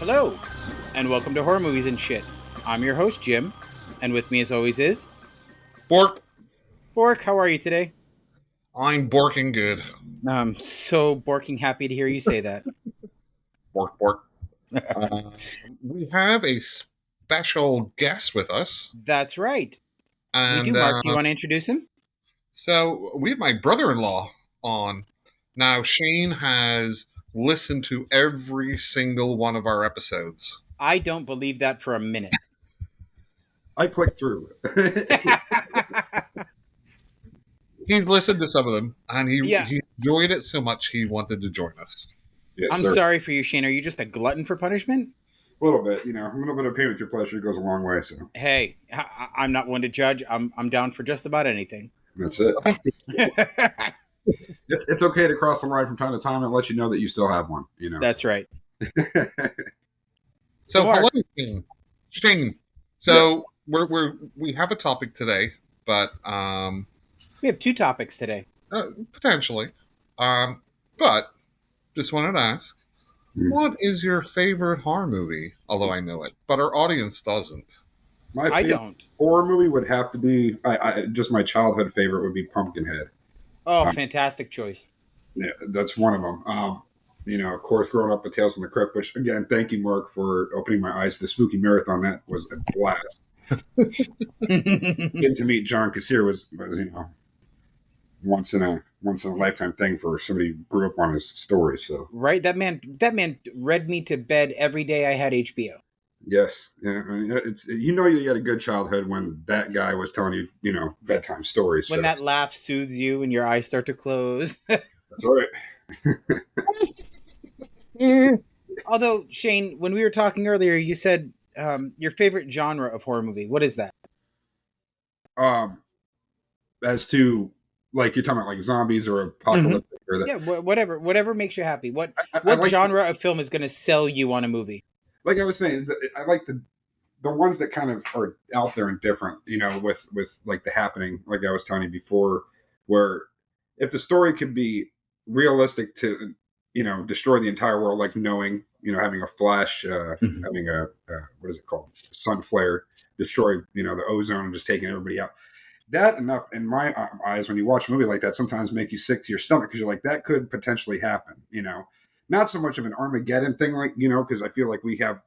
Hello, and welcome to Horror Movies and Shit. I'm your host, Jim, and with me as always is... Bork, Bork. How are you today? I'm borking good. I'm so borking happy to hear you say that. Bork, bork. Uh, we have a special guest with us, That's right. We do, and Mark. Do you want to introduce him? so we have my brother-in-law on. Now, Shane has listened to every single one of our episodes. I don't believe that for a minute. I clicked through. He's listened to some of them, and Yeah. he enjoyed it so much he wanted to join us. Yes, I'm sir. sorry for you, Shane. Are you just a glutton for punishment? A little bit, a little bit of pain with your pleasure goes a long way. So Hey, I'm not one to judge. I'm down for just about anything. that's it. It's okay to cross the line from time to time and let you know that you still have one. That's right. So, Mark. hello, Shane. Shane. So we have a topic today, but We have two topics today. potentially. But just wanted to ask, what is your favorite horror movie? Although I know it, but our audience doesn't. My I favorite don't. horror movie would have to be just my childhood favorite would be Pumpkinhead. Oh, fantastic choice. Yeah, that's one of them. Of course, growing up with Tales from the Crypt, which again, thank you, Mark, for opening my eyes to the spooky marathon. That was a blast. Getting to meet John Kassir was once in a lifetime thing for somebody who grew up on his stories. So Right, that man read me to bed every day I had HBO. yes, yeah, I mean, you had a good childhood when that guy was telling you bedtime stories. When so. that laugh soothes you and your eyes start to close. That's right. Although, Shane, when we were talking earlier, you said your favorite genre of horror movie. What is that? As to like you're talking about like zombies or apocalyptic or that. Yeah, whatever makes you happy. What I like genre of film is going to sell you on a movie? like I was saying, I like the ones that kind of are out there and different, with like The Happening, like I was telling you before, where if the story could be realistic to, destroy the entire world, like knowing, having a flash, having a what is it called, sun flare, destroy, the ozone and just taking everybody out. That enough in my eyes, when you watch a movie like that, sometimes make you sick to your stomach because you're like, that could potentially happen, Not so much of an Armageddon thing, like, because I feel like we have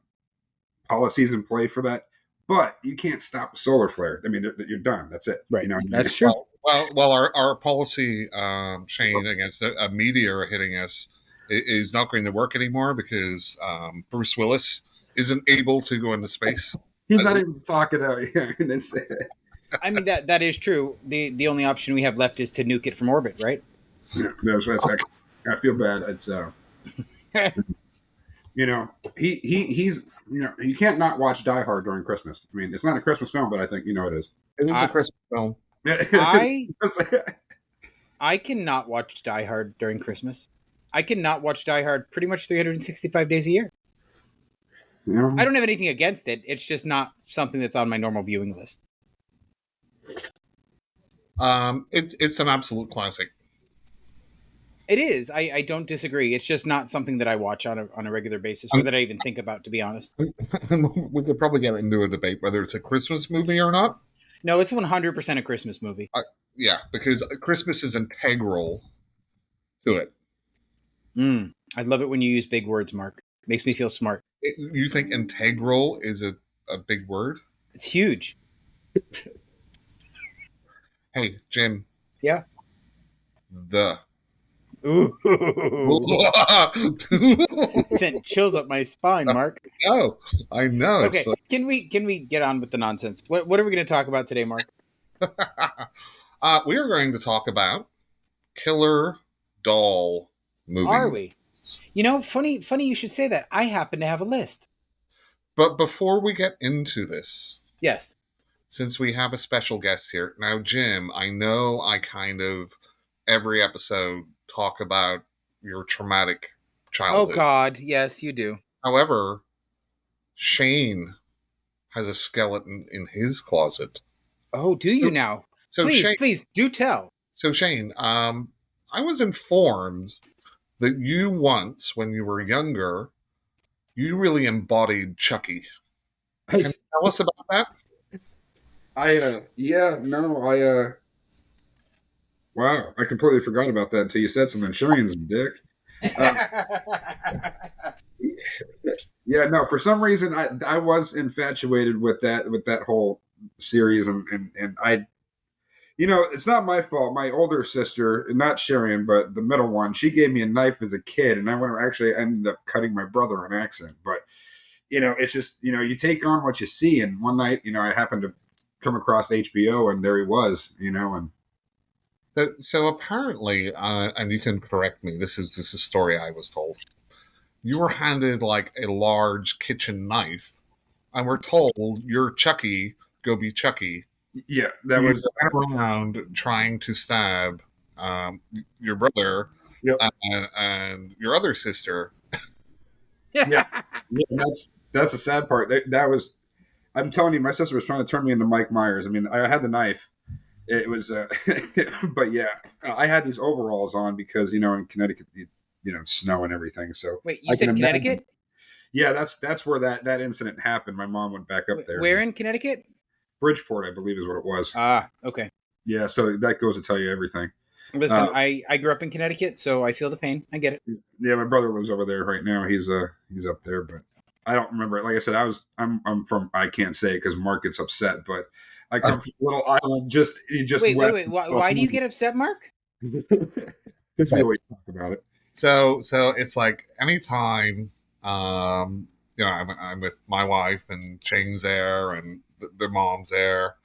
policies in play for that, but you can't stop a solar flare. I mean, you're done. That's it. Right. You That's true. Well, our policy, Shane, against a meteor hitting us is not going to work anymore because Bruce Willis isn't able to go into space. He's not even talking out here. I mean, that is true. The only option we have left is to nuke it from orbit, right? I feel bad. It's he's you can't not watch Die Hard during Christmas. I mean, it's not a Christmas film, but I think it is. It is a Christmas film. I cannot watch Die Hard during Christmas. I cannot watch Die Hard pretty much 365 days a year. I don't have anything against it. It's just not something that's on my normal viewing list. It's an absolute classic. It is. I don't disagree. It's just not something that I watch on a regular basis or that I even think about, to be honest. We could probably get into a debate whether it's a Christmas movie or not. No, it's 100% a Christmas movie. Yeah, because Christmas is integral to it. I love it when you use big words, Mark. Makes me feel smart. You think integral is a big word? It's huge. Hey, Jim. Yeah. Ooh. Sent chills up my spine, Mark. I know. Okay, can we get on with the nonsense? What are we going to talk about today, Mark? We are going to talk about killer doll movies. Are we? Funny you should say that. I happen to have a list. But before we get into this, yes, since we have a special guest here now, Jim, I know I kind of every episode talk about your traumatic childhood. Oh God, yes, you do. However, Shane has a skeleton in his closet. Oh, do you now? So please do tell. So Shane, I was informed that you once, when you were younger, you really embodied Chucky. Can you tell us about that? Wow, I completely forgot about that until you said something. Sharian's a dick. Yeah, no, for some reason I was infatuated with that whole series, and I, it's not my fault. My older sister, not Sharian, but the middle one, she gave me a knife as a kid, and I ended up cutting my brother an accent. But it's just you take on what you see, and one night I happened to come across HBO, and there he was, and So apparently, and you can correct me, this is just a story I was told. You were handed like a large kitchen knife, and we're told you're Chucky, go be Chucky. yeah, that You was went around trying to stab your brother Yep. and your other sister. Yeah, that's the sad part. That was, I'm telling you, my sister was trying to turn me into Mike Myers. I mean, I had the knife. It was, but yeah, I had these overalls on because in Connecticut, snow and everything. So Wait, you said Connecticut? Yeah, that's where that incident happened. My mom went back up there. Where in Connecticut? Bridgeport, I believe, is what it was. Ah, okay. Yeah, so that goes to tell you everything. Listen, I grew up in Connecticut, so I feel the pain. I get it. Yeah, my brother lives over there right now. He's up there, but I don't remember. Like I said, I'm from, I can't say it because Mark gets upset, but I come from a little island just wait. Why do you get upset, Mark? Because we always talk about it. So it's like anytime I'm with my wife and Shane's there and their mom's there.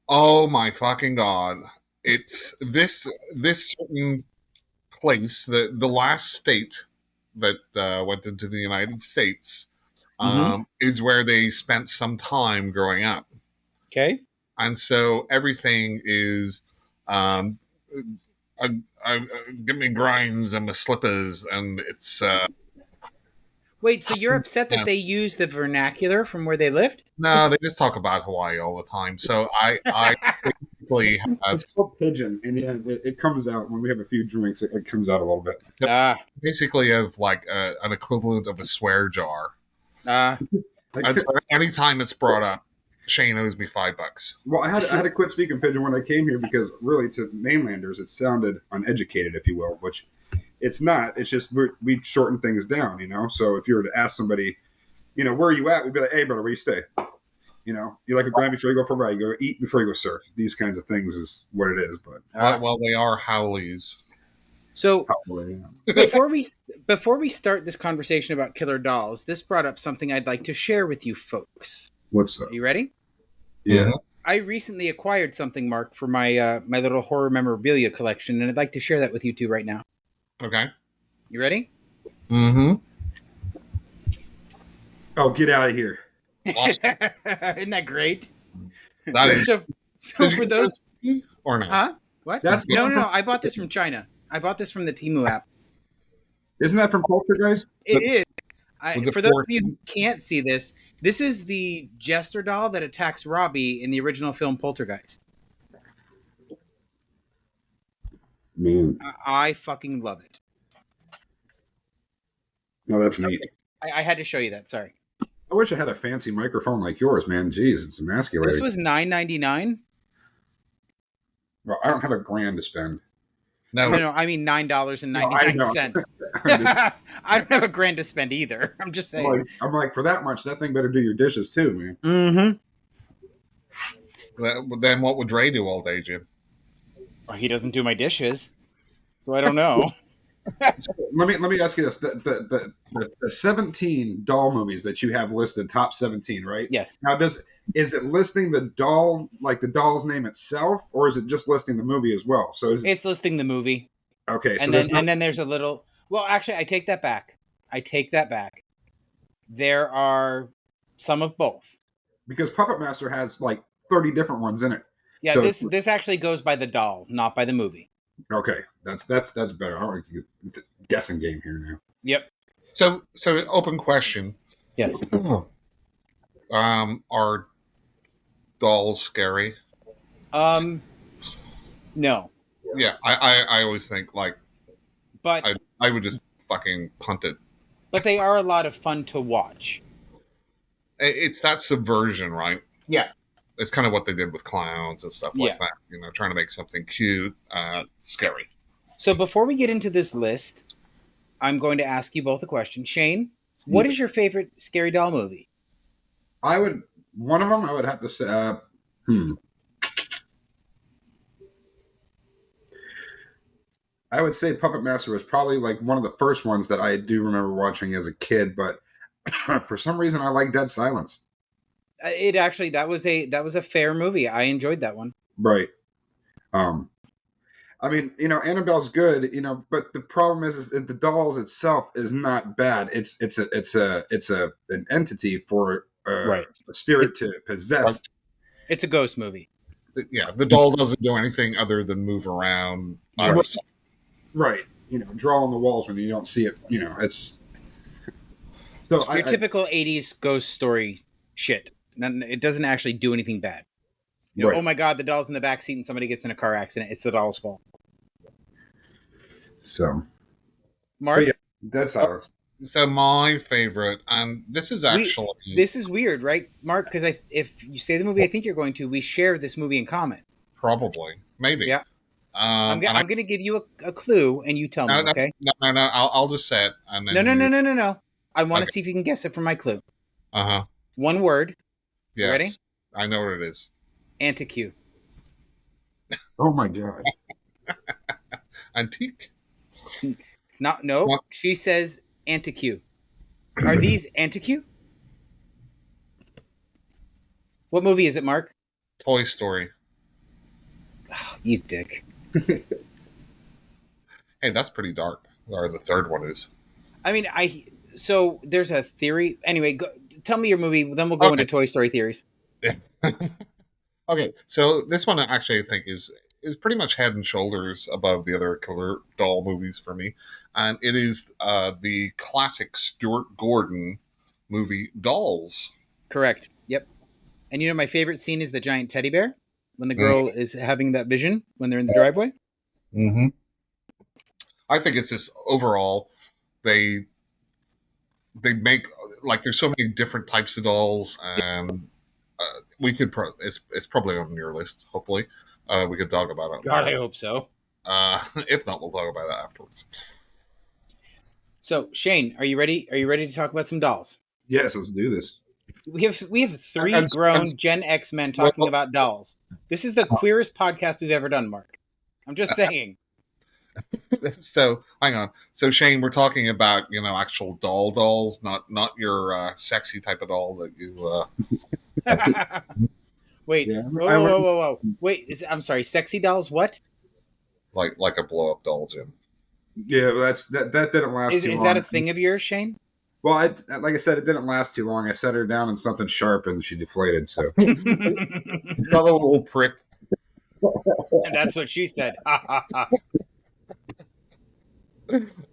Oh my fucking god! It's this certain place, the last state that went into the United States, is where they spent some time growing up. Okay. And so everything is, give me grinds and my slippers, and it's. Wait, so you're upset that they use the vernacular from where they lived? No, they just talk about Hawaii all the time. So I basically have. It's called pigeon, and yeah, it comes out when we have a few drinks. It comes out a little bit. Basically, have like an equivalent of a swear jar. And so anytime it's brought up, Shane owes me $5. Well, I had to quit speaking pigeon when I came here because really, to mainlanders, it sounded uneducated, if you will, which it's not. It's just we shorten things down, So if you were to ask somebody, where are you at? We'd be like, hey, brother, where you stay? You like a grind before you go for a ride. You go eat before you go surf. These kinds of things is what it is. But well, they are howlies. So before we start this conversation about killer dolls, this brought up something I'd like to share with you folks. What's up? Are you ready? Yeah. I recently acquired something, Mark, for my my little horror memorabilia collection, and I'd like to share that with you two right now. Okay. You ready? Mm-hmm. Oh, get out of here. Awesome. Isn't that great? That is. So for those or not? Huh? What? No. I bought this from China. I bought this from the Temu app. Isn't that from Poltergeist? It is. For those of you who can't see this, this is the Jester doll that attacks Robbie in the original film Poltergeist. Man, I fucking love it. No, that's neat. I had to show you that. Sorry. I wish I had a fancy microphone like yours, man. Jeez, it's emasculating. This was $9.99. Well, I don't have $1,000 to spend. No, I mean $9.99. I don't have $1,000 to spend either. I'm just saying. I'm like, for that much, that thing better do your dishes too, man. Mm-hmm. Then what would Ray do all day, Jim? Well, he doesn't do my dishes, so I don't know. Let me ask you this: the 17 doll movies that you have listed, top 17, right? Yes. Now, is it listing the doll, like the doll's name itself, or is it just listing the movie as well? So it's listing the movie. Okay, and then there's a little. Well, actually, I take that back. There are some of both. Because Puppet Master has like 30 different ones in it. Yeah, so this actually goes by the doll, not by the movie. Okay, that's better. I don't think it's a guessing game here now. Yep. So open question. Yes. Are dolls scary? No. Yeah, I always think like, but I would just fucking punt it. but they are a lot of fun to watch. It's that subversion, right? Yeah. It's kind of what they did with clowns and stuff like that. Trying to make something cute, scary. So before we get into this list, I'm going to ask you both a question. Shane, what is your favorite scary doll movie? One of them I would have to say, I would say Puppet Master was probably like one of the first ones that I do remember watching as a kid, but for some reason I like Dead Silence. That was a fair movie. I enjoyed that one. Right. I mean, Annabelle's good, but the problem is that the dolls itself is not bad. It's an entity for a spirit to possess. It's a ghost movie. Yeah, the doll doesn't do anything other than move around. Right. Draw on the walls when you don't see it. It's your typical 80s ghost story shit. It doesn't actually do anything bad. Oh my God, the doll's in the back seat and somebody gets in a car accident. It's the doll's fault. So, Mark, Dead Silence. So my favorite, and this is actually this is weird, right, Mark? Because if you say the movie, I think you're going to. We share this movie in common. Probably, maybe. Yeah. I'm going to give you a clue, and you tell me. Okay? No. I'll just say it, and then No. I want to see if you can guess it from my clue. One word. Yes. Ready? I know what it is. Antique. Oh my God. Antique? It's not. No. What? She says antique. Are these antique? What movie is it, Mark? Toy Story. Oh, you dick. Hey, that's pretty dark. Or the third one is. I mean, so there's a theory. Anyway, tell me your movie. Then we'll go into Toy Story theories. Okay, so this one actually I think is pretty much head and shoulders above the other killer doll movies for me, and it is the classic Stuart Gordon movie Dolls. Correct. Yep. And my favorite scene is the giant teddy bear when the girl is having that vision when they're in the driveway. Mm-hmm. I think it's just overall they make there's so many different types of dolls, and we could it's probably on your list. Hopefully, we could talk about it. God, I hope so. If not, we'll talk about it afterwards. So, Shane, are you ready? Are you ready to talk about some dolls? Yes, let's do this. We have three grown Gen X men talking about dolls. This is the queerest podcast we've ever done, Mark. I'm just saying. So hang on. So Shane, we're talking about actual dolls, not your sexy type of doll that you. Wait, whoa! Wait, I'm sorry. Sexy dolls? What? Like a blow up doll, Jim. Yeah, that didn't last too long. Is that a thing of yours, Shane? Well, like I said, it didn't last too long. I set her down on something sharp and she deflated. So another little prick. And that's what she said.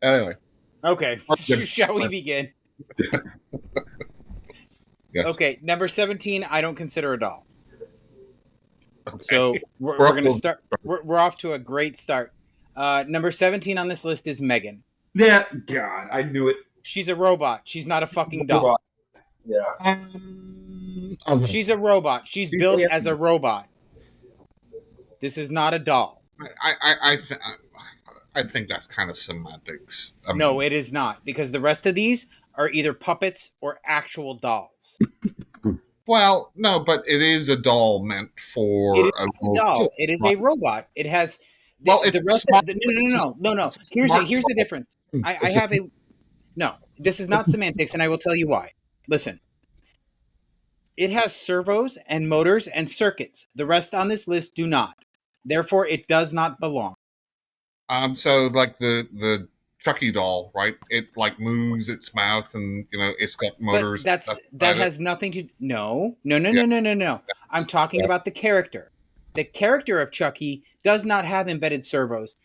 Anyway. Okay. Shall we begin? Yes. Okay. Number 17, I don't consider a doll. Okay. So we're going to start. We're off to a great start. Number 17 on this list is Megan. Yeah. God, I knew it. She's a robot. She's not a fucking doll. Yeah. She's a robot. She's built as a robot. This is not a doll. I think that's kind of semantics. No, it is not, because the rest of these are either puppets or actual dolls. Well, no, but it is a doll meant for a doll. It is a robot. It has. No. Here's the difference. I have a. No, this is not semantics, and I will tell you why. Listen. It has servos and motors and circuits. The rest on this list do not. Therefore, it does not belong. So like the Chucky doll, right? It moves its mouth, and it's got motors. But that has nothing to. No. I'm talking about the character. The character of Chucky does not have embedded servos.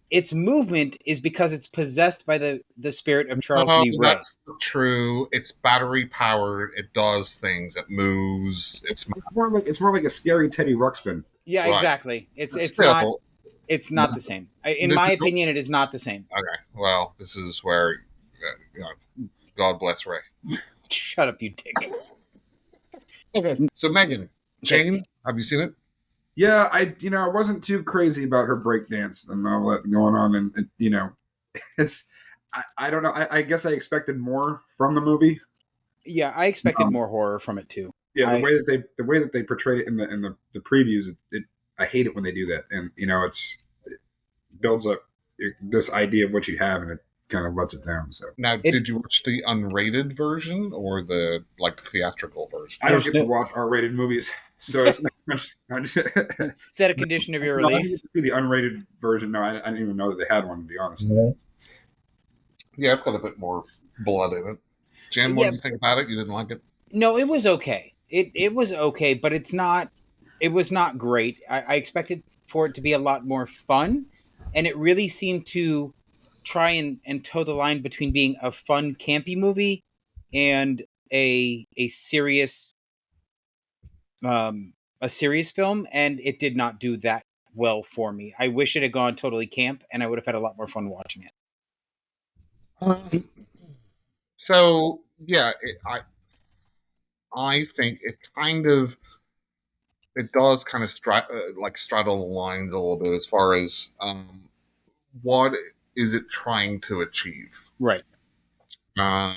Its movement is because it's possessed by the spirit of Charles Lee Ray. That's true. It's battery powered. It does things. It moves. It's more like a scary Teddy Ruxpin. Yeah, right. Exactly. It's not the same. In my opinion, it is not the same. Okay. Well, this is where God bless Ray. Shut up, you dick. Okay. So Megan, Jane, have you seen it? Yeah, I wasn't too crazy about her breakdance and all that going on, and it's I don't know. I guess I expected more from the movie. Yeah, I expected more horror from it too. Yeah, the way that they portrayed it in the previews, I hate it when they do that, and it builds up this idea of what you have, and it kind of lets it down. So now, did you watch the unrated version or the theatrical version? I don't get to watch R-rated movies, so it's not much. Is that a condition of your release? I didn't see the unrated version. No, I didn't even know that they had one. To be honest. Yeah, it's got a bit more blood in it. Jen, what do you think about it? You didn't like it? No, it was okay. It was okay, but it was not great. I expected for it to be a lot more fun, and it really seemed to try and toe the line between being a fun, campy movie and a serious film, and it did not do that well for me. I wish it had gone totally camp, and I would have had a lot more fun watching it. So yeah, I think it does kind of straddle the lines a little bit as far as what is it trying to achieve. Right. I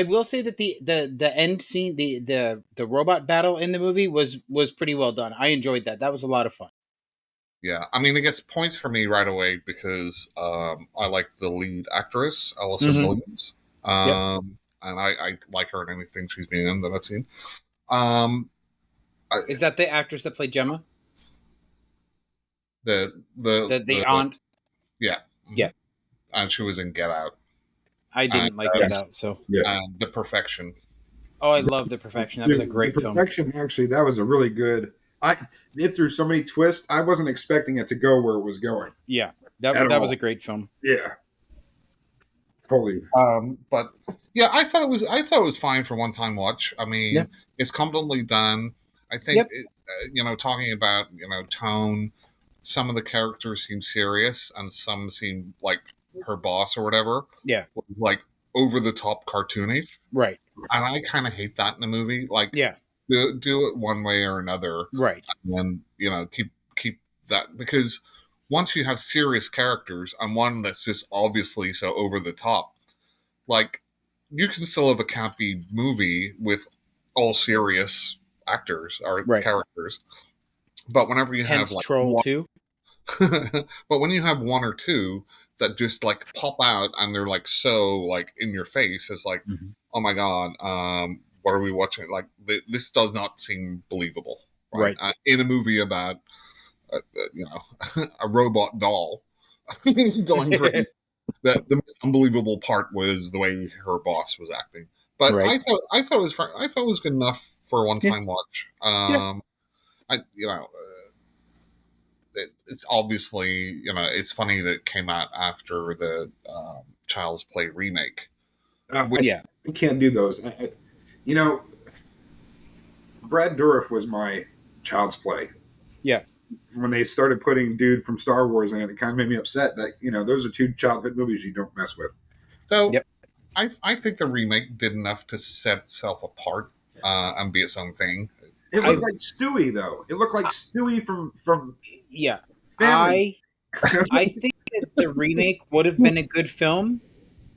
will say that the end scene, the robot battle in the movie was pretty well done. I enjoyed that. That was a lot of fun. Yeah, I mean, it gets points for me right away because I like the lead actress, Allison Williams. And I like her in anything she's been in that I've seen. Is that the actress that played Gemma? The aunt? Yeah. Yeah. And she was in Get Out. I didn't like Get Out, so... Yeah. The Perfection. Oh, I love The Perfection. That was a great film. Perfection, actually, that was a really good... It threw so many twists. I wasn't expecting it to go where it was going. Yeah. That was a great film. Yeah. Totally. But yeah, I thought it was fine for one time watch. I mean, it's competently done. I think talking about tone, some of the characters seem serious and some seem like her boss or whatever. Yeah, like over the top cartoony. Right. And I kind of hate that in a movie. Like, do it one way or another. Right. And keep that, because once you have serious characters and one that's just obviously so over the top, like, you can still have a campy movie with all serious actors or characters. But whenever you have like Troll 2. But when you have one or two that just like pop out and they're like so like in your face, it's like, oh my God, what are we watching? Like, this does not seem believable, right? In a movie about a robot doll going crazy. The most unbelievable part was the way her boss was acting. But I thought it was good enough for a one-time watch. It's obviously, it's funny that it came out after the Child's Play remake. We can't do those. Brad Dourif was my Child's Play. Yeah. When they started putting dude from Star Wars in it, it kind of made me upset that, those are two childhood movies you don't mess with. So I think the remake did enough to set itself apart and be its own thing. It looked like Stewie, though. It looked like Stewie from Family. I think that the remake would have been a good film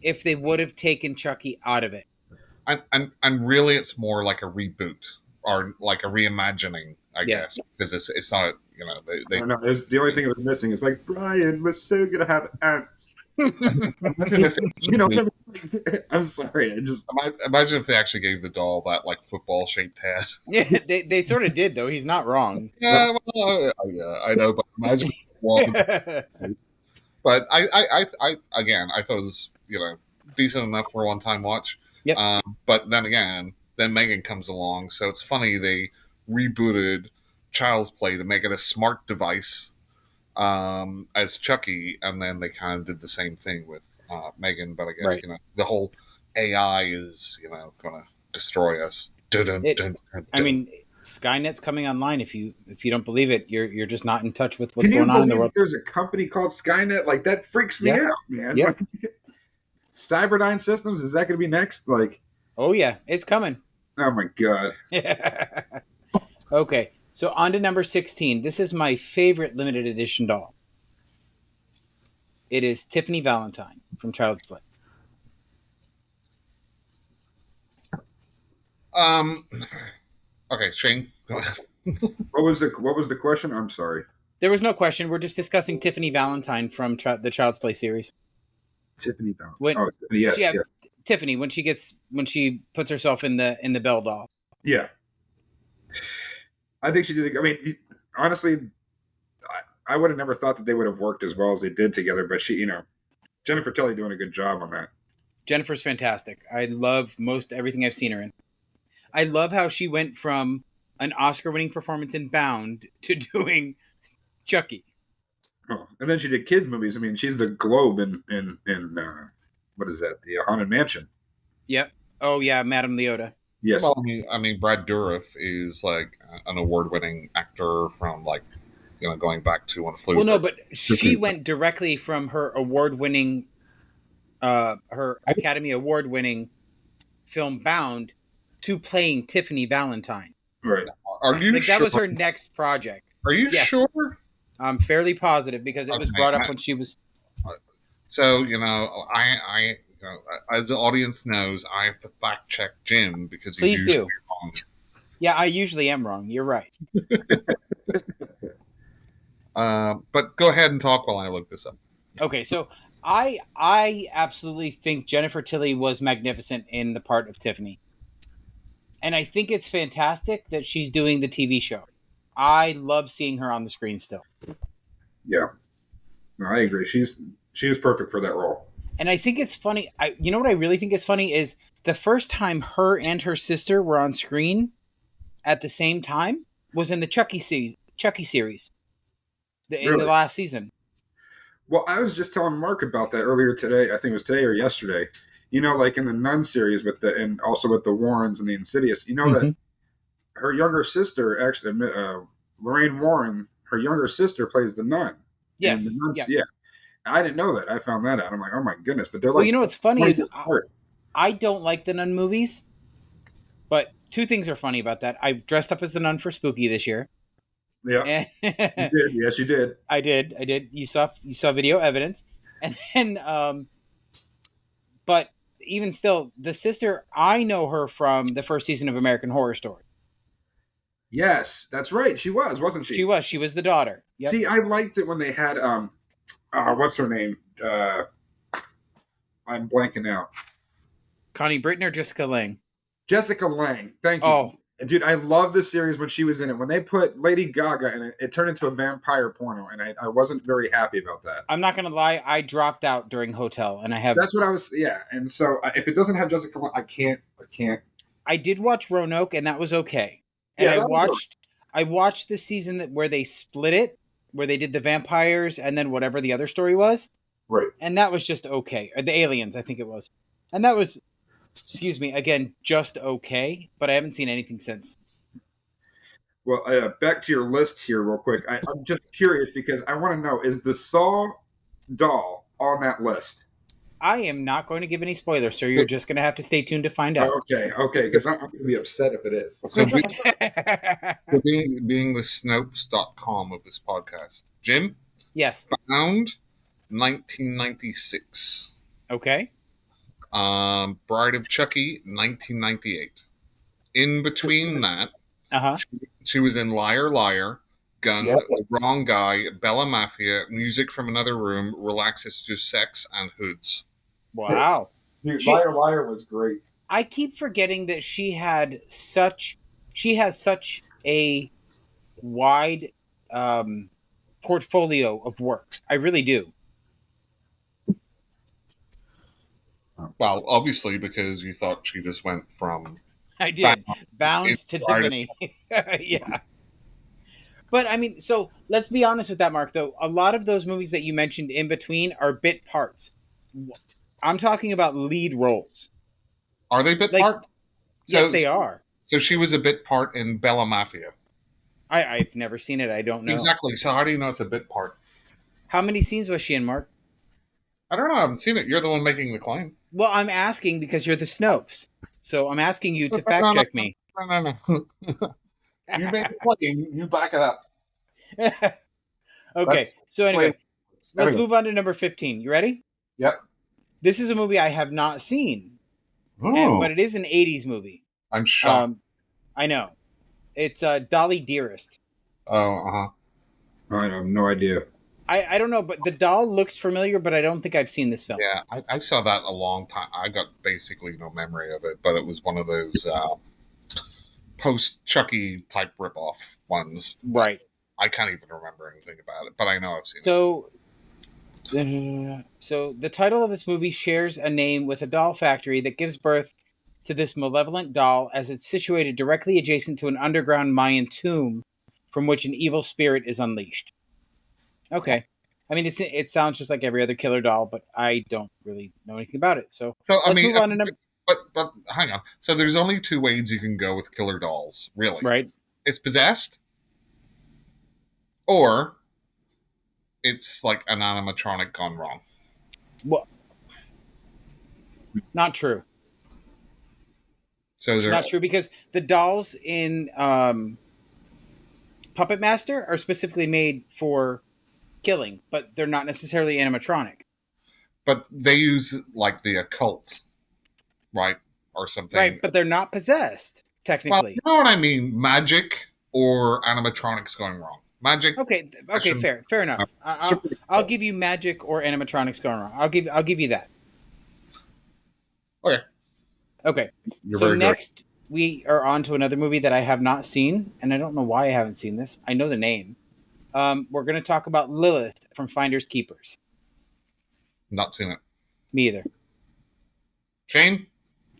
if they would have taken Chucky out of it. And really, it's more like a reboot or like a reimagining, I guess, because it's not. They I don't know. The only thing it was missing is like, Brian was so gonna have ants. I'm sorry. Imagine if they actually gave the doll that like football shaped head. Yeah, they sort of did, though. He's not wrong. Yeah, I know, but imagine. But I thought it was decent enough for a one-time watch. Yep. But then again, Megan comes along, so it's funny they rebooted Child's Play to make it a smart device as Chucky, and then they kind of did the same thing with Megan. But I guess the whole AI is going to destroy us. I mean, Skynet's coming online. If you don't believe it, you're just not in touch with what's going on in the world. There's a company called Skynet. Like, that freaks me out, man. Yeah. Cyberdyne Systems, is that going to be next? Like, Oh yeah, it's coming. oh my god. Okay, so on to number 16. This is my favorite limited edition doll. It is Tiffany Valentine from Child's Play. Okay, Shane. Go ahead. What was the question? I'm sorry. There was no question. We're just discussing Tiffany Valentine from the Child's Play series. Tiffany Valentine. When, oh, yes, yeah, yes. Tiffany when she puts herself in the Belle doll. Yeah. I think she did. I mean, honestly, I would have never thought that they would have worked as well as they did together. But Jennifer Tilly doing a good job on that. Jennifer's fantastic. I love most everything I've seen her in. I love how she went from an Oscar-winning performance in Bound to doing Chucky. Oh, and then she did kids movies. I mean, she's the Globe in what is that? The Haunted Mansion. Yep. Oh yeah, Madame Leota. Yes. Well, I mean, Brad Dourif is like an award-winning actor from going back to when Flew. Well, no, but she went directly from her award-winning, her Academy Award-winning film Bound to playing Tiffany Valentine. Right. Are you like sure? that was her next project? Are you Yes. sure? I'm fairly positive because it was Okay, brought up when she was. So I as the audience knows, I have to fact check Jim because he's Please usually do. wrong. Yeah, I usually am wrong. You're right. But go ahead and talk while I look this up. Okay, so I absolutely think Jennifer Tilly was magnificent in the part of Tiffany. And I think it's fantastic that she's doing the TV show. I love seeing her on the screen still. Yeah. No, I agree. She was perfect for that role. And I think it's funny. You know what I really think is funny is the first time her and her sister were on screen at the same time was in the Chucky series. In the last season. Well, I was just telling Mark about that earlier today. I think it was today or yesterday. Like in the Nun series and also with the Warrens and the Insidious, that her younger sister, actually, Lorraine Warren, her younger sister plays the nun. Yes. The nuns, yeah. I didn't know that. I found that out. I'm like, oh my goodness. But they're like, well, you know what's funny is apart. I don't like the Nun movies, but two things are funny about that. I dressed up as the Nun for Spooky this year. Yeah, you did. Yes, you did. I did. You saw video evidence, and then, but even still, the sister, I know her from the first season of American Horror Story. Yes, that's right. She was, wasn't she? She was the daughter. Yep. See, I liked it when they had what's her name? I'm blanking out. Connie Britton or Jessica Lange? Jessica Lange. Thank you. Oh. Dude, I love this series when she was in it. When they put Lady Gaga in it, it turned into a vampire porno, and I wasn't very happy about that. I'm not going to lie. I dropped out during Hotel, and I have... That's what I was... Yeah, and so if it doesn't have Jessica Lange, I can't. I did watch Roanoke, and that was okay. And Yeah, I watched the season where they split it, where they did the vampires and then whatever the other story was. Right. And that was just okay. Or the aliens, I think it was. And that was... Excuse me, again, just okay, but I haven't seen anything since. Well, back to your list here real quick. I'm just curious because I want to know, is the Saw doll on that list? I am not going to give any spoilers, sir. You're just going to have to stay tuned to find out. Okay, because I'm going to be upset if it is. So being the Snopes.com of this podcast. Jim? Yes. Bound, 1996. Okay. Bride of Chucky, 1998. In between that, she was in Liar Liar, Gun, The Wrong Guy, Bella Mafia, Music from Another Room, Relaxes to Sex, and Hoods. Wow. Dude, Liar Liar was great. I keep forgetting that she has such a wide portfolio of work. I really do. Well, obviously, because you thought she just went from... I did. Bound to Tiffany. Yeah. But, I mean, so let's be honest with that, Mark, though. A lot of those movies that you mentioned in between are bit parts. I'm talking about lead roles. Are they bit parts? Yes, they are. So she was a bit part in Bella Mafia. I've never seen it. I don't know. Exactly. So how do you know it's a bit part? How many scenes was she in, Mark? I don't know. I haven't seen it. You're the one making the claim. Well, I'm asking because you're the Snopes. So I'm asking you to fact check me. No. You make a claim, you back it up. Okay. So anyway, let's Anyway. move on to number 15. You ready? Yep. This is a movie I have not seen, Oh, but it is an 80s movie. I'm shocked. I know. It's Dolly Dearest. I have no idea. I don't know, but the doll looks familiar, but I don't think I've seen this film. Yeah, I saw that a long time. I got basically no memory of it, but it was one of those post Chucky type ripoff ones. Right. I can't even remember anything about it, but I know I've seen it. So the title of this movie shares a name with a doll factory that gives birth to this malevolent doll, as it's situated directly adjacent to an underground Mayan tomb from which an evil spirit is unleashed. Okay. I mean, it sounds just like every other killer doll, but I don't really know anything about it. So let's move on to number... But hang on. So there's only two ways you can go with killer dolls, really. Right. It's possessed, or it's like an animatronic gone wrong. Well, not true. So not true, because the dolls in Puppet Master are specifically made for killing, but they're not necessarily animatronic. But they use like the occult, right, or something. Right, but they're not possessed technically. Well, you know what I mean? Magic or animatronics going wrong. Magic. Okay, fair enough. I'll give you magic or animatronics going wrong. I'll give you that. Okay. So next we are on to another movie that I have not seen, and I don't know why I haven't seen this. I know the name. We're going to talk about Lilith from Finders Keepers. Not seen it. Me either. Shane?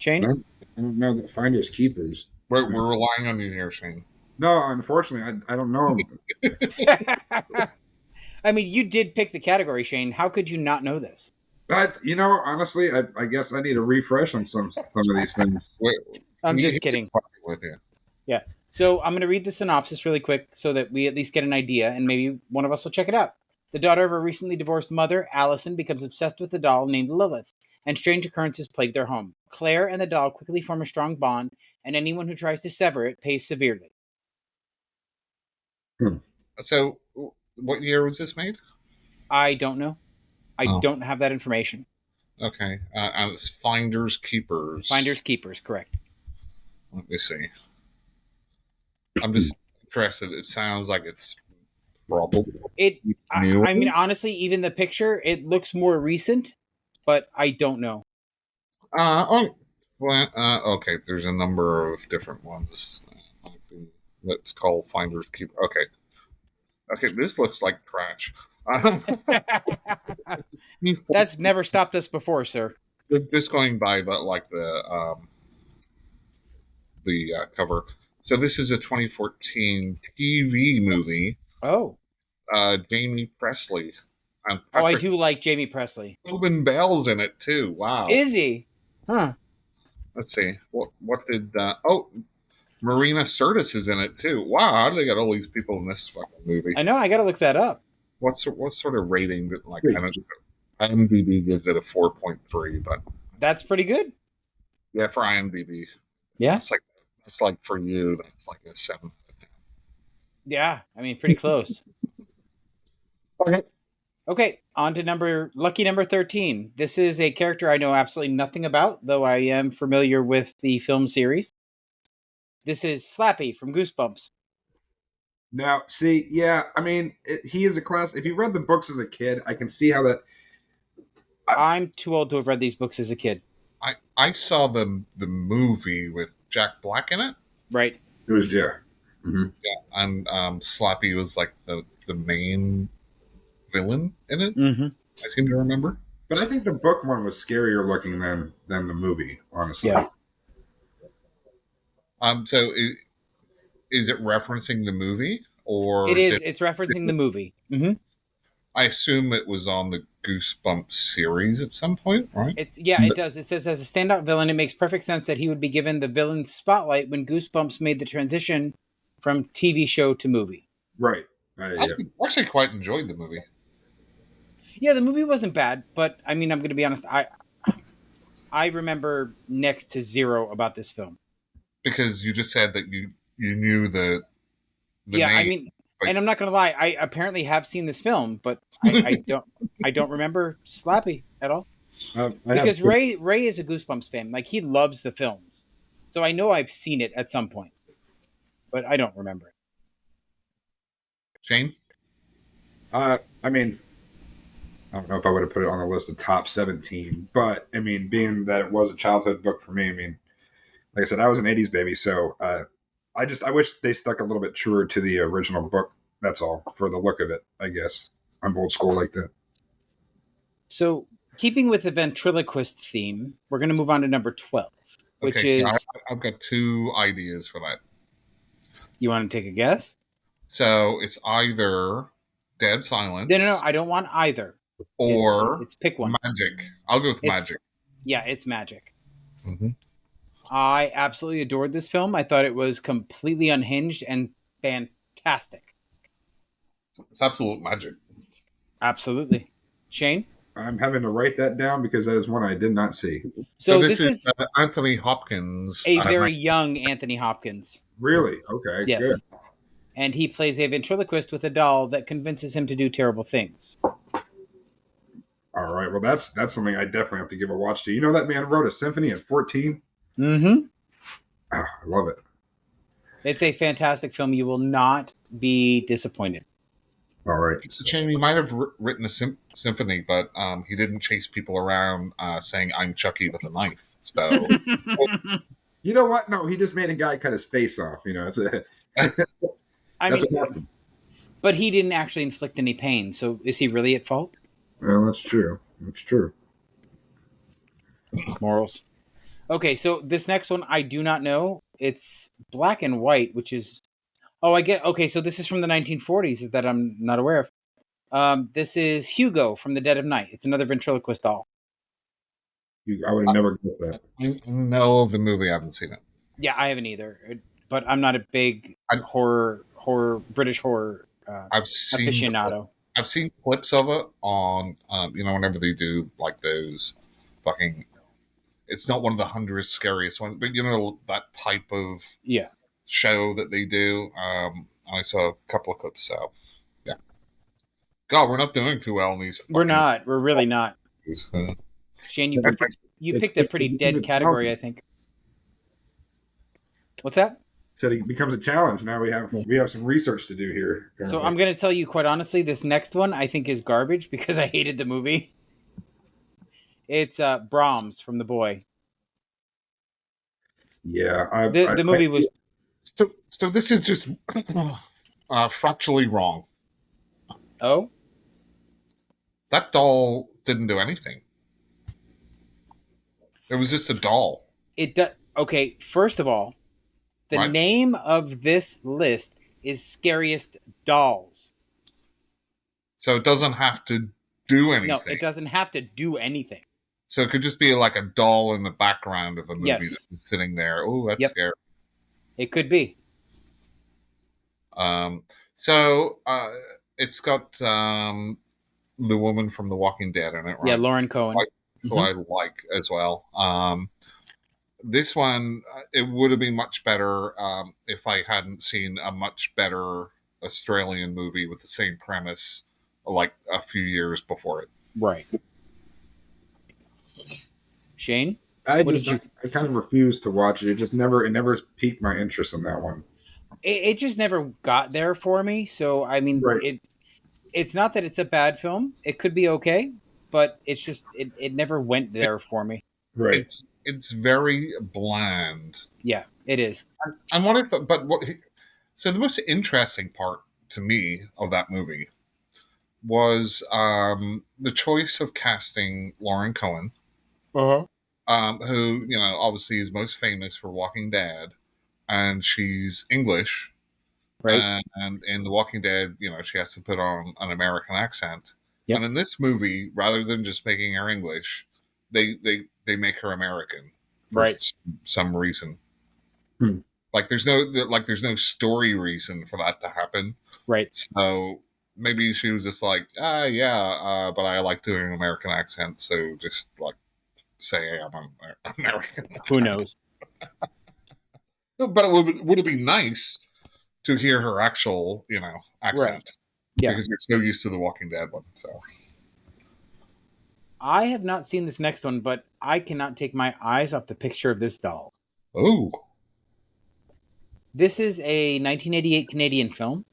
I don't know the Finders Keepers. We're relying on you here, Shane. No, unfortunately, I don't know. I mean, you did pick the category, Shane. How could you not know this? But, honestly, I guess I need a refresh on some of these things. I'm just kidding. With you. Yeah. So I'm going to read the synopsis really quick so that we at least get an idea, and maybe one of us will check it out. The daughter of a recently divorced mother, Allison, becomes obsessed with a doll named Lilith, and strange occurrences plague their home. Claire and the doll quickly form a strong bond, and anyone who tries to sever it pays severely. So, what year was this made? I don't know. I don't have that information. Okay. And it's Finders Keepers. Finders Keepers, correct. Let me see. I'm just interested. It sounds like it's probably I mean, honestly, even the picture, it looks more recent, but I don't know. Okay. There's a number of different ones. Let's call Finders Keepers. Okay. This looks like trash. That's never stopped us before, sir. Just going by the cover. So this is a 2014 TV movie. Oh. Jamie Presley. I do like Jamie Presley. Tobin Bell's in it too. Wow. Is he? Huh. Let's see. What did Marina Sirtis is in it too. Wow, how do they got all these people in this fucking movie? I know, I gotta look that up. What sort of rating did IMDb gives it a 4.3, but that's pretty good. Yeah, for IMDb. Yeah. It's like for you, that's like a 7. Yeah, I mean pretty close. Okay, on to lucky number 13. This is a character I know absolutely nothing about, though I am familiar with the film series. This is Slappy from Goosebumps. Now, see, yeah, I mean, he is a class. If you read the books as a kid, I can see how that. I'm too old to have read these books as a kid. I saw the movie with Jack Black in it. Right. It was, yeah. Mm-hmm. Yeah, and Slappy was like the main villain in it. Mm-hmm. I seem to remember. But I think the book one was scarier looking than the movie, honestly. Yeah. So is it referencing the movie, or it is? It's referencing the movie. Mm-hmm. I assume it was on the Goosebumps series at some point, right? It does. It says, as a standout villain, it makes perfect sense that he would be given the villain spotlight when Goosebumps made the transition from TV show to movie. Right. I actually quite enjoyed the movie. Yeah, the movie wasn't bad, but I mean, I'm going to be honest. I remember next to zero about this film. Because you just said that you knew the Yeah, I name. mean, but- and I'm not gonna lie, I apparently have seen this film, but I don't remember Slappy at all. Because Ray is a Goosebumps fan. Like, he loves the films, so I know I've seen it at some point, but I don't remember it. Shane? I mean, I don't know if I would have put it on the list of top 17, but I mean, being that it was a childhood book for me, I mean, like I said, I was an 80s baby, so I wish they stuck a little bit truer to the original book. That's all, for the look of it, I guess. I'm old school like that. So, keeping with the ventriloquist theme, we're going to move on to number 12, which Okay, is. so I've got two ideas for that. You want to take a guess? So it's either Dead Silence. No, I don't want either. Or it's pick one. Magic. I'll go with Magic. Yeah, it's Magic. Mm-hmm. I absolutely adored this film. I thought it was completely unhinged and fantastic. It's absolute magic. Absolutely. Shane? I'm having to write that down because that is one I did not see. So this is Anthony Hopkins. A very young Anthony Hopkins. Really? Okay, yes. Good. And he plays a ventriloquist with a doll that convinces him to do terrible things. All right. Well, that's something I definitely have to give a watch to. You know, that man wrote a symphony at 14? Mm-hmm. Oh, I love it. It's a fantastic film. You will not be disappointed. All right. So, Shane, he might have written a symphony, but he didn't chase people around saying, "I'm Chucky" with a knife. So, you know what? No, he just made a guy cut his face off. You know, but he didn't actually inflict any pain. So, is he really at fault? Well, that's true. That's true. Morals. Okay, so this next one I do not know. It's black and white, which is. Oh, I get. Okay, so this is from the 1940s that I'm not aware of. This is Hugo from The Dead of Night. It's another ventriloquist doll. I would have never guessed that. I know of the movie. I haven't seen it. Yeah, I haven't either. But I'm not a big British horror aficionado. I've seen clips of it on, whenever they do like those fucking. It's not one of the 100 scariest ones, but that type of show that they do. I saw a couple of clips, so yeah. God, we're not doing too well in these. We're not. We're really not. Shane, you picked a pretty dead category, I think. What's that? Said it becomes a challenge. Now we have some research to do here. Apparently. So I'm going to tell you quite honestly, this next one I think is garbage because I hated the movie. It's Brahms from The Boy. Yeah, the movie was. So this is just factually wrong. Oh, that doll didn't do anything. It was just a doll. It does. Okay, first of all, the name of this list is Scariest Dolls. So it doesn't have to do anything. No, it doesn't have to do anything. So it could just be like a doll in the background of a movie that's sitting there. Oh, that's scary. It could be. So it's got the woman from The Walking Dead in it, right? Yeah, Lauren Cohen. Who I like as well. This one, it would have been much better if I hadn't seen a much better Australian movie with the same premise like a few years before it. Right. Shane? I kind of refused to watch it. It never piqued my interest in that one. It just never got there for me. So, I mean, it's not that it's a bad film. It could be okay, but it's just, it never went there for me. Right. It's very bland. Yeah, it is. So the most interesting part to me of that movie was the choice of casting Lauren Cohen, who obviously is most famous for Walking Dead, and she's English, right? And in The Walking Dead, she has to put on an American accent. Yep. And in this movie, rather than just making her English, they make her American for some reason. Like there's no story reason for that to happen. Right. So maybe she was just like, but I like doing an American accent, so just like say I'm American. Who knows? But would it be nice to hear her actual, accent? Right. Yeah. Because you're so used to the Walking Dead one. So I have not seen this next one, but I cannot take my eyes off the picture of this doll. oh, This is a 1988 Canadian film.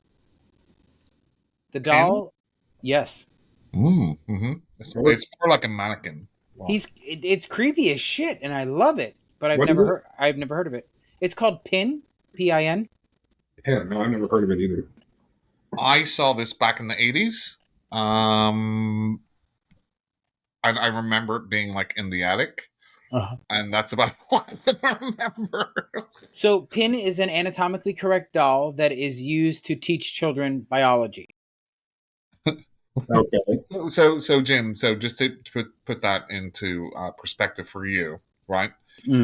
The doll, yes, mm-hmm. It's more like a mannequin. Wow. it's creepy as shit, and I love it. But I've never heard of it. It's called Pin, Pin. Yeah, no, I've never heard of it either. I saw this back in the 80s. I remember it being like in the attic. And that's about what I remember. So Pin is an anatomically correct doll that is used to teach children biology. Okay. So Jim, just to put that into perspective for you, right?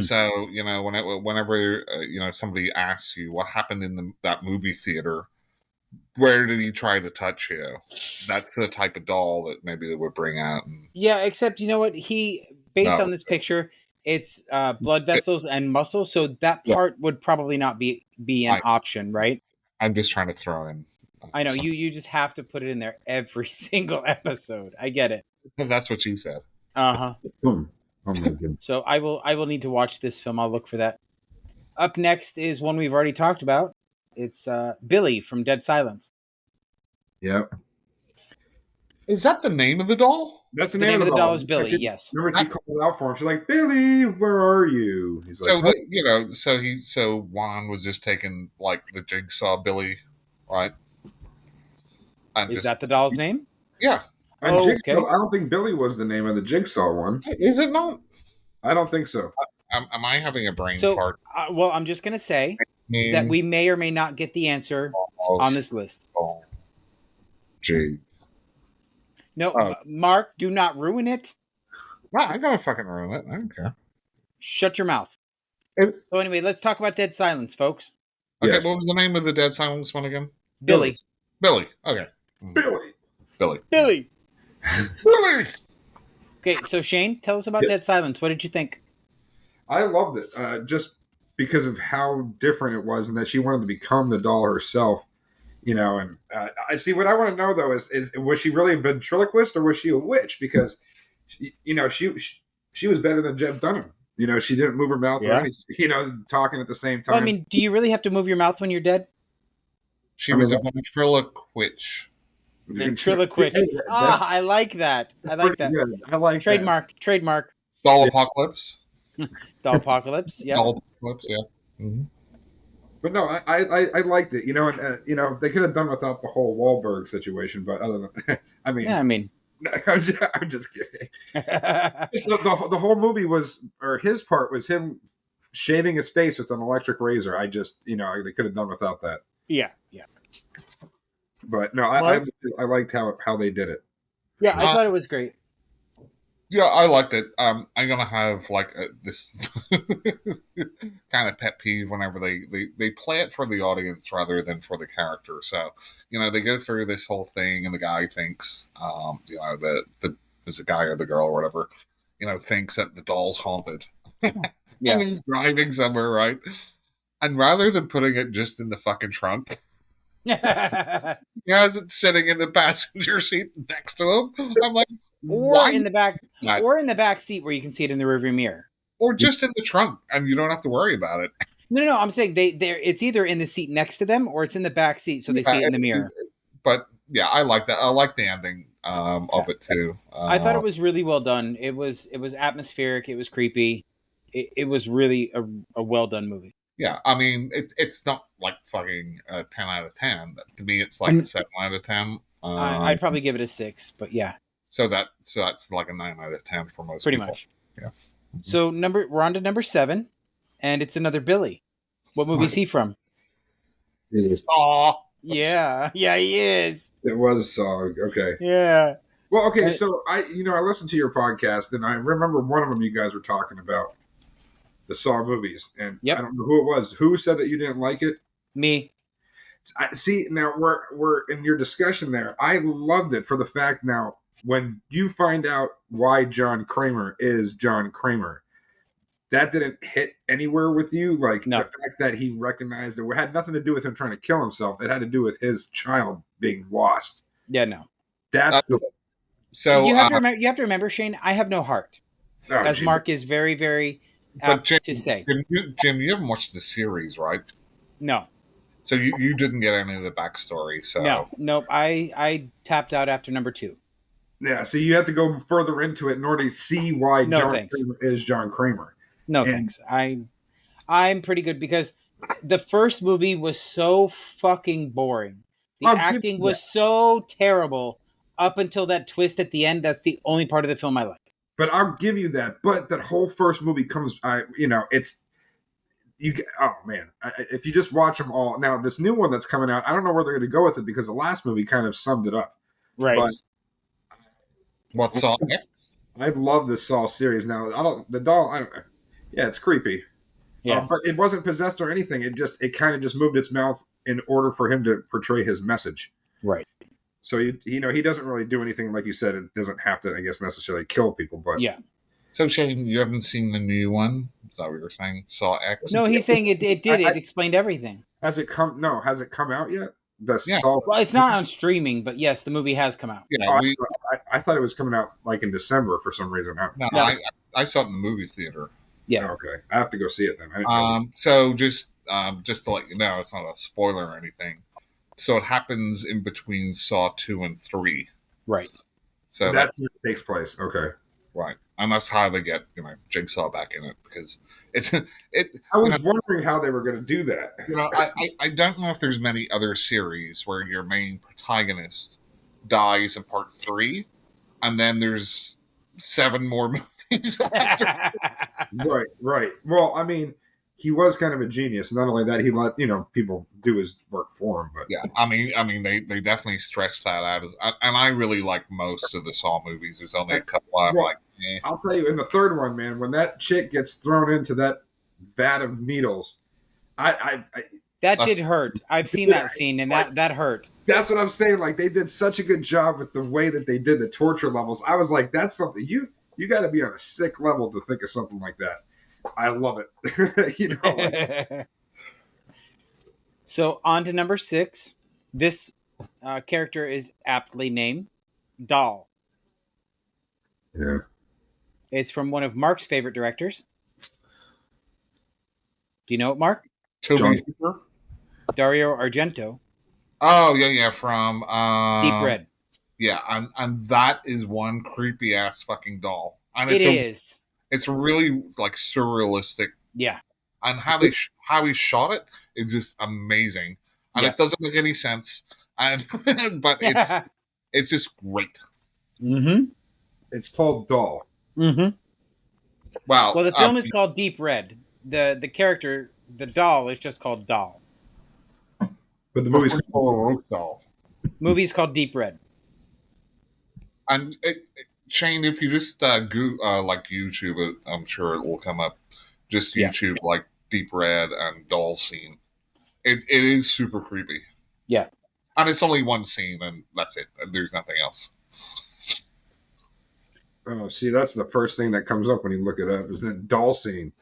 So whenever somebody asks you what happened in that movie theater, where did he try to touch you? That's the type of doll that maybe they would bring out. Yeah, except you know what? Based on this picture, it's blood vessels and muscles, so that part would probably not be an option, right? I'm just trying to throw in. I know you just have to put it in there every single episode. I get it. That's what she said. Oh my goodness. So I will need to watch this film. I'll look for that. Up next is one we've already talked about. It's Billy from Dead Silence. Yep. Is that the name of the doll? That's the name of the doll. Is Billy. Yes. Remember, she called out for him. She's like, "Billy, where are you?" He's like, so Juan was just taking like the jigsaw Billy, right? Is that the doll's name? Yeah. Okay. I don't think Billy was the name of the jigsaw one. Is it not? I don't think so. Am I having a brain fart? Well, I'm just gonna say that we may or may not get the answer on this list. Gee. No, Mark, do not ruin it. Well, I'm gonna fucking ruin it. I don't care. Shut your mouth. So anyway, let's talk about Dead Silence, folks. Okay, yes. What was the name of the Dead Silence one again? Billy. Billy. Okay. Billy. Okay, so Shane, tell us about Dead Silence. What did you think? I loved it, just because of how different it was, and that she wanted to become the doll herself. And I see. What I want to know though is was she really a ventriloquist or was she a witch? Because she was better than Jeb Dunham. She didn't move her mouth or anything. Talking at the same time. Well, I mean, do you really have to move your mouth when you're dead? She was a ventriloquist. Ventriloquist. I like that. I like that. Good. I like trademark. That. Trademark. Doll apocalypse. Doll apocalypse. Yeah. Doll apocalypse. Yeah. Mm-hmm. But no, I liked it. And they could have done without the whole Wahlberg situation. But other than, I'm just kidding. The whole movie his part was him shaving his face with an electric razor. They could have done without that. Yeah. But no, I liked how they did it. Yeah, I thought it was great. Yeah, I liked it. I'm gonna have like this kind of pet peeve whenever they play it for the audience rather than for the character. So they go through this whole thing, and the guy thinks, there's a guy or the girl or whatever, thinks that the doll's haunted, and he's driving somewhere, right? And rather than putting it just in the fucking trunk. He has it sitting in the passenger seat next to him. I'm like, in the back seat where you can see it in the rearview mirror, or just in the trunk, and you don't have to worry about it. No. I'm saying it's either in the seat next to them or it's in the back seat, so they see it in the mirror. But yeah, I like that. I like the ending of it too. I thought it was really well done. It was atmospheric. It was creepy. It was really a well done movie. Yeah, I mean, it's not like fucking 10 out of 10. To me, it's like a 7 out of 10. I'd probably give it a 6, but yeah. So that's like a 9 out of 10 for most Pretty people. Much. Yeah. So we're on to number 7, and it's another Billy. What movie is he from? Saw. Yeah, he is. It was Saw. Okay. Yeah. Well, okay. So I listened to your podcast, and I remember one of them you guys were talking about the Saw movies, and I don't know who it was. Who said that you didn't like it? Me. See, now we're in your discussion there. I loved it for the fact now when you find out why John Kramer is John Kramer, that didn't hit anywhere with you. Like No. the fact that he recognized it had nothing to do with him trying to kill himself. It had to do with his child being lost. Yeah, no. That's the. So You have to remember, Shane. I have no heart, Oh, as gee. Mark is very, very but apt Jim, to say. Jim, you haven't watched the series, right? No, So you didn't get any of the backstory. So nope. I tapped out after number 2. Yeah, so you have to go further into it in order to see why No, John thanks. Kramer is John Kramer. No, And- thanks. I'm pretty good because the first movie was so fucking boring. The I'll give acting you was so terrible up until that twist at the end. That's the only part of the film I like. But I'll give you that. But that whole first movie comes, it's you. Oh man, if you just watch them all now, this new one that's coming out, I don't know where they're going to go with it because the last movie kind of summed it up. Right. But what's Saw X? I love this Saw series. Now I don't the doll. I don't. Yeah, it's creepy. Yeah. But it wasn't possessed or anything. It kind of just moved its mouth in order for him to portray his message. Right. So he doesn't really do anything like you said. It doesn't have to, I guess, necessarily kill people. But Yeah. So Shane, you haven't seen the new one? Is that what you're saying? Saw X? No, he's saying it did. It explained everything. has it come? No, has it come out yet? The Yeah. Saw. Well, it's not on streaming, but yes, the movie has come out. Yeah, Oh, I thought it was coming out like in December for some reason. no, No. I saw it in the movie theater. Yeah. Okay, I have to go see it then. I didn't know. So just to let you know, it's not a spoiler or anything. So it happens in between Saw 2 and 3. Right. So That takes place. Okay. right, and that's how they get Jigsaw back in it because it. I was wondering how they were going to do that. I don't know if there's many other series where your main protagonist dies in part 3, and then there's 7 more movies after. Right. Well, I mean, he was kind of a genius. Not only that, he let people do his work for him. But Yeah, I mean, they definitely stretched that out, and I really like most of the Saw movies. There's only a couple I'm Well, like, eh. I'll tell you, in the third one, man, when that chick gets thrown into that vat of needles, I That did hurt. I've seen that scene, and that hurt. that's what I'm saying. Like they did such a good job with the way that they did the torture levels. I was like, that's something you got to be on a sick level to think of something like that. I love it. So on to number 6. This character is aptly named Doll. Yeah. It's from one of Mark's favorite directors. Do you know it, Mark? Toby. Dario Argento. Oh yeah, from Deep Red. Yeah, and that is one creepy ass fucking doll. And It is. It's really like surrealistic, Yeah. and how he shot it is just amazing, and Yeah. it doesn't make any sense, and but it's just great. Mm-hmm. It's called Doll. Mm-hmm. Wow. Well, the film is called Deep Red. The character, the doll, is just called Doll. But the movie's called Doll. Movie's called Deep Red. And Shane, if you just like YouTube it, I'm sure it will come up. Just YouTube like Deep Red and Doll scene. It is super creepy. Yeah. And it's only one scene, and that's it. There's nothing else. Oh, see, that's the first thing that comes up when you look it up is that doll scene.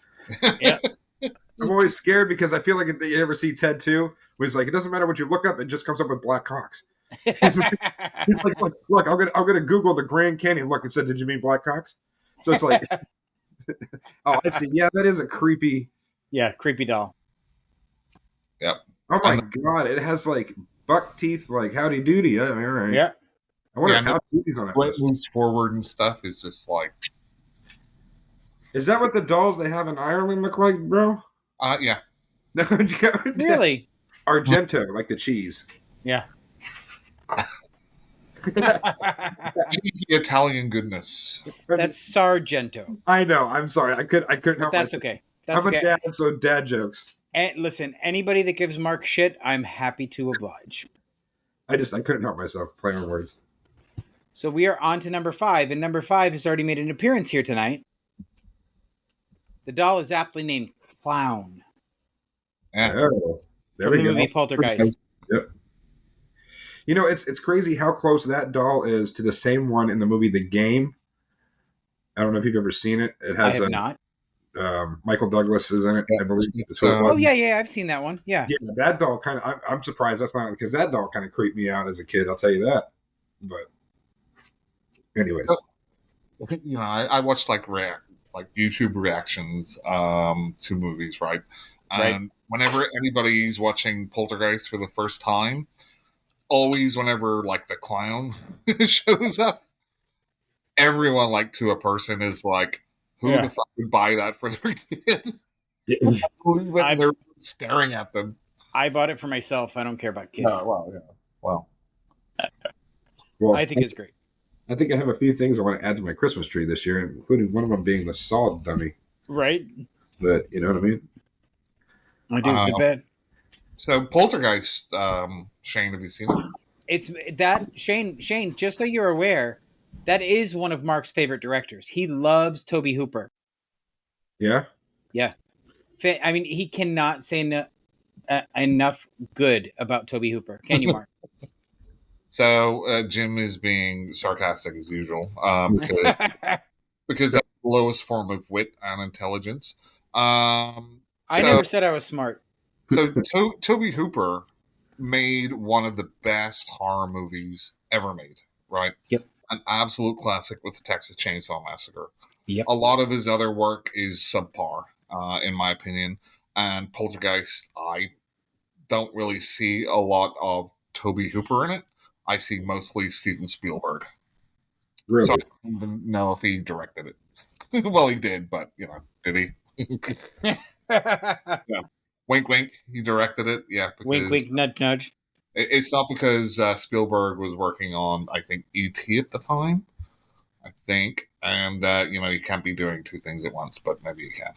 Yeah. I'm always scared because I feel like if you ever see Ted 2, where he's like, it doesn't matter what you look up, it just comes up with black cocks. He's like, look, I'm gonna Google the Grand Canyon. Look, it said, did you mean black cocks? So it's like, oh, I see. Yeah, that is a creepy. Yeah, creepy doll. Yep. Oh my god, it has like buck teeth, like howdy doody. Yeah, all right. Yeah. I wonder Yeah, how doodie's on it. When it moves forward and stuff is just like. Is that what the dolls they have in Ireland look like, bro? Yeah. No, Really? Argento, like the cheese. Yeah. Cheesy Italian goodness. That's Sargento. I know. I'm sorry. I couldn't help That's myself. okay. That's I'm okay. a dad, so dad jokes. And listen, anybody that gives Mark shit, I'm happy to oblige. I couldn't help myself playing on words. So we are on to number 5, and number 5 has already made an appearance here tonight. The doll is aptly named Clown. Yeah. Oh, there From we the go. movie Poltergeist. Yep. You know, it's crazy how close that doll is to the same one in the movie The Game. I don't know if you've ever seen it. It I has have not. Michael Douglas is in it, I believe. So, Oh yeah, I've seen that one. Yeah. Yeah, that doll kind of. I'm surprised that's not because that doll kind of creeped me out as a kid. I'll tell you that. But, anyways, you know, I watched like YouTube reactions to movies, right? And whenever anybody's watching Poltergeist for the first time, always whenever like the clown shows up, everyone like to a person is like, "Who the fuck would buy that for their kid?" They're staring at them. I bought it for myself. I don't care about kids. Oh, well, yeah. Well, I think it's great. I think I have a few things I want to add to my Christmas tree this year, including one of them being the Saw dummy. Right. But you know what I mean? I do. Good bed. So Poltergeist, Shane, have you seen it? It's that Shane. Just so you're aware, that is one of Mark's favorite directors. He loves Tobe Hooper. Yeah. Yeah. I mean, he cannot say enough good about Tobe Hooper. Can you, Mark? So Jim is being sarcastic as usual because that's the lowest form of wit and intelligence. I never said I was smart. So Tobe Hooper made one of the best horror movies ever made, right? Yep. An absolute classic with the Texas Chainsaw Massacre. Yep. A lot of his other work is subpar, in my opinion. And Poltergeist, I don't really see a lot of Tobe Hooper in it. I see mostly Steven Spielberg. Really? So I don't even know if he directed it. Well, he did, but, you know, did he? Yeah. Wink, wink. He directed it. Yeah. Because wink, wink, nudge, nudge. It's not because Spielberg was working on, I think, E.T. at the time. I think. And, you know, you can't be doing two things at once, but maybe you can.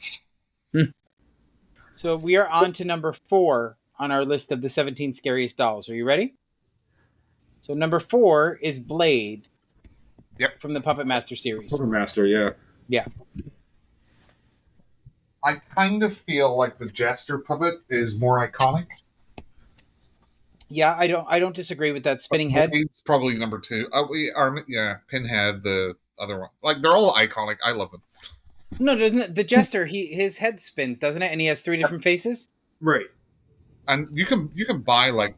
So we are on to number 4 on our list of the 17 scariest dolls. Are you ready? So number 4 is Blade. Yep. From the Puppet Master series. Puppet Master, yeah. Yeah. I kind of feel like the Jester puppet is more iconic. Yeah, I don't disagree with that. Spinning head. It's probably number 2. Pinhead, the other one. Like, they're all iconic. I love them. No, doesn't it? The Jester, his head spins, doesn't it? And he has 3 different faces. Right. And you can buy like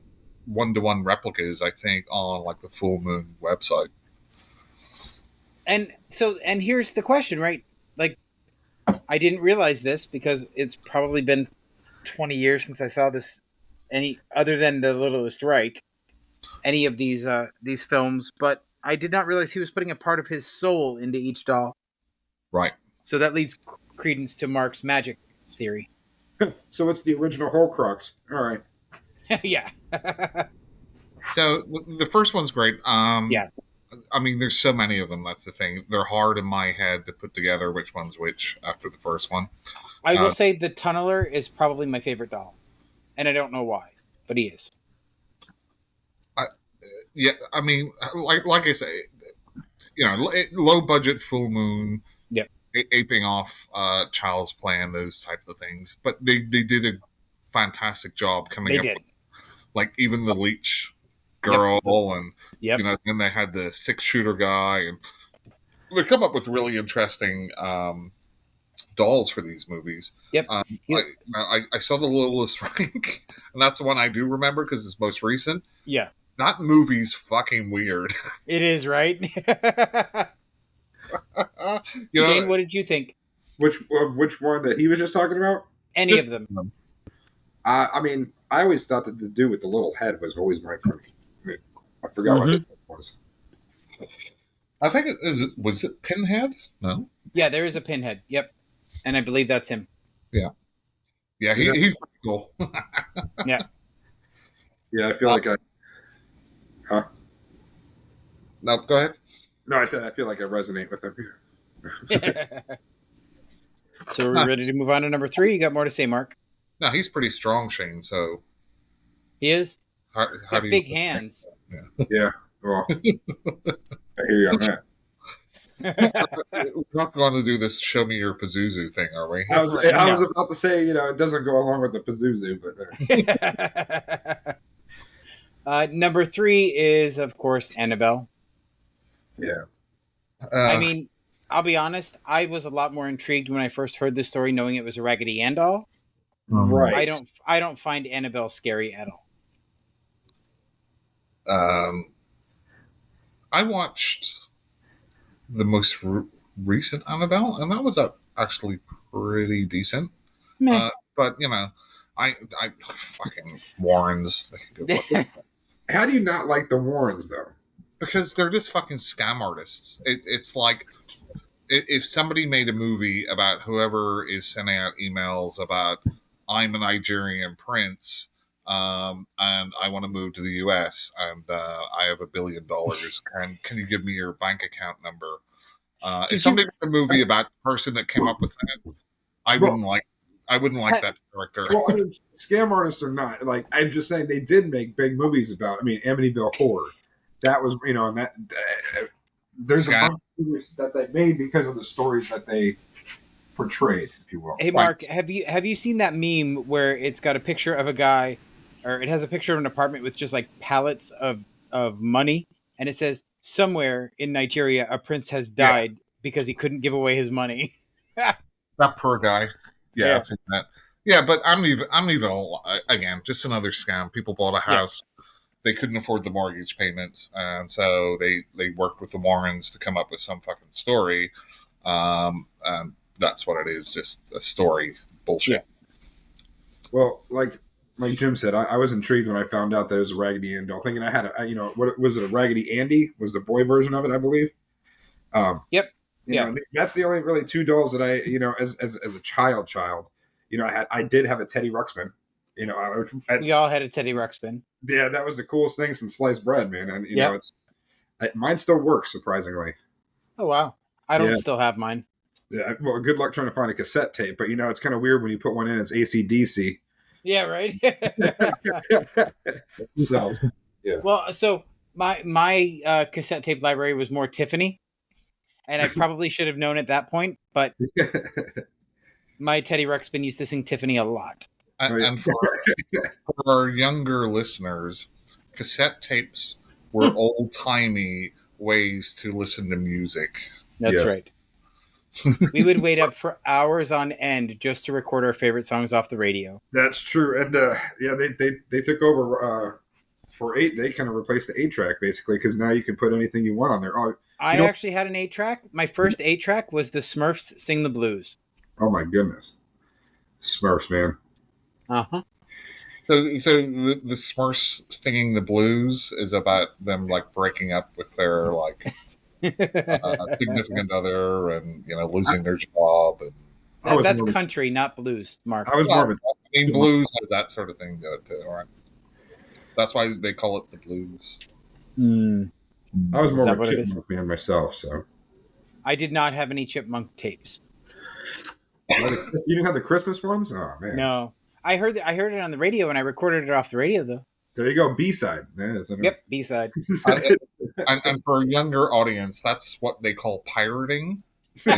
1-to-1 replicas, I think, on like the Full Moon website. And here's the question, right? Like, I didn't realize this because it's probably been 20 years since I saw this. Any other than The Littlest Reich, any of these films, but I did not realize he was putting a part of his soul into each doll. Right. So that leads credence to Mark's magic theory. So it's the original Horcrux. All right. Yeah. So the first one's great. Yeah. I mean, there's so many of them. That's the thing. They're hard in my head to put together which one's which after the first one. I will say the Tunneler is probably my favorite doll. And I don't know why, but he is. Yeah, I mean, like I say, you know, low budget Full Moon. Yep. Aping off Child's Plan, those types of things. But they did a fantastic job coming up with, like, even the Leech girl and, you know, then they had the 6-shooter guy. And they come up with really interesting dolls for these movies. Yep. I saw The Littlest Reich, and that's the one I do remember because it's most recent. Yeah. That movie's fucking weird. It is, right? You know, Jane, what did you think? Which one that he was just talking about? Any of them. I mean, I always thought that the dude with the little head was always right for me. I mean, I forgot what it was. I think was it Pinhead? No. Yeah, there is a Pinhead. Yep. And I believe that's him. Yeah. Yeah, he's pretty cool. Yeah. Yeah, I feel like Huh? No, go ahead. No, I said I feel like I resonate with him. So we're ready to move on to number 3. You got more to say, Mark? No, he's pretty strong, Shane. So he is. How do you big hands? Yeah. Well, I hear you on that. We're not going to do this "show me your Pazuzu" thing, are we? I was about to say, you know, it doesn't go along with the Pazuzu, but Number 3 is, of course, Annabelle. Yeah. I mean, I'll be honest. I was a lot more intrigued when I first heard the story, knowing it was a Raggedy Ann doll. Right. I don't find Annabelle scary at all. I watched the most recent Annabelle, and that was actually pretty decent. But you know, I fucking Warrens. How do you not like the Warrens though? Because they're just fucking scam artists. It's like if somebody made a movie about whoever is sending out emails about I'm a Nigerian prince, and I want to move to the U.S. and I have $1 billion. Can you give me your bank account number? If somebody made a movie about the person that came up with that, I wouldn't like that character. Well, I mean, scam artists are not like. I'm just saying they did make big movies about. I mean, Amityville Horror. That was, you know, and that there's a bunch of movies that they made because of the stories that they portrayed, if you will. Hey, Mark, have you seen that meme where it's got a picture of a guy, or it has a picture of an apartment with just like pallets of money, and it says somewhere in Nigeria a prince has died because he couldn't give away his money. That poor guy. Yeah, I've seen that. Yeah, but Amityville again, just another scam. People bought a house. Yeah. They couldn't afford the mortgage payments, and so they worked with the Warrens to come up with some fucking story, and that's what it is, just a story bullshit. Yeah. Well, like Jim said, I was intrigued when I found out that it was a Raggedy Ann doll, thinking I had what was it, a Raggedy Andy was the boy version of it, I believe. Yep. You know, that's the only really 2 dolls that I, you know, as a child, you know, I did have a Teddy Ruxpin. You know, we all had a Teddy Ruxpin. Yeah, that was the coolest thing since sliced bread, man. And you know, mine still works surprisingly. Oh wow, I don't still have mine. Yeah, well, good luck trying to find a cassette tape. But you know, it's kind of weird when you put one in. It's AC/DC. Yeah, right. So, yeah. Well, so my cassette tape library was more Tiffany, and I probably should have known at that point. But my Teddy Ruxpin used to sing Tiffany a lot. And for our younger listeners, cassette tapes were old-timey ways to listen to music. That's right. We would wait up for hours on end just to record our favorite songs off the radio. That's true. And they took over for 8. They kind of replaced the 8-track basically, because now you can put anything you want on there. I actually had an 8-track. My first 8-track was the Smurfs Sing the Blues. Oh my goodness, Smurfs, man. Uh-huh. So the Smurfs singing the blues is about them like breaking up with their like significant other, and you know, losing their job, and that's country, not blues, Mark. I was more of I mean, blues has that sort of thing to it too, right? That's why they call it the blues. I was more of a Chipmunk man myself, so I did not have any Chipmunk tapes. You didn't have the Christmas ones? Oh man, no. I heard it on the radio, and I recorded it off the radio, though. There you go, B-side. Yeah, yep, B-side. And for a younger audience, that's what they call pirating. Oh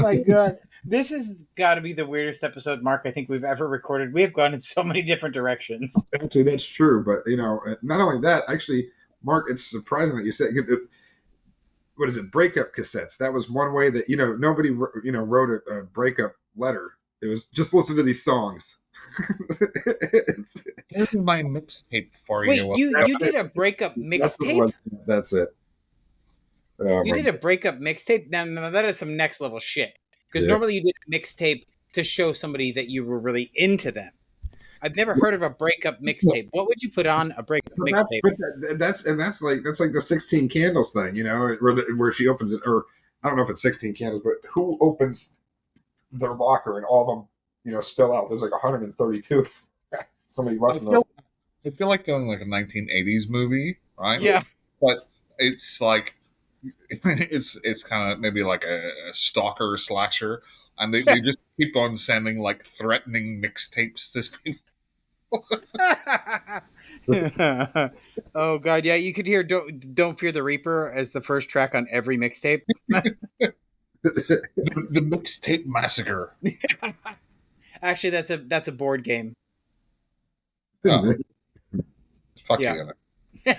my god, this has got to be the weirdest episode, Mark, I think we've ever recorded. We have gone in so many different directions. Actually, that's true, but you know, not only that, actually, Mark, it's surprising that you said. What is it? Breakup cassettes. That was one way that, you know, nobody, you know, wrote a breakup letter. It was just listen to these songs. Here's my mixtape for you. Wait, you did a breakup mixtape? That's it. You did a breakup mixtape? Now that is some next level shit. Because normally you did a mixtape to show somebody that you were really into them. I've never heard of a breakup mixtape. What would you put on a breakup mixtape? That's like the 16 Candles thing, you know, where she opens it, or I don't know if it's 16 Candles, but who opens their locker and all of them, you know, spill out? There's like 132. Somebody left them. I feel like doing like a 1980s movie, right? Yeah, but it's like it's kind of maybe like a stalker slasher, and they just keep on sending like threatening mixtapes to people. Oh god, yeah, you could hear "Don't Fear the Reaper" as the first track on every mixtape. The Mixtape Massacre. Actually, that's a board game. Oh. Fuck Yeah. you.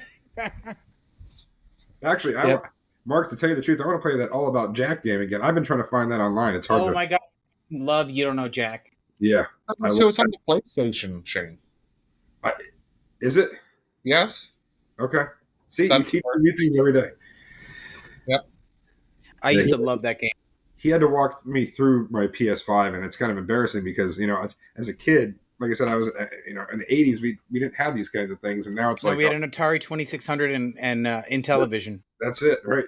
Actually, Yep. Mark, to tell you the truth, I want to play that All About Jack game again. I've been trying to find that online. It's hard Oh to. my god, love You Don't Know Jack. Yeah. So it's on the PlayStation, Shane. Is it? Yes. Okay. See, That's you teach new things every day. I used to love that game. He had to walk me through my PS5, and it's kind of embarrassing because as a kid, like I said, I was in the '80s. We didn't have these kinds of things, and now it's No, like we had an Atari 2600 and Intellivision. that's it, right?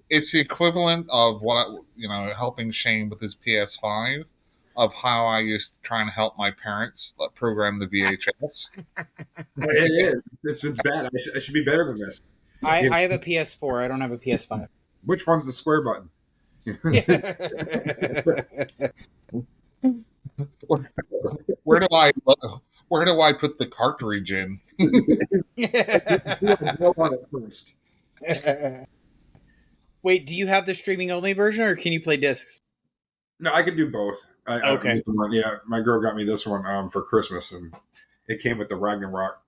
It's the equivalent of helping Shane with his PS5, of how I used to try and help my parents program the VHS. It is. It's bad. I should be better than this. I have a PS4. I don't have a PS5. Which one's the square button? Where do I put the cartridge in? First. Wait, do you have the streaming only version, or can you play discs? No, I could do both. Okay. Yeah, my girl got me this one for Christmas, and it came with the Ragnarok.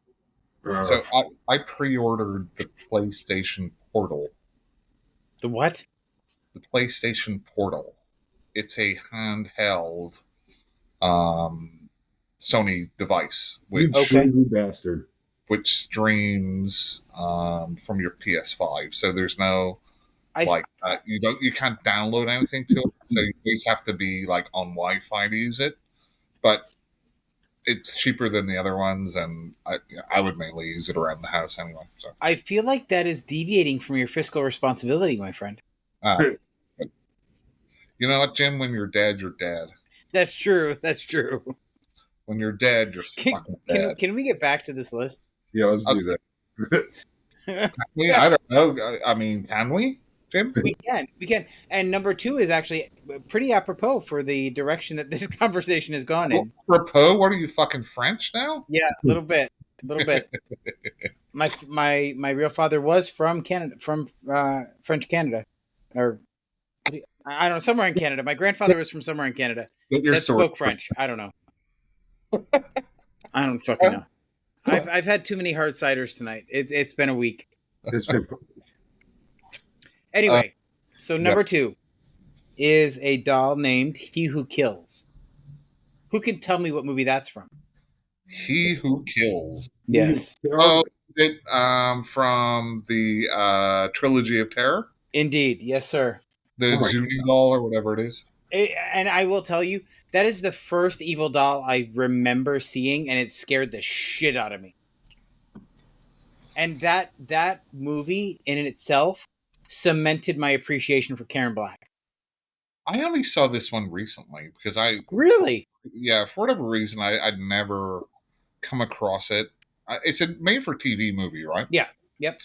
So I pre-ordered the PlayStation Portal. The what? The PlayStation Portal. It's a handheld Sony device, You which shitty bastard. streams from your PS5. So there's no you can't download anything to it. So you always have to be like on Wi-Fi to use it. But it's cheaper than the other ones, and I would mainly use it around the house anyway. So I feel like that is deviating from your fiscal responsibility, my friend. You know what, Jim? When you're dead, you're dead. That's true. That's true. When you're dead, you're fucking dead. Can we get back to this list? Yeah, let's do that. I don't know. I mean, can we, Jim? We can. And number 2 is actually pretty apropos for the direction that this conversation has gone in. Apropos? What are you, fucking French now? Yeah, a little bit. My real father was from Canada, from French Canada, or I don't know, somewhere in Canada. My grandfather was from somewhere in Canada that spoke French. I don't know. I don't fucking know. I've had too many hard ciders tonight. It's been a week. Anyway, so number 2 is a doll named He Who Kills. Who can tell me what movie that's from? He Who Kills. Yes. Oh, it from the Trilogy of Terror? Indeed. Yes, sir. The Zuni doll or whatever it is. And I will tell you, that is the first evil doll I remember seeing, and it scared the shit out of me. And that movie in itself cemented my appreciation for Karen Black. I only saw this one recently because Really? Yeah, for whatever reason, I'd never come across it. It's a made-for-TV movie, right? Yeah. Yep.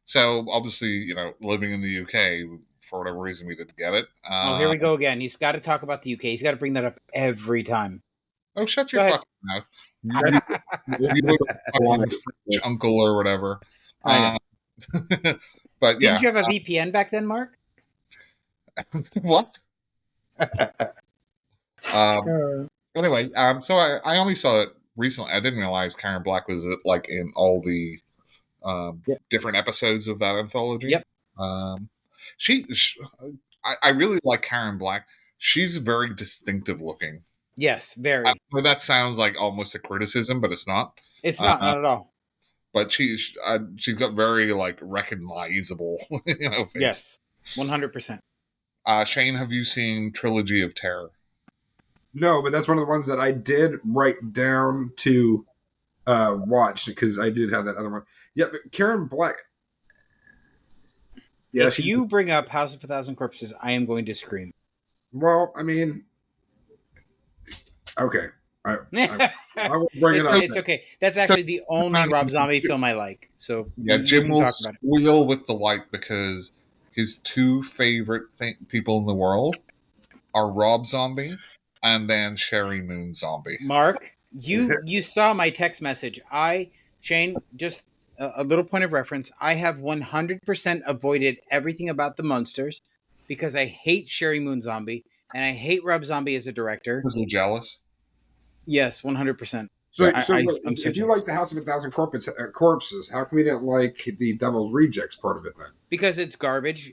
So obviously, living in the UK, for whatever reason, we didn't get it. Here we go again. He's got to talk about the UK. He's got to bring that up every time. Oh, shut your fucking mouth! You French uncle or whatever. But yeah, didn't you have a VPN back then, Mark? What? Anyway, so I only saw it recently. I didn't realize Karen Black was like in all the different episodes of that anthology. Yep. I really like Karen Black. She's very distinctive looking. Yes, very. That sounds like almost a criticism, but it's not. It's not at all. But she's got very like recognizable, face. Yes, 100%. Shane, have you seen Trilogy of Terror? No, but that's one of the ones that I did write down to watch because I did have that other one. Yeah, but Karen Black. Yeah, if you bring up House of a Thousand Corpses, I am going to scream. Well, I mean, okay. I will bring it up. It's okay. That's actually the only Rob Zombie film I like. So yeah, Jim will squeal with delight because his 2 favorite people in the world are Rob Zombie and then Sherry Moon Zombie. Mark, you saw my text message. Shane, just a little point of reference. I have 100% avoided everything about the Munsters because I hate Sherry Moon Zombie and I hate Rob Zombie as a director. Was he jealous? Yes, 100%. So, I'm so if you jealous. like the House of a Thousand Corpses, how come you didn't like the Devil's Rejects part of it then? Because it's garbage.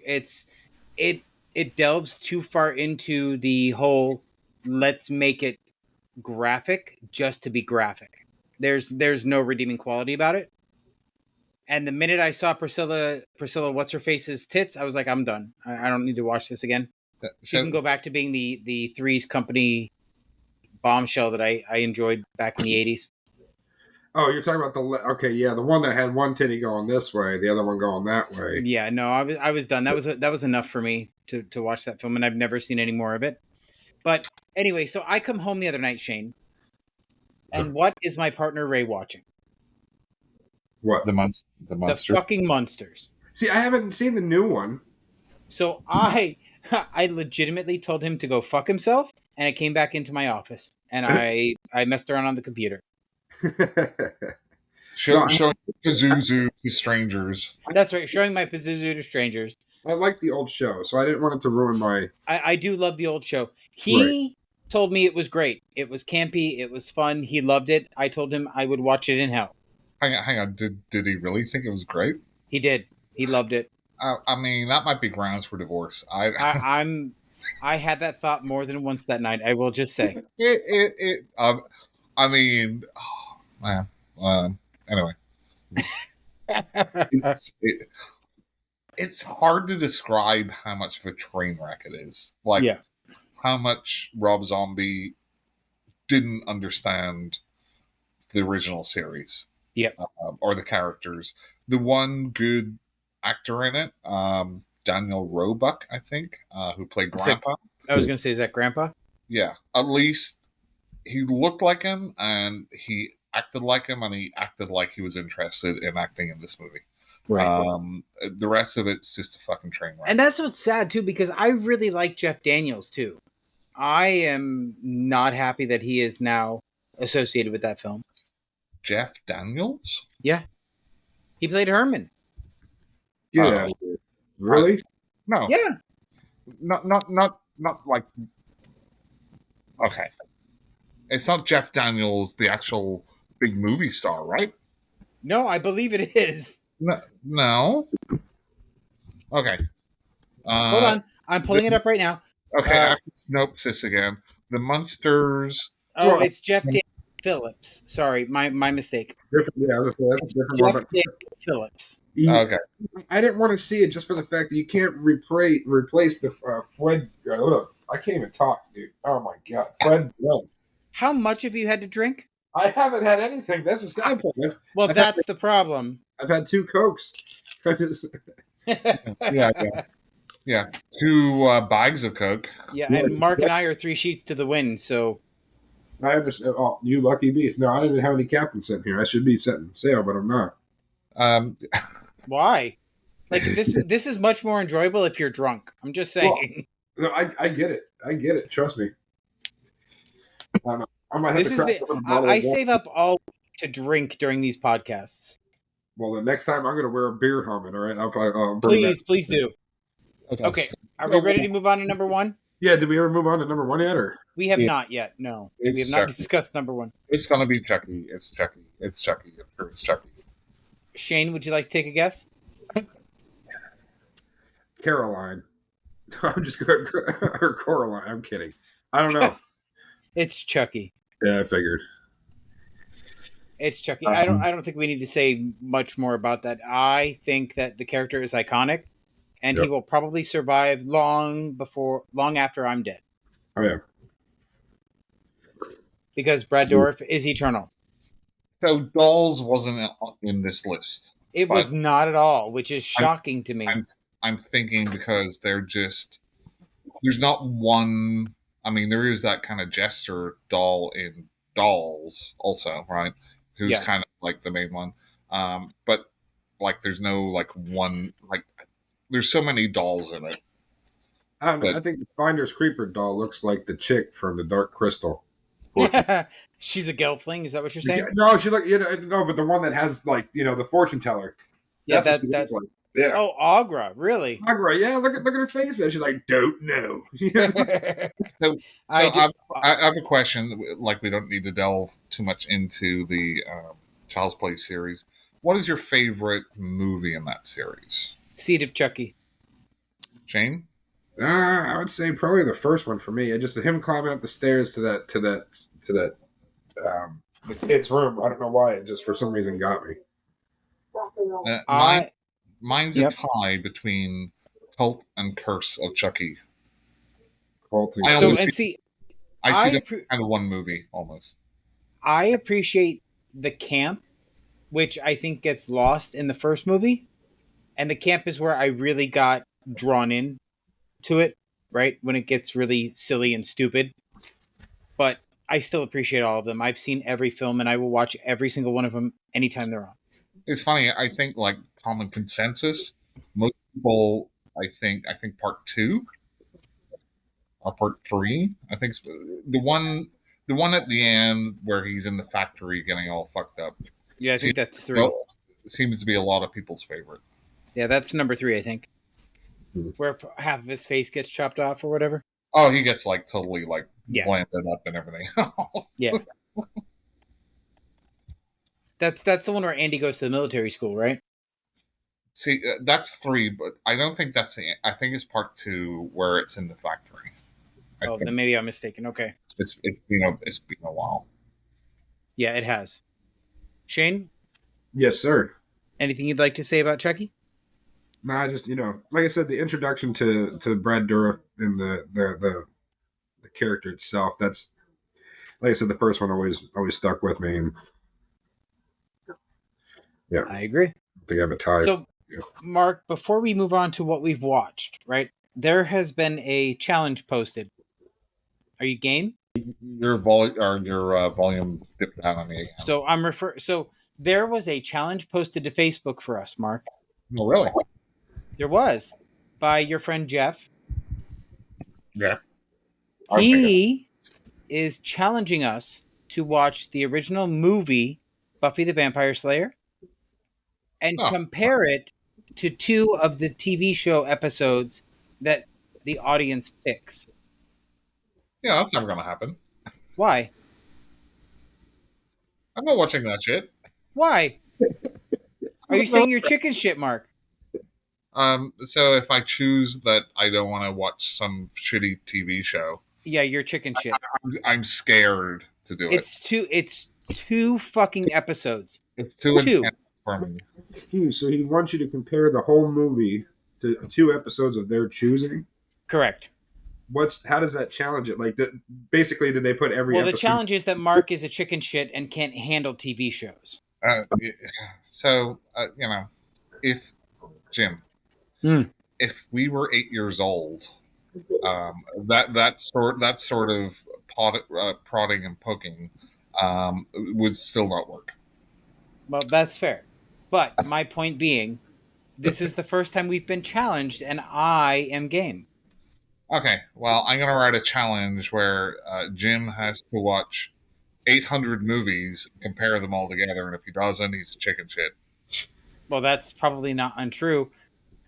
It delves too far into the whole let's make it graphic just to be graphic. There's no redeeming quality about it. And the minute I saw Priscilla, what's her face's tits, I was like, I'm done. I don't need to watch this again. She can go back to being the Three's Company bombshell that I enjoyed back in the 80s. Oh, you're talking about the one that had one titty going this way, the other one going that way. Yeah, no, I was done. That was enough for me to watch that film, and I've never seen any more of it. But anyway, so I come home the other night, Shane, and what is my partner Ray watching? What? The The monster. fucking Monsters. See, I haven't seen the new one. So I legitimately told him to go fuck himself, and it came back into my office, and I messed around on the computer. Showing Pazuzu to strangers. That's right, showing my Pazuzu to strangers. I like the old show, so I didn't want it to ruin my. I do love the old show. He told me it was great. It was campy. It was fun. He loved it. I told him I would watch it in hell. Hang on. Did he really think it was great? He did. He loved it. I mean, that might be grounds for divorce. I had that thought more than once that night. I will just say. I mean, oh, man. Anyway, it's hard to describe how much of a train wreck it is. Like, yeah. How much Rob Zombie didn't understand the original series. Yep. Or the characters. The one good actor in it, Daniel Roebuck, I think, who played Grandpa. I was going to say, is that Grandpa? Yeah. At least he looked like him, and he acted like him, and he acted like he was interested in acting in this movie. Right. The rest of it's just a fucking train wreck. And that's what's sad, too, because I really like Jeff Daniels, too. I am not happy that he is now associated with that film. Jeff Daniels? Yeah. He played Herman. Yeah. Really? No. Yeah. Not like. Okay. It's not Jeff Daniels, the actual big movie star, right? No, I believe it is. No. Okay. Hold on. I'm pulling it up right now. Okay, I have to synopsis again. The Munsters. Oh, it's Jeff Phillips. Sorry, my mistake. Yeah, that's a different Jeff Phillips. Okay. I didn't want to see it just for the fact that you can't replace the Fred. I can't even talk, dude. Oh my god, Fred. No. How much have you had to drink? I haven't had anything. That's a sad point. Well, that's the problem. I've had 2 Cokes. Yeah. 2 bags of Coke. Yeah, and Mark and I are 3 sheets to the wind, so. I understand. Oh, you lucky beast. No, I don't even have any captain sitting here. I should be setting sail, but I'm not. Why? Like, this is much more enjoyable if you're drunk. I'm just saying. Well, no, I get it. I get it. Trust me. I might have I save up all to drink during these podcasts. Well, the next time I'm going to wear a beer helmet, all right? I'll probably, please do. Okay. Are we ready to move on to number 1? Yeah, did we ever move on to number 1 yet? Or? We have not yet, no. We have not discussed number 1. It's going to be Chucky. It's Chucky. It's Chucky. It's Chucky. Shane, would you like to take a guess? Caroline. I'm just going to... Or Coraline. I'm kidding. I don't know. It's Chucky. Yeah, I figured. It's Chucky. I don't think we need to say much more about that. I think that the character is iconic, and he will probably survive long after I'm dead. Oh yeah. Because Brad Dourif is eternal. So Dolls wasn't in this list. It was not at all, which is shocking to me. I'm thinking because there's not one. I mean, there is that kind of jester doll in Dolls also, right? Who's kind of like the main one. But like, there's no like one, like, there's so many dolls in it. I don't know. I think the Finders Creeper doll looks like the chick from the Dark Crystal. She's a gelfling. Is that what you're saying? No, she look. No, but the one that has like the fortune teller. Yeah, that's Yeah. Oh, Agra, really? Agra, yeah, look at her face, man. She's like, don't know. So, I do. I have a question. Like, we don't need to delve too much into the Child's Play series. What is your favorite movie in that series? Seed of Chucky. Shane? I would say probably the first one for me. Just him climbing up the stairs to that the kid's room. I don't know why. It just for some reason got me. Mine's a tie between Cult and Curse of Chucky. I see them kind of one movie almost. I appreciate the camp, which I think gets lost in the first movie, and the camp is where I really got drawn in to it, right? When it gets really silly and stupid. But I still appreciate all of them. I've seen every film, and I will watch every single one of them anytime they're on. It's funny. I think like common consensus, most people, I think part 2 or part 3. I think the one at the end where he's in the factory getting all fucked up. Yeah, I think that's 3. Seems to be a lot of people's favorite. Yeah, that's number 3, I think. Where half of his face gets chopped off or whatever. Oh, he gets like totally like blended up and everything else. Yeah. That's the one where Andy goes to the military school, right? See, that's 3, but I don't think that's the. I think it's part 2 where it's in the factory. Then maybe I'm mistaken. Okay. It's been a while. Yeah, it has. Shane? Yes, sir. Anything you'd like to say about Chucky? Nah, just like I said, the introduction to Brad Dourif and the character itself. That's like I said, the first one always stuck with me. And yeah, I agree. I think I have a tie. So, Mark, before we move on to what we've watched, right? There has been a challenge posted. Are you game? Your volume dipped down on me. So there was a challenge posted to Facebook for us, Mark. Oh, really? There was, by your friend Jeff. Yeah. He is challenging us to watch the original movie Buffy the Vampire Slayer and compare it to 2 of the TV show episodes that the audience picks. Yeah, that's never going to happen. Why? I'm not watching that shit. Why? Are you saying you're chicken shit, Mark? So if I choose that I don't want to watch some shitty TV show, yeah, you're chicken shit. I'm scared to do it. It's 2 fucking episodes. It's too intense for me. So he wants you to compare the whole movie to 2 episodes of their choosing? Correct. How does that challenge it? Like, basically, did they put every? Well, the challenge is that Mark is a chicken shit and can't handle TV shows. If Jim, if we were 8 years old, that sort of prodding and poking would still not work. Well, that's fair. But my point being, this is the first time we've been challenged, and I am game. Okay, well, I'm going to write a challenge where Jim has to watch 800 movies, compare them all together, and if he doesn't, he's a chicken shit. Well, that's probably not untrue.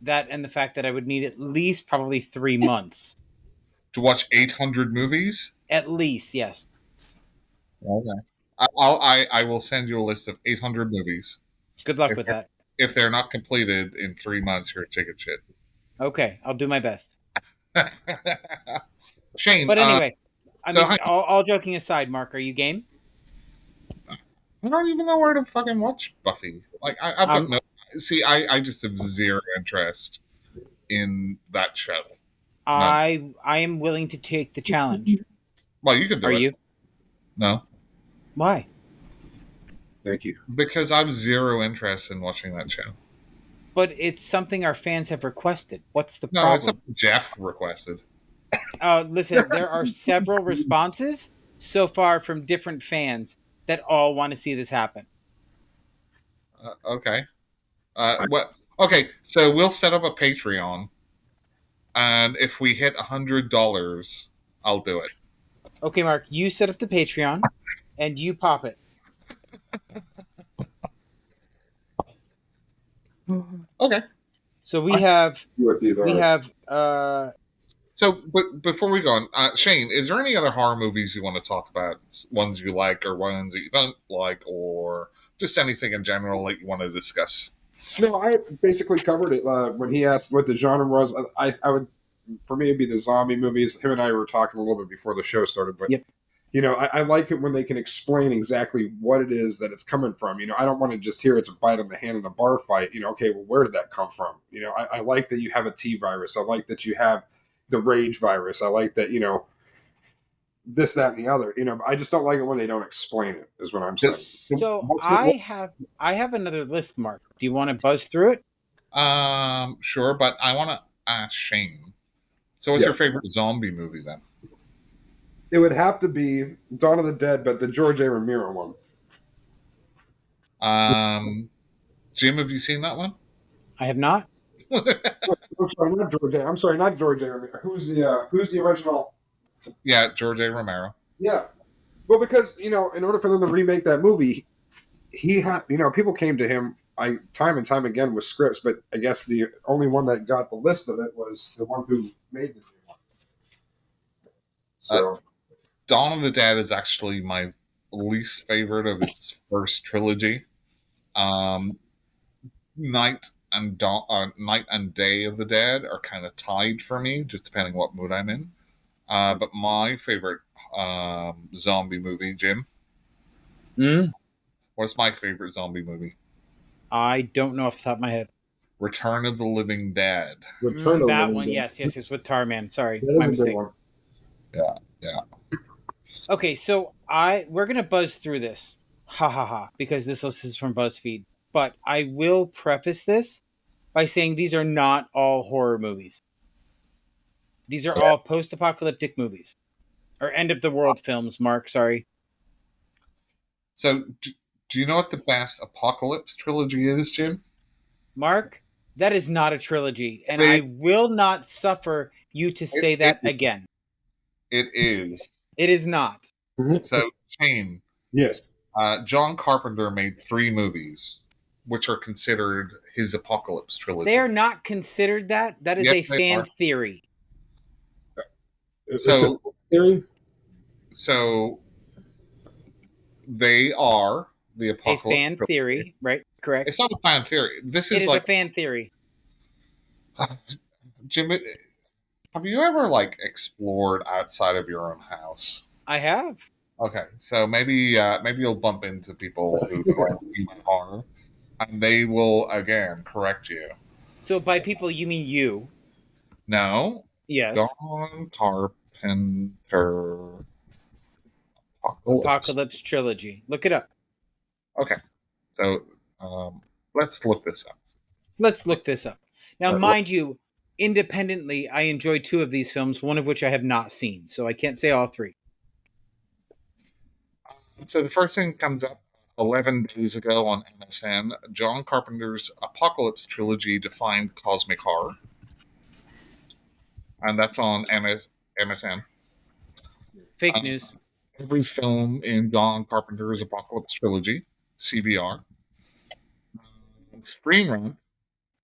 That and the fact that I would need at least probably 3 months. To watch 800 movies? At least, yes. Okay. I will send you a list of 800 movies. Good luck with that. If they're not completed in 3 months, you're a chicken shit. Okay, I'll do my best. Shane. But anyway, all joking aside, Mark, are you game? I don't even know where to fucking watch Buffy. Like, I've got no. See, I just have zero interest in that show. I am willing to take the challenge. Well, you can do it. Are you? No. Why? Thank you. Because I have zero interest in watching that show. But it's something our fans have requested. What's the problem? No, it's something Jeff requested. Listen, there are several responses so far from different fans that all want to see this happen. Okay. Okay, so we'll set up a Patreon, and if we hit $100, I'll do it. Okay, Mark, you set up the Patreon, and you pop it. Okay. So we have With either we or. have So, but before we go on, Shane, is there any other horror movies you want to talk about? Ones you like, or ones that you don't like, or just anything in general that you want to discuss? No, I basically covered it when he asked what the genre was. I would, for me, it'd be the zombie movies. Him and I were talking a little bit before the show started, but Yep. I like it when they can explain exactly what it is that it's coming from. I don't want to just hear it's a bite on the hand in a bar fight. Okay, well, where did that come from? I like that you have a T virus. I like that you have the rage virus. I like that this, that, and the other. I just don't like it when they don't explain it. Is what I'm saying. so I have another list, Mark. Do you want to buzz through it? Sure, but I want to ask Shane. So, what's Yeah. your favorite zombie movie then? It would have to be Dawn of the Dead, but the George A. Romero one. Jim, have you seen that one? I have not. I'm sorry, not George A. I'm sorry, not George A. Romero. Who's the original? Yeah, George A. Romero. Yeah. Well, because in order for them to remake that movie, he had people came to him time and time again with scripts, but I guess the only one that got the list of it was the one who made the new one. So Dawn of the Dead is actually my least favorite of its first trilogy. Night and Day of the Dead are kind of tied for me, just depending what mood I'm in. But my favorite zombie movie, Jim. What's my favorite zombie movie? I don't know off the top of my head. Return of the Living Dead. Return of That the one, Living yes, with Tarman. Sorry, Dead. That my is a good mistake. one. Yeah. Okay, so we're gonna buzz through this, because this list is from BuzzFeed. But I will preface this by saying these are not all horror movies. These are all post-apocalyptic movies, or end of the world films. Mark, sorry. So, do you know what the best Apocalypse trilogy is, Jim? Mark, that is not a trilogy, and I will not suffer you to say that again. It is. It is not. So, Shane. Yes. John Carpenter made 3 movies, which are considered his Apocalypse trilogy. They are not considered that. That is a fan theory. So, theory. So they are the Apocalypse. A fan theory, right? Correct. It's not a fan theory. This is like a fan theory. Jim, have you ever explored outside of your own house? I have. Okay, so maybe you'll bump into people who like horror, and they will again correct you. So by people, you mean you? No. Yes. John Carpenter Apocalypse trilogy. Look it up. Okay, so let's look this up. Now, mind you, independently, I enjoyed 2 of these films, one of which I have not seen, so I can't say all 3. So the first thing comes up 11 days ago on MSN. John Carpenter's Apocalypse trilogy defined cosmic horror. And that's on MSN. Fake news. Every film in John Carpenter's Apocalypse trilogy, CBR. Screen Rant,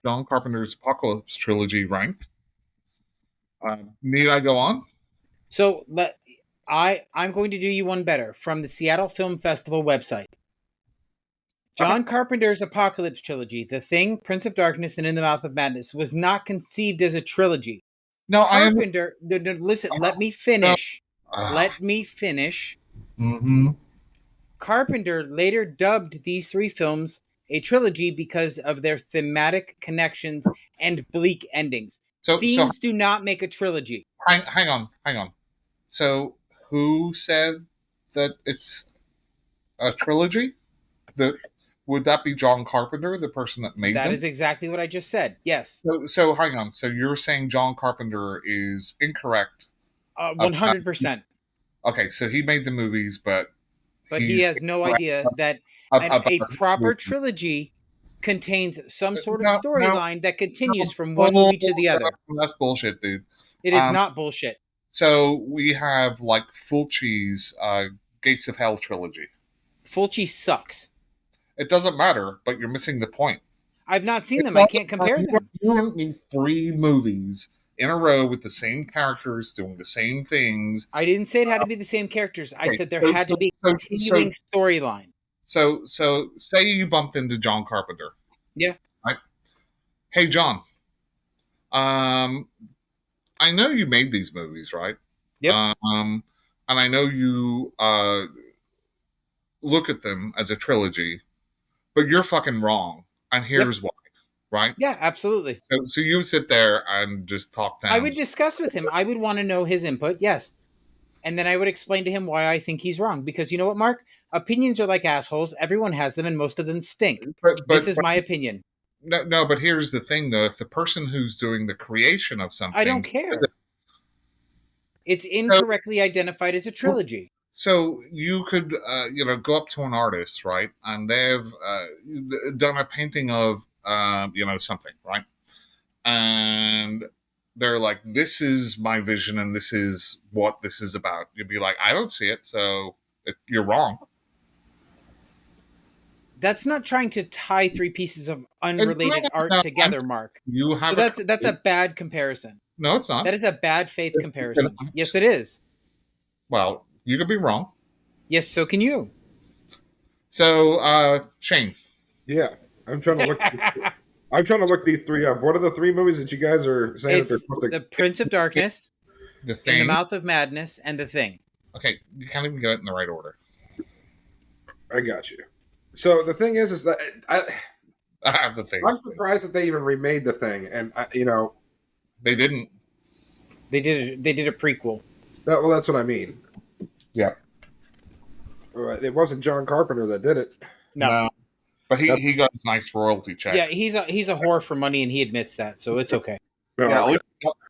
John Carpenter's Apocalypse trilogy ranked. Need I go on? So I'm going to do you one better from the Seattle Film Festival website. John Carpenter's Apocalypse trilogy, The Thing, Prince of Darkness, and In the Mouth of Madness, was not conceived as a trilogy. No, Carpenter. Listen, let me finish. Let me finish. Mm-hmm. Carpenter later dubbed these 3 films a trilogy because of their thematic connections and bleak endings. Themes do not make a trilogy. Hang on. So, who said that it's a trilogy? Would that be John Carpenter, the person that made them? That is exactly what I just said. Yes. So hang on. So you're saying John Carpenter is incorrect? 100%. Okay, so he made the movies, but he has no idea that a proper trilogy contains some sort of storyline that continues from one movie to the other. That's bullshit, dude. It is not bullshit. So we have Fulci's Gates of Hell trilogy. Fulci sucks. It doesn't matter, but you're missing the point. I've not seen them. I can't compare them. You don't need 3 movies in a row with the same characters doing the same things. I didn't say it had to be the same characters. I said there had to be a so- continuing storyline. So say you bumped into John Carpenter. Yeah. Right? Hey, John. I know you made these movies, right? Yep. And I know you look at them as a trilogy, but you're fucking wrong. And here's why, right? Yeah, absolutely. So you sit there and just talk down. I would discuss with him. I would want to know his input, yes. And then I would explain to him why I think he's wrong. Because you know what, Mark? Opinions are like assholes. Everyone has them, and most of them stink. This is my opinion. No, but here's the thing, though. If the person who's doing the creation of something... I don't care. It's incorrectly identified as a trilogy. So you could, go up to an artist, right? And they've done a painting of, something, right? And they're like, this is my vision and this is what this is about. You'd be like, I don't see it, so you're wrong. That's not trying to tie 3 pieces of unrelated art together, Mark. You have that's a bad comparison. No, it's not. That is a bad faith comparison. Yes, it is. Well, you could be wrong. Yes, so can you. So, Shane. Yeah, I'm trying to look. I'm trying to look these 3 up. What are the 3 movies that you guys are saying? It's The Prince of Darkness, The Thing, In the Mouth of Madness, and The Thing. Okay, you can't even get it in the right order. I got you. So the thing is that I have The Thing. I'm surprised that they even remade The Thing, and they didn't. They did a prequel. Well, that's what I mean. Yeah. It wasn't John Carpenter that did it. No. But he got his nice royalty check. Yeah, he's a whore for money, and he admits that, so it's okay. Yeah,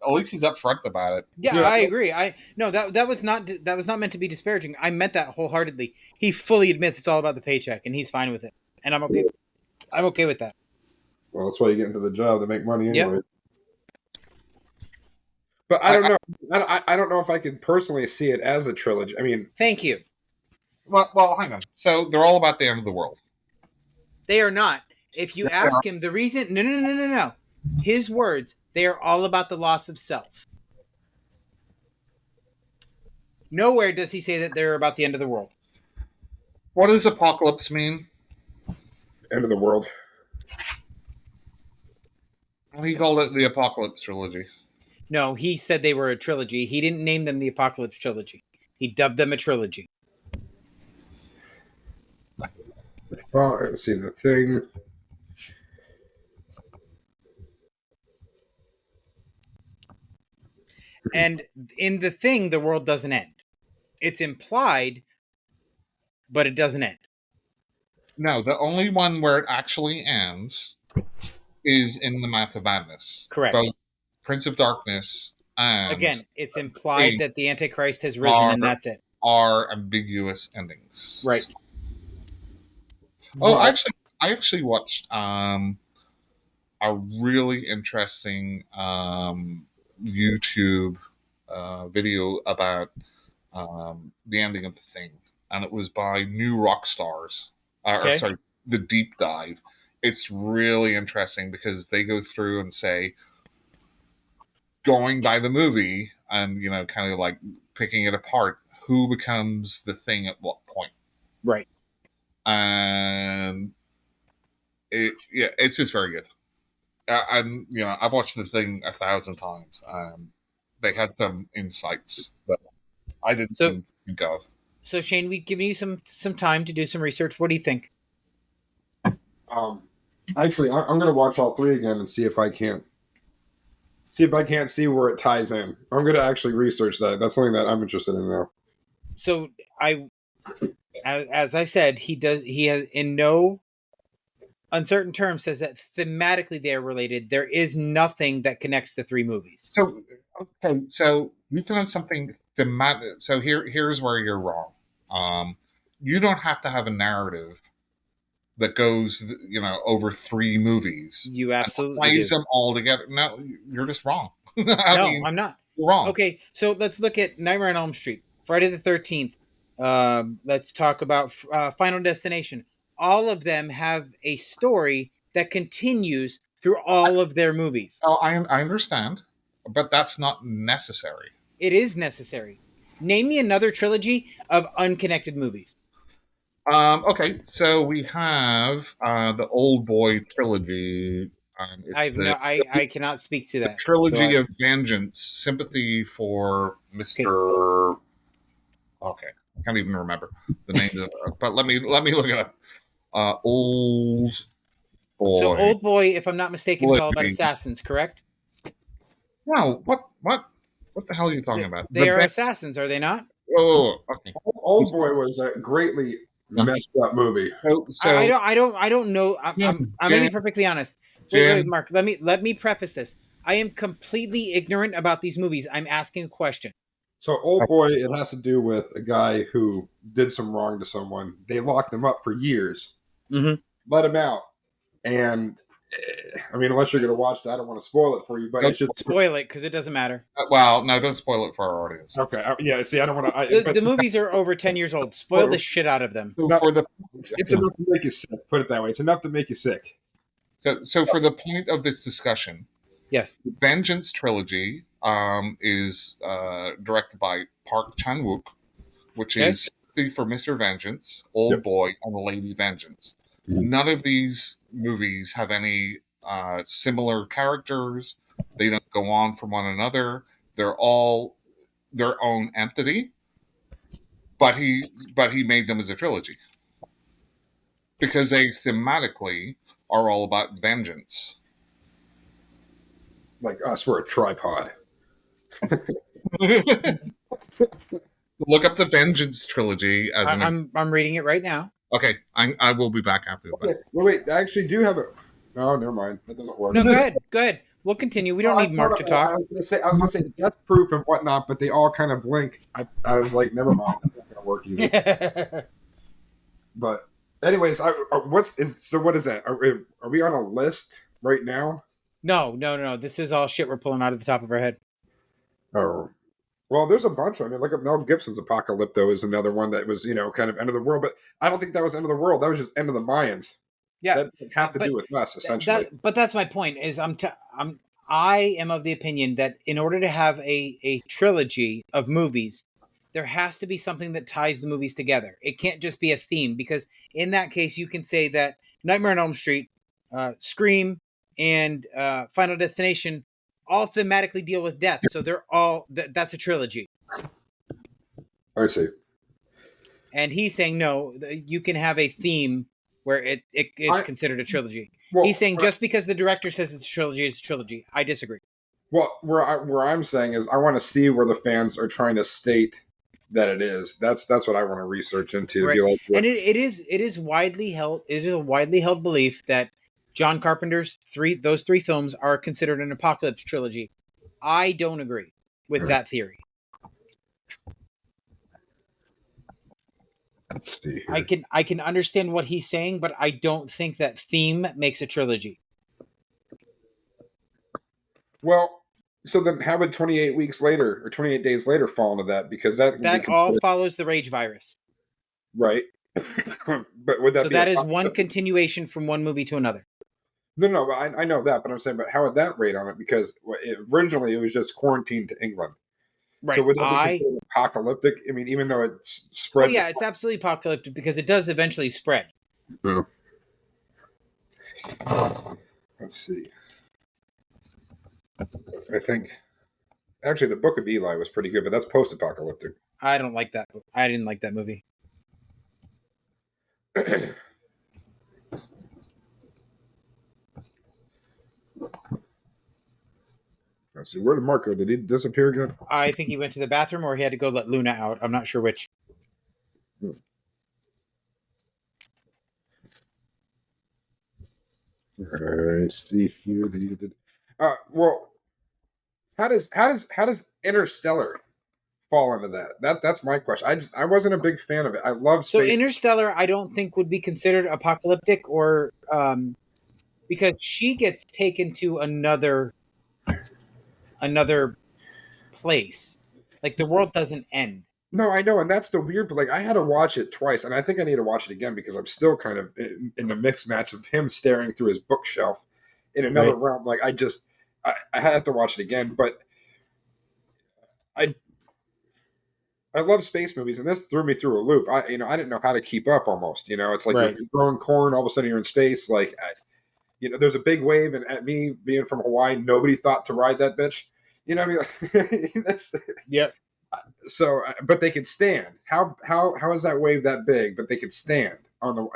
at least he's upfront about it. Yeah, I agree. That was not meant to be disparaging. I meant that wholeheartedly. He fully admits it's all about the paycheck, and he's fine with it, and I'm okay. I'm okay with that. Well, that's why you get into the job to make money anyway. Yep. But I don't know. I don't know if I could personally see it as a trilogy. I mean, thank you. Well, hang on. So they're all about the end of the world. They are not. If you ask him the reason, no. His words, they are all about the loss of self. Nowhere does he say that they're about the end of the world. What does apocalypse mean? End of the world. He called it the Apocalypse Trilogy. No, he said they were a trilogy. He didn't name them the Apocalypse Trilogy. He dubbed them a trilogy. Well, let's see The Thing. And in The Thing, the world doesn't end. It's implied, but it doesn't end. No, the only one where it actually ends is in The Mouth of Madness. Correct. Both Prince of Darkness and... Again, it's implied that the Antichrist has risen, and that's it. Are ambiguous endings. Right. Oh, I actually watched a really interesting YouTube video about the ending of The Thing, and it was by New Rock Stars. The Deep Dive. It's really interesting because they go through and say, going by the movie and kind of like picking it apart, who becomes the Thing at what point. Right. And it's just very good. And I've watched The Thing 1,000 times. They had some insights that I didn't think of. So Shane, we've given you some time to do some research. What do you think? Actually, I'm going to watch all 3 again and see if I can't see where it ties in. I'm going to actually research that. That's something that I'm interested in now. So as I said, he has in no uncertain terms says that thematically they are related. There is nothing that connects the 3 movies. So you can have something thematic. So here's where you're wrong. You don't have to have a narrative that goes, over 3 movies. You absolutely plays them all together. No, you're just wrong. I'm not. You're wrong. Okay, so let's look at Nightmare on Elm Street, Friday the 13th. Let's talk about Final Destination. All of them have a story that continues through all of their movies. Oh, I understand, but that's not necessary. It is necessary. Name me another trilogy of unconnected movies. Okay, so we have the Old Boy trilogy. It's I cannot speak to the that. trilogy So of vengeance, sympathy for Mr. Okay, I can't even remember the name of it, but let me look it up. Old Boy. So Old Boy, if I'm not mistaken, is all about Trilogy. assassins, correct? No, what the hell are you talking about? They are assassins, are they not? Oh, okay. Old Boy was a greatly messed up movie. So I don't know. I'm gonna be perfectly honest. Wait, Mark. Let me preface this. I am completely ignorant about these movies. I'm asking a question. So Old Boy, it has to do with a guy who did some wrong to someone. They locked him up for years, let him out, and I mean, unless you're going to watch that, I don't want to spoil it for you. But Don't it's just Spoil it because it doesn't matter. well, no, don't spoil it for our audience. okay. Yeah, see, I don't want to. The movies are over 10 years old. Spoil the shit out of them. So No, for the it's enough to make you sick. Put it that way. It's enough to make you sick. so for the point of this discussion, Yes. the Vengeance trilogy is directed by Park Chan Wook, which Okay. is Sympathy for Mr. Vengeance, Old Boy, and The Lady Vengeance. None of these movies have any similar characters. They don't go on from one another. They're all their own entity. But he made them as a trilogy because they thematically are all about vengeance. Like us, we're a tripod. Look up the Vengeance trilogy as I'm reading it right now. Okay, I will be back after that. Okay. Wait. I actually do have a. No, never mind. That doesn't work. No, go ahead. Go ahead. We'll continue. We don't need Mark to talk. I was going to say death proof and whatnot, but they all kind of link. I was like, never mind. That's not going to work either. But anyways, what is that? Are we on a list right now? No. This is all shit we're pulling out of the top of our head. Oh, well, there's a bunch. I mean, look up Mel Gibson's Apocalypto is another one that was kind of end of the world, but I don't think that was end of the world. That was just end of the Mayans. Yeah, that didn't have to do with us essentially. But that's my point. Is I am of the opinion that in order to have a trilogy of movies, there has to be something that ties the movies together. It can't just be a theme, because in that case, you can say that Nightmare on Elm Street, Scream, and Final Destination all thematically deal with death. So they're all that's a trilogy. I see. And he's saying no, you can have a theme where it's considered a trilogy. Well, he's saying just because the director says it's a trilogy, it's a trilogy. I disagree. Well, where I'm saying is I want to see where the fans are trying to state that it is. That's what I want to research into. Right. Like, and it is widely held. It is a widely held belief that John Carpenter's those three films are considered an apocalypse trilogy. I don't agree with that theory. Let's see here. I can understand what he's saying, but I don't think that theme makes a trilogy. Well, so then how would 28 weeks later or 28 days later fall into that? Because that all follows the rage virus. Right. But would that so be that is one continuation from one movie to another? No, I know that, but I'm saying, but how would that rate on it? Because originally it was just quarantined to England. Right. So would that be considered apocalyptic? I mean, even though it's spread. Oh, yeah, it's absolutely apocalyptic because it does eventually spread. Yeah. Let's see. I think actually the Book of Eli was pretty good, but that's post-apocalyptic. I don't like that. I didn't like that movie. Let's see. Where did Mark go? Did he disappear again? I think he went to the bathroom, or he had to go let Luna out. I'm not sure which. I see here that you did. Well, how does Interstellar fall into that? That's my question. I wasn't a big fan of it. I love space. So Interstellar, I don't think would be considered apocalyptic, or because she gets taken to another place. Like the world doesn't end. No, I know, and that's the weird. But like, I had to watch it twice, and I think I need to watch it again because I'm still kind of in the mixed match of him staring through his bookshelf in another realm. Like, I had to watch it again, but I I love space movies, and this threw me through a loop. I didn't know how to keep up. Almost, it's like Right. you're growing corn, all of a sudden you're in space. Like, there's a big wave, and at me being from Hawaii, nobody thought to ride that bitch. You know what I mean? That's Yep. so, but they could stand. How is that wave that big? But they could stand on the.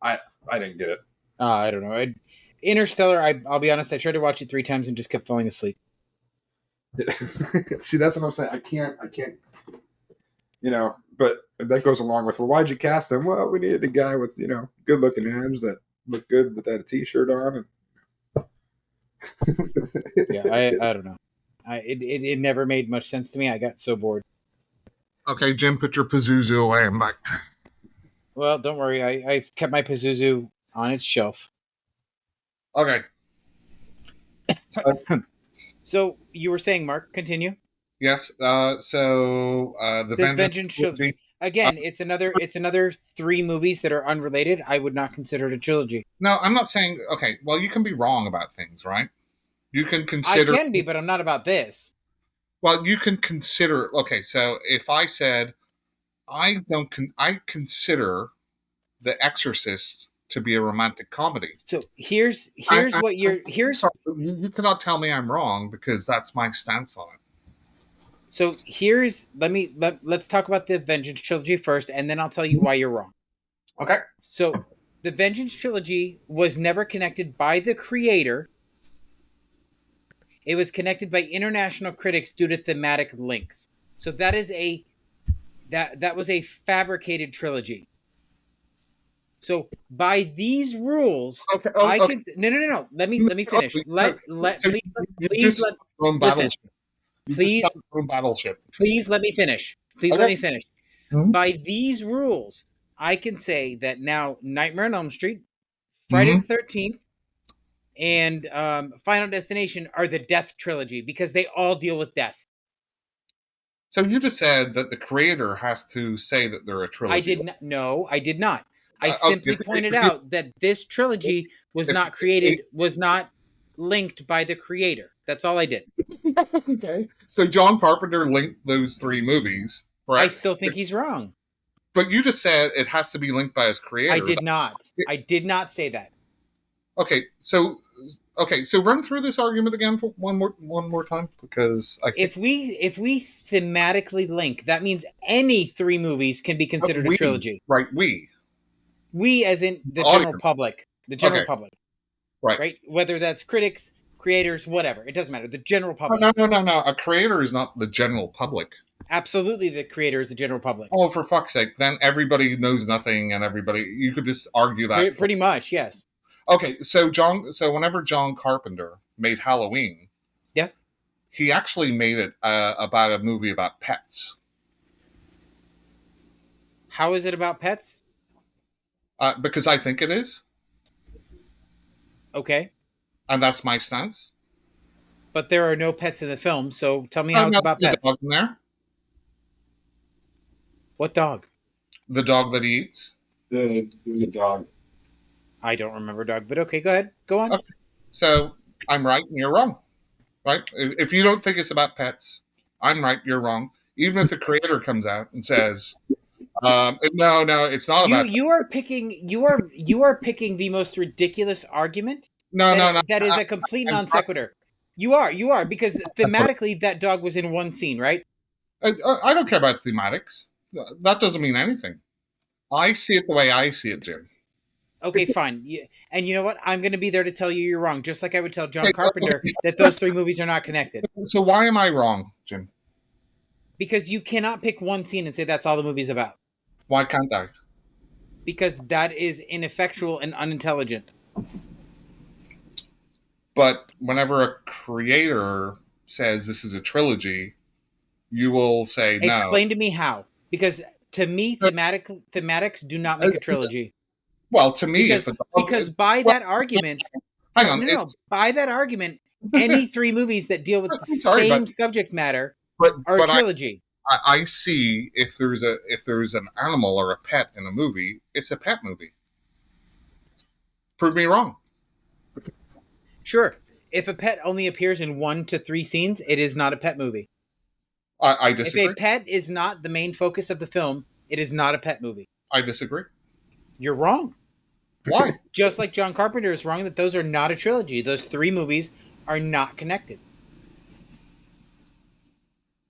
I didn't get it. I don't know. Interstellar. I'll be honest. I tried to watch it 3 times and just kept falling asleep. See, that's what I'm saying. I can't. But that goes along with, well, why'd you cast him? Well, we needed a guy with good looking abs that looked good with that t-shirt on. Yeah, I don't know. It never made much sense to me. I got so bored. Okay, Jim, put your Pazuzu away. I'm back. Well, don't worry. I've kept my Pazuzu on its shelf. Okay. So you were saying, Mark, continue. Yes. The Vengeance Trilogy. Again, it's another 3 movies that are unrelated. I would not consider it a trilogy. No, I'm not saying. Okay, well, you can be wrong about things, right? You can consider. I can be, but I'm not about this. Well, you can consider. Okay, so if I said I consider The Exorcist to be a romantic comedy. So here's what you're here's. Sorry, you cannot tell me I'm wrong because that's my stance on it. So let's talk about the Vengeance Trilogy first, and then I'll tell you why you're wrong. Okay. So the Vengeance Trilogy was never connected by the creator. It was connected by international critics due to thematic links. So that was a fabricated trilogy. So by these rules, Okay. No. Let me finish. Please let me finish. Let me finish. Mm-hmm. By these rules, I can say that now Nightmare on Elm Street, Friday the 13th, and Final Destination are the Death Trilogy because they all deal with death. So you just said that the creator has to say that they're a trilogy. I did not. No, I did not. I simply pointed out that this trilogy was not linked by the creator. That's all I did. Okay. So John Carpenter linked those 3 movies, right? I still think he's wrong. But you just said it has to be linked by his creator. I did not. I did not say that. Okay, so run through this argument again for one more time, because I think if we thematically link, that means any 3 movies can be considered a trilogy. Right, we as in the general public. The general public. Right? Whether that's critics, creators, whatever. It doesn't matter. The general public. No. A creator is not the general public. Absolutely, the creator is the general public. Oh, for fuck's sake. Then everybody knows nothing and you could just argue that. Pretty much, yes. Okay, so whenever John Carpenter made Halloween, yeah, he actually made it about a movie about pets. How is it about pets? Because I think it is. Okay. And that's my stance. But there are no pets in the film, so tell me how it's about pets. Dog in there. What dog? The dog that he eats. The dog. I don't remember dog, but okay, go ahead. Go on. Okay. So I'm right and you're wrong. Right? If you don't think it's about pets, I'm right, you're wrong. Even if the creator comes out and says, no, it's not about you are picking the most ridiculous argument. No. That is a complete non sequitur. You are, because thematically that dog was in one scene, right? I don't care about thematics. That doesn't mean anything. I see it the way I see it, Jim. Okay, fine. And you know what? I'm going to be there to tell you you're wrong, just like I would tell John Carpenter that those 3 movies are not connected. So why am I wrong, Jim? Because you cannot pick one scene and say that's all the movie's about. Why can't I? Because that is ineffectual and unintelligent. But whenever a creator says this is a trilogy, you will say no. Explain to me how. Because to me, thematics do not make a trilogy. Well, to me, because by that argument, hang on, by that argument, any 3 movies that deal with the same subject matter are a trilogy. I see if there's an animal or a pet in a movie, it's a pet movie. Prove me wrong. Sure. If a pet only appears in 1 to 3 scenes, it is not a pet movie. I disagree. If a pet is not the main focus of the film, it is not a pet movie. I disagree. You're wrong. Why? Just like John Carpenter is wrong that those are not a trilogy. Those 3 movies are not connected.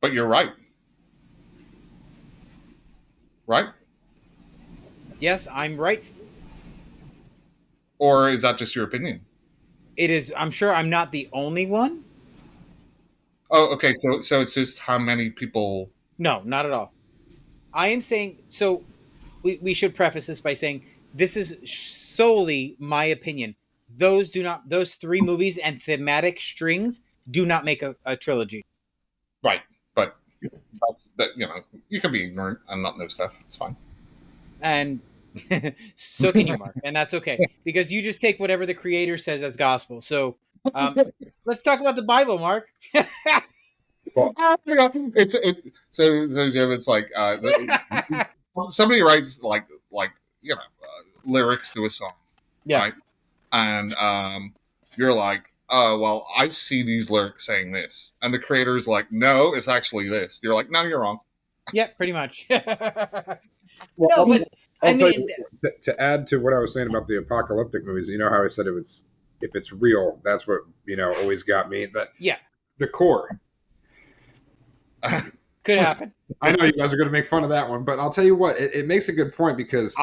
But you're right. Right? Yes, I'm right. Or is that just your opinion? It is. I'm sure I'm not the only one. Oh, okay. So it's just how many people. No, not at all. I am saying, so we should preface this by saying this is solely my opinion. Those 3 movies and thematic strings do not make a trilogy. Right. But that's that. You can be ignorant and not know stuff. It's fine. And so can you, Mark, and that's okay because you just take whatever the creator says as gospel. So let's talk about the Bible, Mark. Well, it's like somebody writes like lyrics to a song, Yeah. right? And you're like, oh well, I see these lyrics saying this, and the creator's like, no, it's actually this. You're like, no, you're wrong. Yeah, pretty much. Well, No, but I'll tell you, to add to what I was saying about the apocalyptic movies, you know how I said if it's real, that's what always got me. But yeah, the core. could happen. I know you guys are going to make fun of that one, but I'll tell you what, it makes a good point because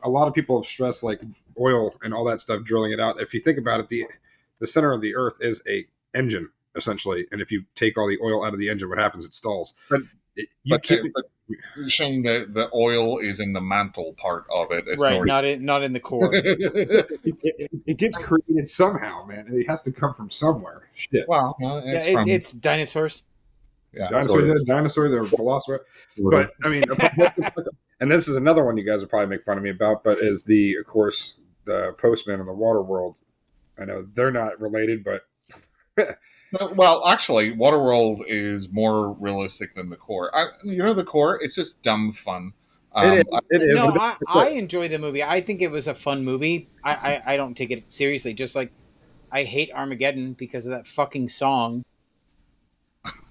a lot of people have stressed like oil and all that stuff, drilling it out. If you think about it, the center of the Earth is a engine essentially, and if you take all the oil out of the engine, what happens? It stalls. But showing that the oil is in the mantle part of it, it's right? Not in the core. it gets created somehow, man. It has to come from somewhere. Shit. Well, it's dinosaurs. Yeah, dinosaur, the velociraptor. But I mean, and this is another one you guys will probably make fun of me about, but is of course, the Postman and the Waterworld. I know they're not related, but well, actually, Waterworld is more realistic than the core. The core, it's just dumb fun. It is. No, I enjoy the movie. I think it was a fun movie. I don't take it seriously. Just like I hate Armageddon because of that fucking song.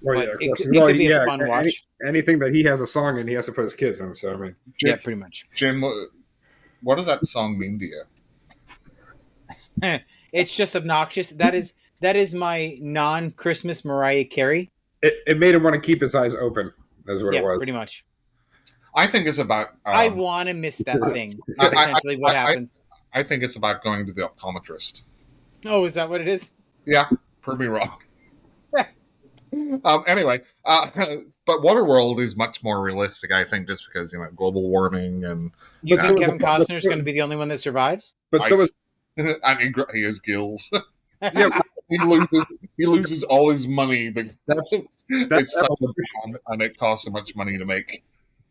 Well, yeah, it could be a fun watch. Anything that he has a song in, he has to put his kids in. So I mean, yeah, pretty much. Jim, what does that song mean to you? It's just obnoxious. That is my non-Christmas Mariah Carey. It made him want to keep his eyes open. That's what it was. Pretty much. I think it's about. I want to miss that thing. That's essentially what happens. I think it's about going to the optometrist. Oh, is that what it is? Yeah, prove me wrong. Anyway, but Waterworld is much more realistic, I think, just because global warming and. You think Kevin Costner is going to be the only one that survives? But so is. I mean, he has gills. Yeah, he loses all his money because it's such a bomb and it costs so much money to make.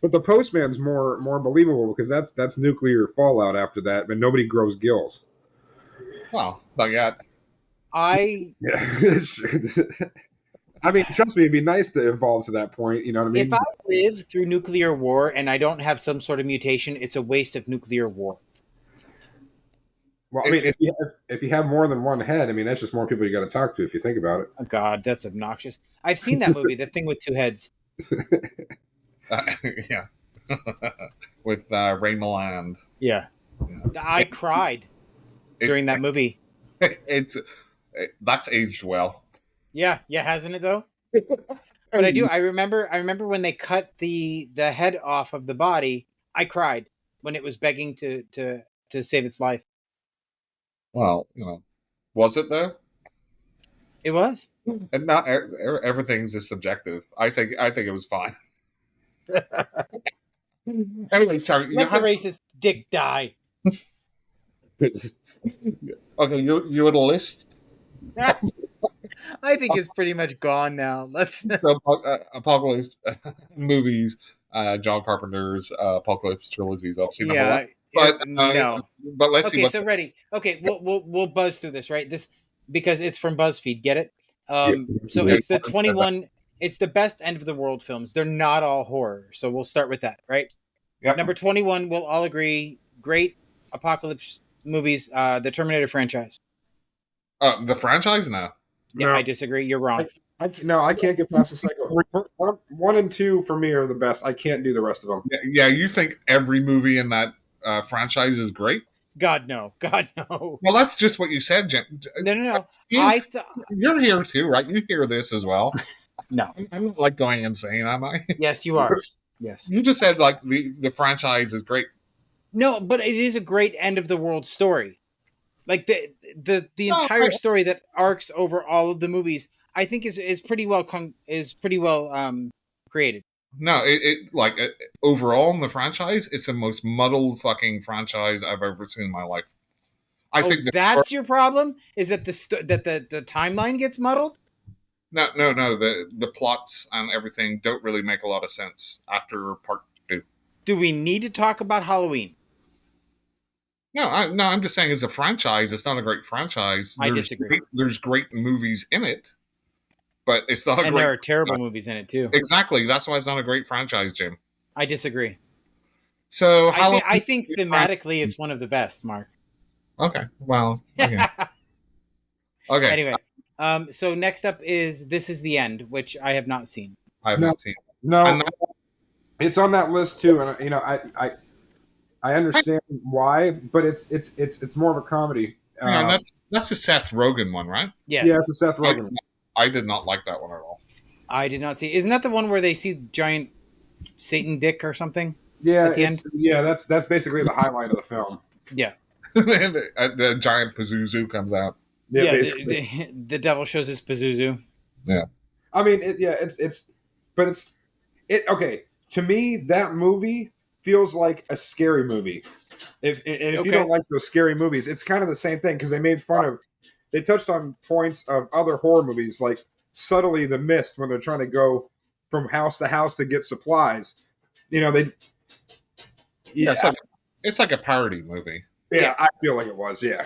But the Postman's more believable because that's nuclear fallout after that, but nobody grows gills. Well, not yet. I mean, trust me, it'd be nice to evolve to that point. You know what I mean? If I live through nuclear war and I don't have some sort of mutation, it's a waste of nuclear war. Well, I mean, if you have more than one head, I mean, that's just more people you got to talk to if you think about it. Oh, God, that's obnoxious. I've seen that movie, The Thing with Two Heads. Yeah. With Ray Milland. Yeah. I cried during that movie. That's aged well. Yeah, hasn't it though? But I do. I remember when they cut the head off of the body. I cried when it was begging to save its life. Well, was it though? It was. And not everything's just subjective. I think it was fine. Anyway, sorry. Let the racist dick die. Okay, you had a list. I think it's pretty much gone now. Let's Apocalypse movies, John Carpenter's Apocalypse trilogies. Obviously, number one. But no. But let's see. Okay, so ready. Okay, we'll buzz through this, right? This because it's from BuzzFeed. Get it? So it's the 21. It's the best end of the world films. They're not all horror, so we'll start with that, right? Yep. Number 21, we'll all agree, great apocalypse movies, the Terminator franchise. The franchise now. Yeah, No. I disagree. You're wrong. I can't get past the second one. One and two for me are the best. I can't do the rest of them. Yeah, you think every movie in that franchise is great? God no. God no. Well, that's just what you said, Jim. No. You, you're here too, right? You hear this as well. No. I'm not like going insane, am I? Yes, you are. Yes. You just said like the franchise is great. No, but it is a great end of the world story. Like the entire story that arcs over all of the movies, I think is pretty well created. No, it like overall in the franchise, it's the most muddled fucking franchise I've ever seen in my life. I think that's your problem. Is that the timeline gets muddled? No. The plots and everything don't really make a lot of sense after part 2. Do we need to talk about Halloween? No, I'm just saying it's a franchise. It's not a great franchise. I disagree. There's great movies in it, but it's not a and great. There are terrible movies in it too. Exactly. That's why it's not a great franchise, Jim. I disagree. So I think thematically it's one of the best, Mark. Okay. Well. Okay. Okay. Anyway, so next up is This Is the End, which I have not seen. I have not seen. No, it's on that list too, and I understand why, but it's more of a comedy. That's a Seth Rogen one, right? Yes. Yeah, it's a Seth Rogen. I did not like that one at all. I did not see. Isn't that the one where they see giant Satan dick or something? Yeah, at the end? That's basically the highlight of the film. Yeah. the giant Pazuzu comes out. Yeah, the devil shows his Pazuzu. Yeah. I mean, okay. To me, that movie feels like a scary movie. If you don't like those scary movies, it's kind of the same thing because they touched on points of other horror movies like subtly The Mist when they're trying to go from house to house to get supplies. It's like a parody movie. Yeah, I feel like it was. Yeah,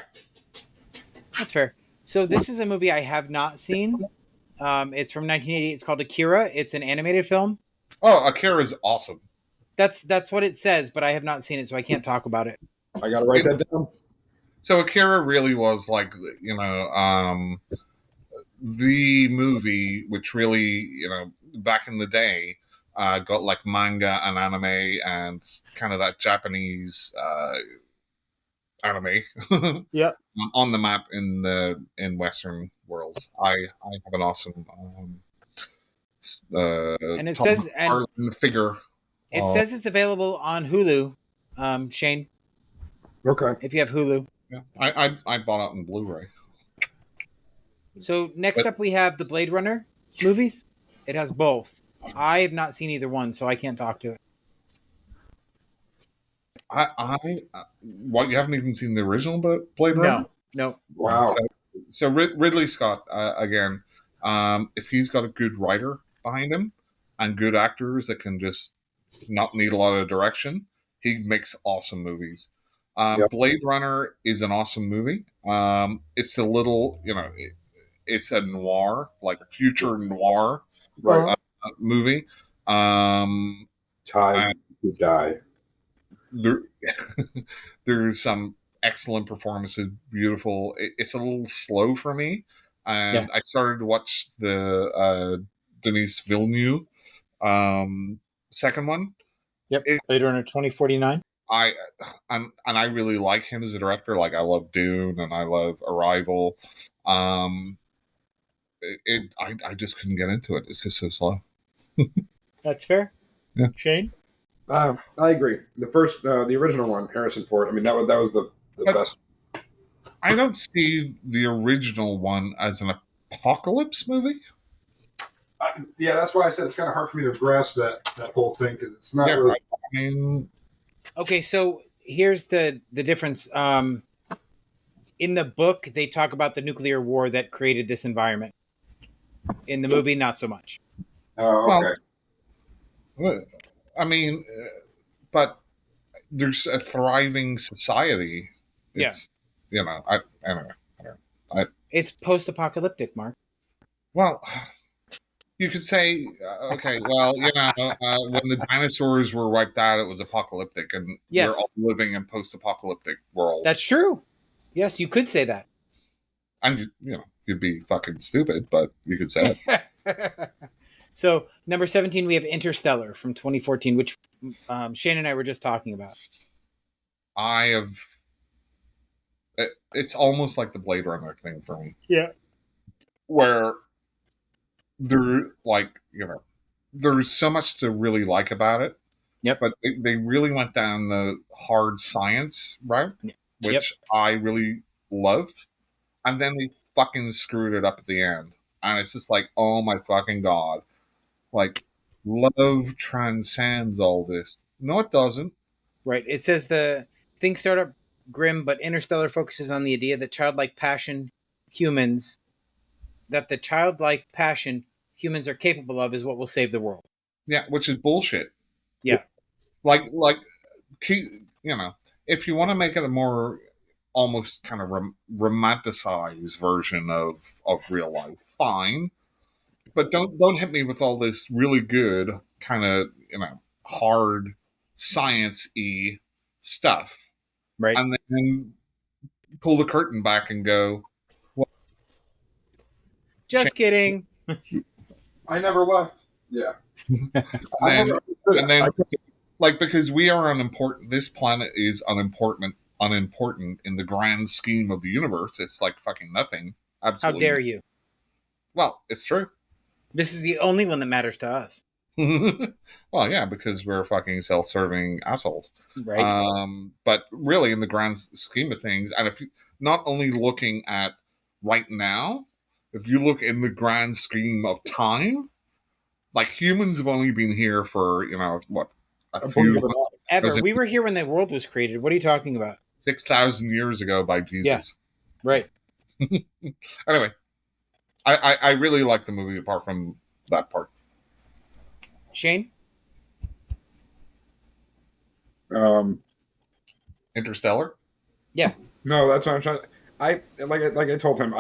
that's fair. So this is a movie I have not seen. It's from 1988. It's called Akira. It's an animated film. Oh, Akira is awesome. That's what it says, but I have not seen it, so I can't talk about it. I gotta write that down. So Akira really was like, the movie which really, back in the day, got like manga and anime and kind of that Japanese anime on the map in Western worlds. I have an awesome and it says figure. It says it's available on Hulu, Shane. Okay. If you have Hulu. Yeah. I bought it on Blu-ray. So next up we have the Blade Runner movies. It has both. I have not seen either one, so I can't talk to it. What, you haven't even seen the original Blade Runner? No. Wow. So Ridley Scott, again, if he's got a good writer behind him and good actors that can just not need a lot of direction, he makes awesome movies. Blade Runner is an awesome movie. It's a little, it's a noir, like future noir movie. Time to die. There's some excellent performances, beautiful. It's a little slow for me, and I started to watch the Denis Villeneuve second one. Yep, Blade Runner 2049. I really like him as a director. Like I love Dune and I love Arrival. I just couldn't get into it. It's just so slow. That's fair. Yeah, Shane. I agree. The original one, Harrison Ford. I mean, that was the best. I don't see the original one as an apocalypse movie. Yeah, that's why I said it's kind of hard for me to grasp that whole thing because it's not really. Right. I mean, okay, so here's the difference. In the book, they talk about the nuclear war that created this environment. In the movie, not so much. Oh, okay. Well, I mean, but there's a thriving society. It's, I don't know. It's post-apocalyptic, Mark. Well, You could say, okay, well, when the dinosaurs were wiped out, it was apocalyptic, and Yes. we're all living in post-apocalyptic world. That's true. Yes, you could say that. And you'd be fucking stupid, but you could say it. So number 17, we have Interstellar from 2014, which Shane and I were just talking about. It's almost like the Blade Runner thing for me. Yeah. Where there's so much to really like about it. Yep. But they really went down the hard science route, which I really loved. And then they fucking screwed it up at the end. And it's just like, oh my fucking God. Like, love transcends all this. No, it doesn't. Right. It says the things start up grim, but Interstellar focuses on the idea that the childlike passion humans are capable of is what will save the world. Yeah, which is bullshit. Yeah. Like, if you want to make it a more almost kind of romanticized version of real life, fine. But don't hit me with all this really good kind of, hard science-y stuff. Right. And then pull the curtain back and go, well, just kidding. I never left. Yeah. and then because we are unimportant, this planet is unimportant in the grand scheme of the universe. It's like fucking nothing. Absolutely. How dare you? Well, it's true. This is the only one that matters to us. Well, yeah, because we're fucking self-serving assholes. Right. But really, in the grand scheme of things, and if you not only looking at right now, if you look in the grand scheme of time, like humans have only been here for, a few ever. We were here when the world was created. What are you talking about? 6,000 years ago by Jesus. Yeah. Right. Anyway, I really like the movie apart from that part. Shane? Interstellar? Yeah. No, that's what I'm trying. I told him.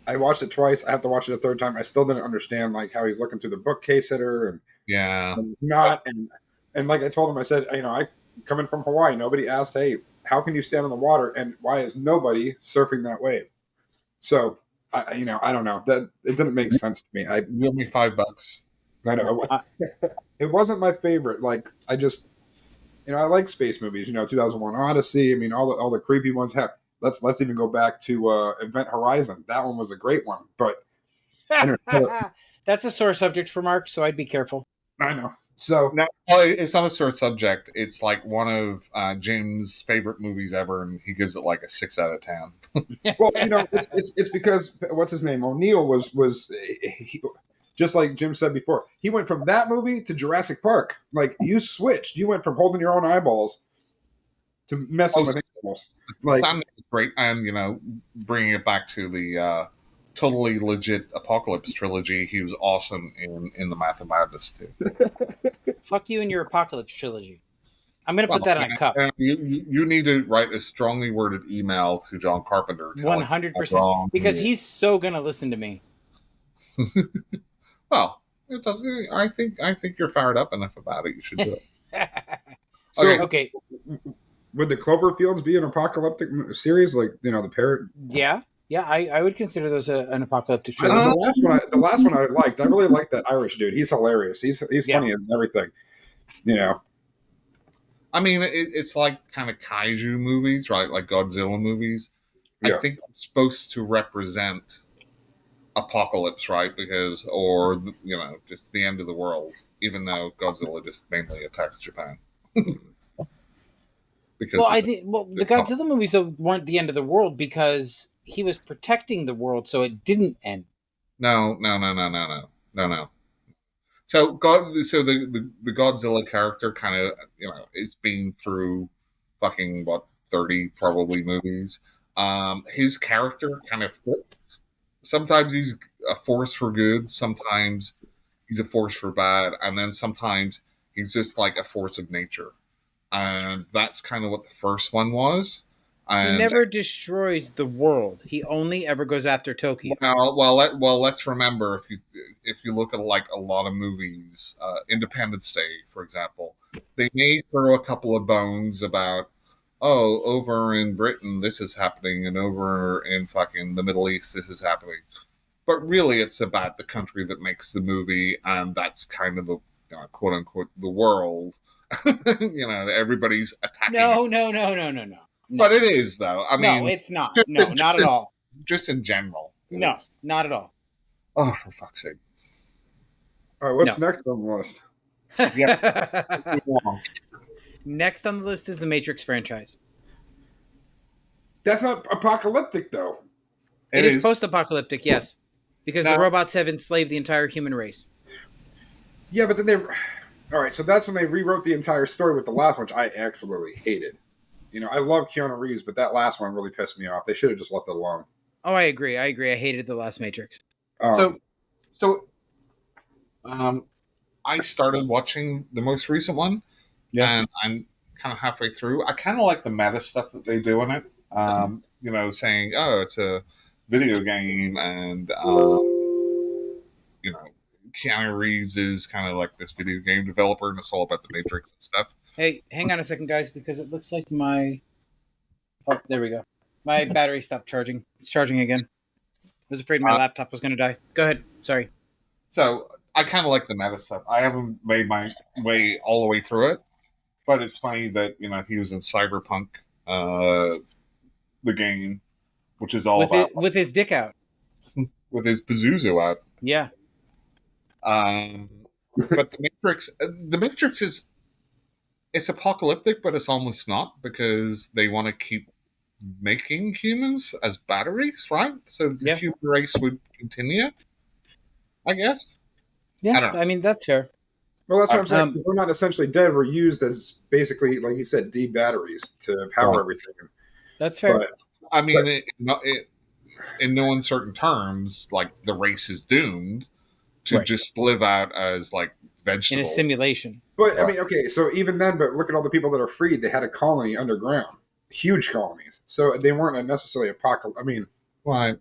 I watched it twice. I have to watch it a third time. I still didn't understand how he's looking through the bookcase hitter and and like I told him, I said, I coming from Hawaii, nobody asked, hey, how can you stand on the water and why is nobody surfing that wave? So I don't know, that it didn't make sense to me. Give me $5. I know it wasn't my favorite. I just I like space movies. 2001 Odyssey. I mean, all the creepy ones have. Let's even go back to Event Horizon. That one was a great one, but that's a sore subject for Mark, so I'd be careful. I know. So no, it's not a sore subject. It's like one of Jim's favorite movies ever, and he gives it like a 6 out of 10. Well, it's because what's his name? O'Neill was just like Jim said before. He went from that movie to Jurassic Park. You switched. You went from holding your own eyeballs to messing with animals. Stanley was great, and bringing it back to the totally legit Apocalypse trilogy, he was awesome in the Math of Madness too. Fuck you and your Apocalypse trilogy. I'm going to put that on a cup. You need to write a strongly worded email to John Carpenter. 100%. Because he's so going to listen to me. Well, I think you're fired up enough about it. You should do it. Okay. Would the Cloverfields be an apocalyptic series, the parrot? Yeah, I would consider those an apocalyptic trilogy. The last one I liked. I really liked that Irish dude. He's hilarious. He's funny in everything. I mean, it's like kind of kaiju movies, right? Like Godzilla movies. Yeah. I think they're supposed to represent apocalypse, right? Because, just the end of the world, even though Godzilla just mainly attacks Japan. Because the Godzilla movies weren't the end of the world because he was protecting the world, so it didn't end. No. So the Godzilla character kind of, it's been through fucking 30 probably movies. His character kind of flipped. Sometimes he's a force for good, sometimes he's a force for bad, and then sometimes he's just like a force of nature. And that's kind of what the first one was. And, He never destroys the world. He only ever goes after Tokyo. let's remember if you look at like a lot of movies, Independence Day, for example, they may throw a couple of bones about, oh, over in Britain this is happening, and over in fucking the Middle East this is happening. But really, it's about the country that makes the movie, and that's kind of the quote unquote the world. Everybody's attacking. No. But it is, though. I mean, no, it's not. No, not at all. Just in general. No, is. not at all. Oh, for fuck's sake. All right, what's next on the list? Next on the list is the Matrix franchise. That's not apocalyptic, though. It is post-apocalyptic, yes. Because the robots have enslaved the entire human race. Yeah, but then they... All right, so that's when they rewrote the entire story with the last one, which I absolutely hated. I love Keanu Reeves, but that last one really pissed me off. They should have just left it alone. Oh, I agree. I hated the last Matrix. I started watching the most recent one, and I'm kind of halfway through. I kind of like the meta stuff that they do in it. Saying, oh, it's a video game, and Keanu Reeves is kind of like this video game developer, and it's all about the Matrix and stuff. Hey, hang on a second, guys, because it looks like my... Oh, there we go. My battery stopped charging. It's charging again. I was afraid my laptop was going to die. Go ahead. Sorry. So, I kind of like the meta stuff. I haven't made my way all the way through it, but it's funny that, he was in Cyberpunk, the game, which is all about... with his dick out. With his Pazuzu out. Yeah. But the Matrix is... It's apocalyptic, but it's almost not, because they want to keep making humans as batteries, right? So the human race would continue, I guess. Yeah, I mean, that's fair. Well, that's what I'm saying. We're not essentially dead. We're used as basically, like you said, batteries to power everything. That's fair. But, I mean, in no uncertain terms, like, the race is doomed to just live out as, like, vegetables. In a simulation. But, I mean, okay, so even then, but look at all the people that are freed. They had a colony underground. Huge colonies. So they weren't necessarily apocalyptic. I mean... Right.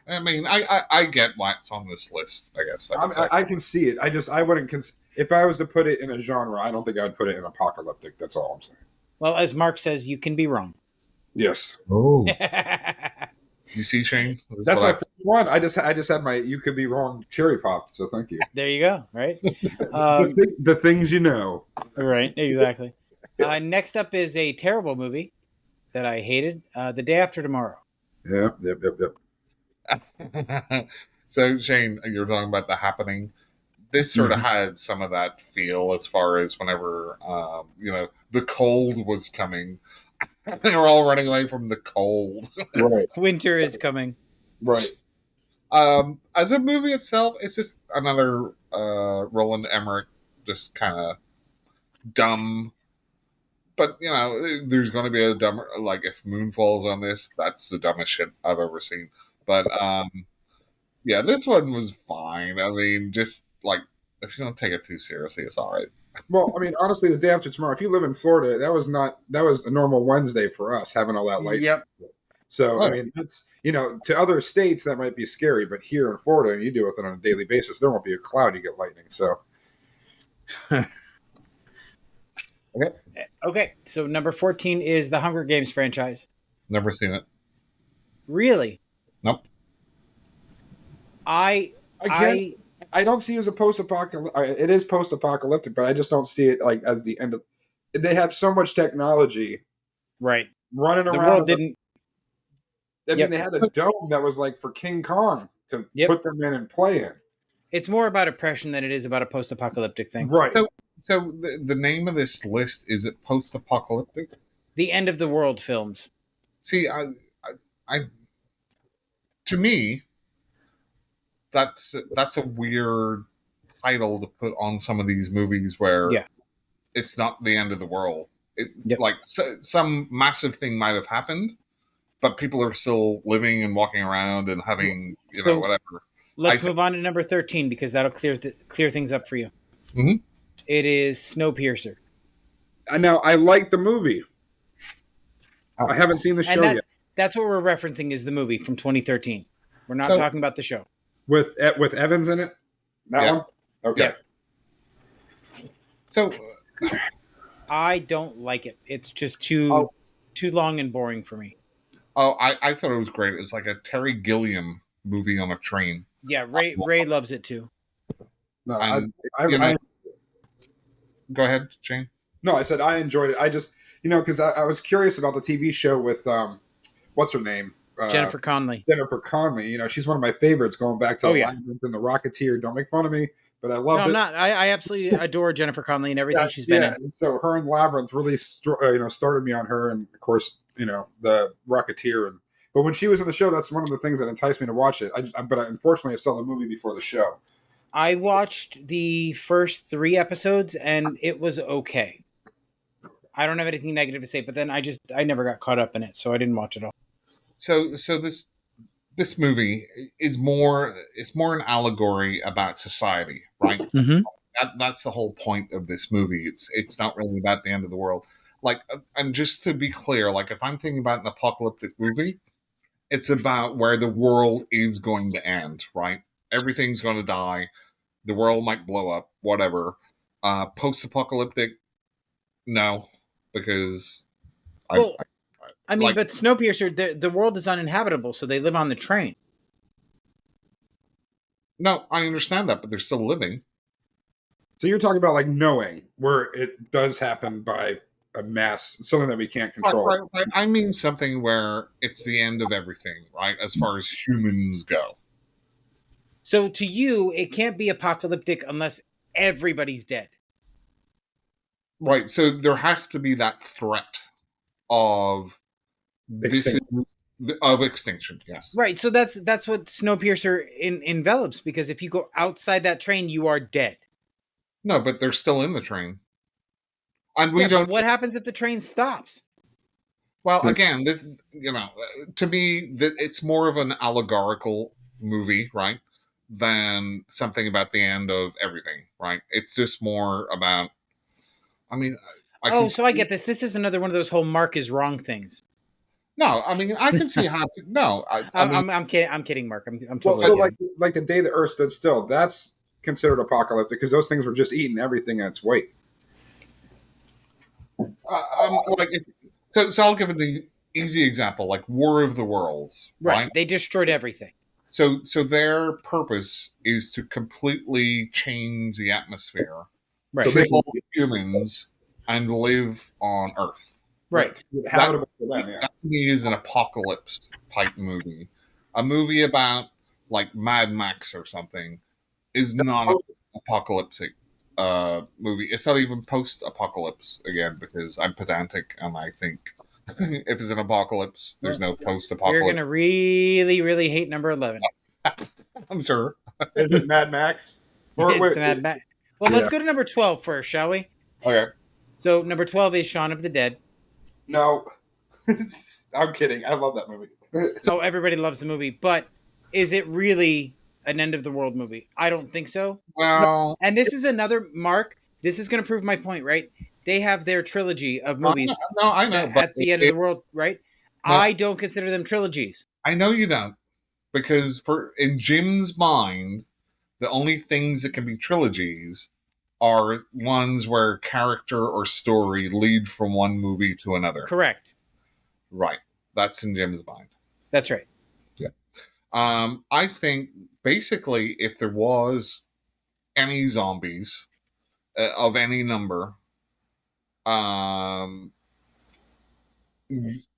I mean, I get why it's on this list, I guess. I can see it. I wouldn't... If I was to put it in a genre, I don't think I would put it in apocalyptic. That's all I'm saying. Well, as Mark says, you can be wrong. Yes. Oh. You see, Shane? That's my first one. I just had my "you could be wrong" cherry pop. So thank you. There you go. Right. The things you know. Right. Exactly. Next up is a terrible movie that I hated. The Day After Tomorrow. Yeah. Yep. So Shane, you're talking about The Happening. This sort of had some of that feel as far as whenever the cold was coming. They were all running away from the cold. Right. Winter is coming. Right. As a movie itself, it's just another Roland Emmerich, just kind of dumb. But, there's going to be a dumber... Like, if Moonfall's on this, that's the dumbest shit I've ever seen. But, yeah, this one was fine. I mean, just, like, if you don't take it too seriously, it's all right. Well, I mean, honestly, The Day After Tomorrow, if you live in Florida, that was a normal Wednesday for us, having all that light. Yep. So, I mean, that's, to other states, that might be scary, but here in Florida, and you deal with it on a daily basis, there won't be a cloud, you get lightning, so. Okay, so number 14 is the Hunger Games franchise. Never seen it. Really? Nope. I don't see it as a post-apocalyptic. It is post-apocalyptic, but I just don't see it like as the end of. They had so much technology, right? Running around. The world didn't. I mean, they had a dome that was like for King Kong to put them in and play in. It's more about oppression than it is about a post-apocalyptic thing, right? So the name of this list, is it post-apocalyptic? The end of the world films. See, I to me, that's a weird title to put on some of these movies where it's not the end of the world. Like some massive thing might have happened, but people are still living and walking around and having whatever. Let's move on to number 13 because that'll clear things up for you. Mm-hmm. It is Snowpiercer. Now I like the movie. I haven't seen the show yet. That's what we're referencing is the movie from 2013. We're not So- talking about the show. With Evans in it. That Yeah. one. Okay. Yeah. So I don't like it. It's just too long and boring for me. I thought it was great. It was like a Terry Gilliam movie on a train. Yeah, Ray loves it too. No, And, I Go ahead, Shane. no, I said I enjoyed it. I just because I was curious about the TV show with what's her name. Jennifer Connelly. Jennifer Connelly, she's one of my favorites going back to Labyrinth and The Rocketeer. Don't make fun of me, but I love it. No, I'm not. I absolutely adore Jennifer Connelly and everything she's been in. And so her and Labyrinth really started me on her, and of course the Rocketeer. But when she was in the show, that's one of the things that enticed me to watch it. But unfortunately I saw the movie before the show. I watched the first 3 episodes and it was okay. I don't have anything negative to say, but then I never got caught up in it, so I didn't watch it all. So this movie is more an allegory about society, right? Mm-hmm. That's the whole point of this movie. It's not really about the end of the world. Like, and just to be clear, like if I'm thinking about an apocalyptic movie, it's about where the world is going to end, right? Everything's going to die. The world might blow up, whatever. Post-apocalyptic, no, because I mean, but Snowpiercer, the world is uninhabitable, so they live on the train. No, I understand that, but they're still living. So you're talking about like knowing where it does happen by a mass, something that we can't control. Right. I mean something where it's the end of everything, right? As far as humans go. So to you, it can't be apocalyptic unless everybody's dead. Right. So there has to be that threat of extinction. Yes. Right. So that's what Snowpiercer envelops, because if you go outside that train, you are dead. No, but they're still in the train. And we Yeah, don't. but what happens if the train stops? Well, again, to me, it's more of an allegorical movie, right? Than something about the end of everything, right? It's just more about. I mean, so I get this. This is another one of those whole Mark is wrong things. No, I mean, I can see how. No, I'm kidding. I'm kidding, Mark. I'm totally so kidding. like the day the Earth stood still, that's considered apocalyptic because those things were just eating everything at its weight. So I'll give it the easy example, like War of the Worlds, right? They destroyed everything. So their purpose is to completely change the atmosphere, Right? to kill humans and live on Earth. Right. Habitable for them, yeah. That to me is an apocalypse type movie. A movie about like Mad Max or something is not an apocalyptic movie. It's not even post-apocalypse again, because I'm pedantic and I think if it's an apocalypse, there's no post-apocalypse. You're gonna really, really hate number 11. I'm sure. Is it Mad Max? It's the Mad Max. Well, let's go to number 12 first, shall we? Okay. So number 12 is Shaun of the Dead. No, I'm kidding. I love that movie. So everybody loves the movie, but is it really an end of the world movie? I don't think so. Well, and this is another Mark. This is going to prove my point, right? They have their trilogy of movies. I know, but at the end of the world, right? No. I don't consider them trilogies. I know you don't, because in Jim's mind, the only things that can be trilogies are ones where character or story lead from one movie to another. Correct. Right. That's in Jim's mind. That's right. Yeah. I think basically if there was any zombies of any number,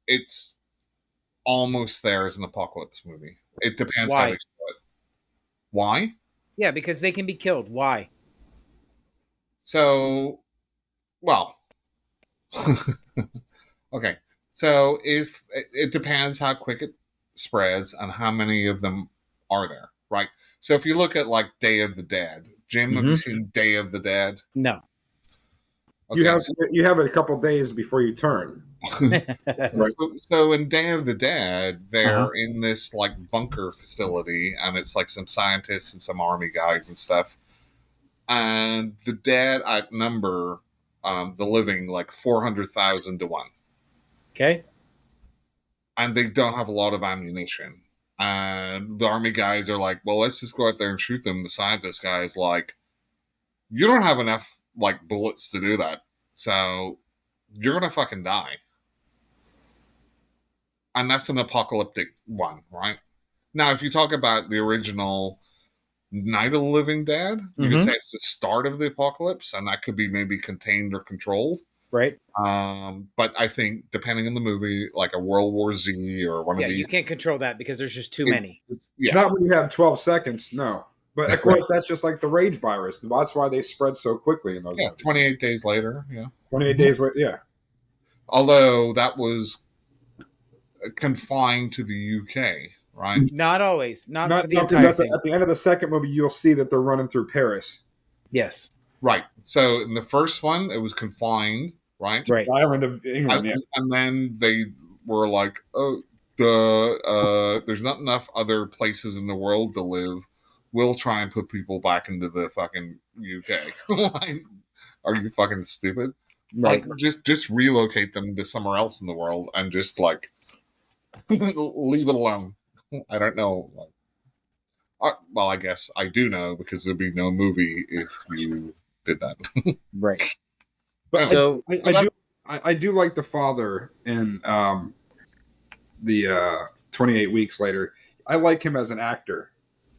it's almost there as an apocalypse movie. It depends how they show it. Why? Yeah, because they can be killed. Why? So, well, okay. So if it depends how quick it spreads and how many of them are there, right? So if you look at like Day of the Dead, Jim, have you seen Day of the Dead? No. Okay. You have a couple days before you turn. Right. So in Day of the Dead, they're in this like bunker facility, and it's like some scientists and some army guys and stuff. And the dead outnumber the living like 400,000 to 1. Okay. and they don't have a lot of ammunition. And the army guys are like, well, let's just go out there and shoot them. The scientist guy is like, you don't have enough like bullets to do that, so you're gonna fucking die. And that's an apocalyptic one, right? Now, if you talk about the original Night of the Living Dead, you could say it's the start of the apocalypse, and that could be maybe contained or controlled. Right. But I think depending on the movie, like a World War Z or one of these, you can't control that because there's just too many. Not when you have 12 seconds, no. But of course, that's just like the rage virus. That's why they spread so quickly in those. Yeah, 28 days later. Yeah, 28 days later. Yeah. Although that was confined to the UK, right? Not always. Not for the entire thing. At the end of the second movie, you'll see that they're running through Paris. Yes. Right. So in the first one, it was confined, right? Right. The island of England. And then they were like, oh, there's not enough other places in the world to live. We'll try and put people back into the fucking UK. Like, are you fucking stupid? Right. Like, just relocate them to somewhere else in the world and just like leave it alone. I don't know. Well, I guess I do know because there'd be no movie if you did that. Right. But so I do like the father in the 28 Weeks Later. I like him as an actor.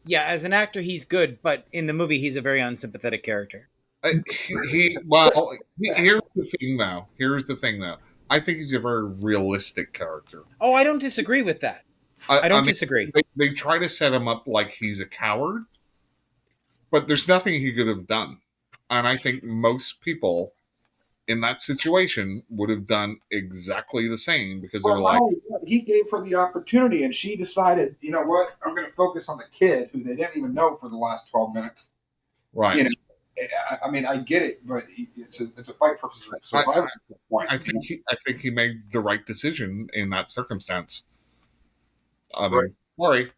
Yeah, as an actor, he's good, but in the movie, he's a very unsympathetic character. Here's the thing, though. I think he's a very realistic character. Oh, I don't disagree with that. I don't disagree. They try to set him up like he's a coward, but there's nothing he could have done. And I think most people in that situation would have done exactly the same because they're like, he gave her the opportunity and she decided, you know what, I'm going to focus on the kid who they didn't even know for the last 12 minutes. Right. You know, I mean, I get it, but it's a fight for survival. I think he made the right decision in that circumstance. I mean, Right. sorry,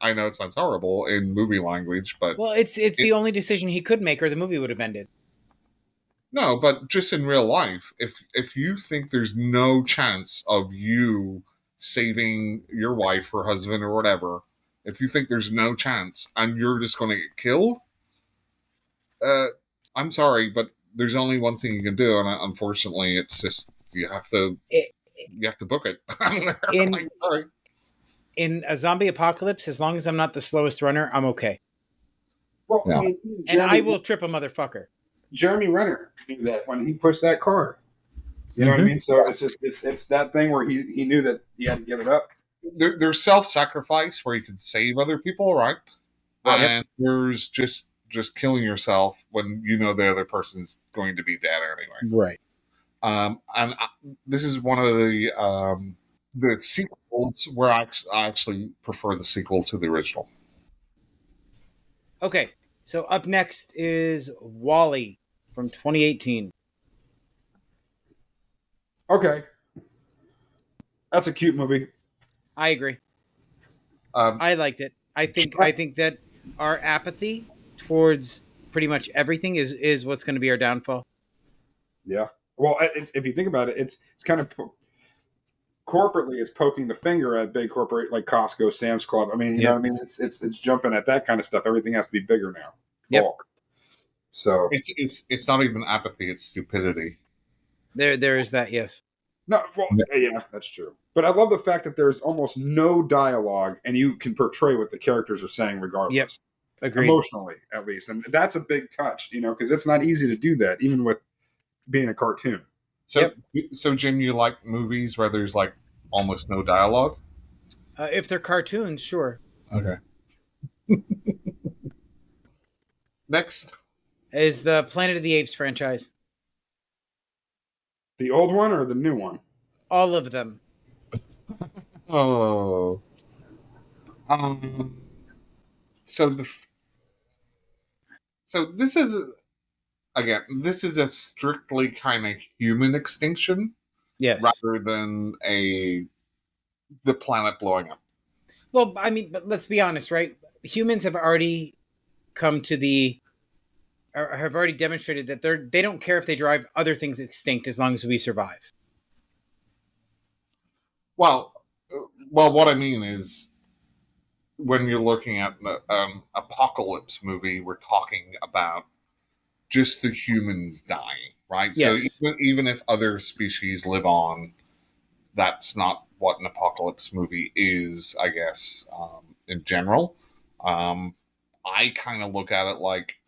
I know it sounds horrible in movie language, but it's the only decision he could make, or the movie would have ended. No, but just in real life, if you think there's no chance of you saving your wife or husband or whatever, if you think there's no chance and you're just going to get killed, I'm sorry, but there's only one thing you can do, and unfortunately, it's just you have to book it. Sorry. In a zombie apocalypse, as long as I'm not the slowest runner, I'm okay. Well, yeah. I mean, and I will trip a motherfucker. Jeremy Renner knew that when he pushed that car. You know what I mean? So it's that thing where he knew that he had to give it up. There's self-sacrifice where you can save other people, right? And there's just killing yourself when you know the other person's going to be dead anyway. Right. And this is one of the sequels where I actually prefer the sequel to the original. Okay, so up next is WALL-E from 2018. Okay. That's a cute movie. I agree. I liked it. I think that our apathy towards pretty much everything is what's going to be our downfall. Yeah. Well, if you think about it, it's kind of corporately, it's poking the finger at big corporate like Costco, Sam's Club. I mean, you know what I mean? It's jumping at that kind of stuff. Everything has to be bigger now. Yep. Bulk. So it's not even apathy; it's stupidity. There is that. Yes. No. Well, yeah, that's true. But I love the fact that there's almost no dialogue, and you can portray what the characters are saying regardless. Yep. Agreed. Emotionally, at least, and that's a big touch, because it's not easy to do that, even with being a cartoon. So, so Jim, you like movies where there's like almost no dialogue? If they're cartoons, sure. Okay. Next is the Planet of the Apes franchise. The old one or the new one? All of them. Oh. So this is a strictly kind of human extinction, yes, rather than the planet blowing up. Well, I mean, but let's be honest, right? Humans have already have already demonstrated that they don't care if they drive other things extinct as long as we survive. Well, what I mean is when you're looking at an apocalypse movie, we're talking about just the humans dying, right? Yes. So even if other species live on, that's not what an apocalypse movie is, I guess, in general. Um, I kind of look at it like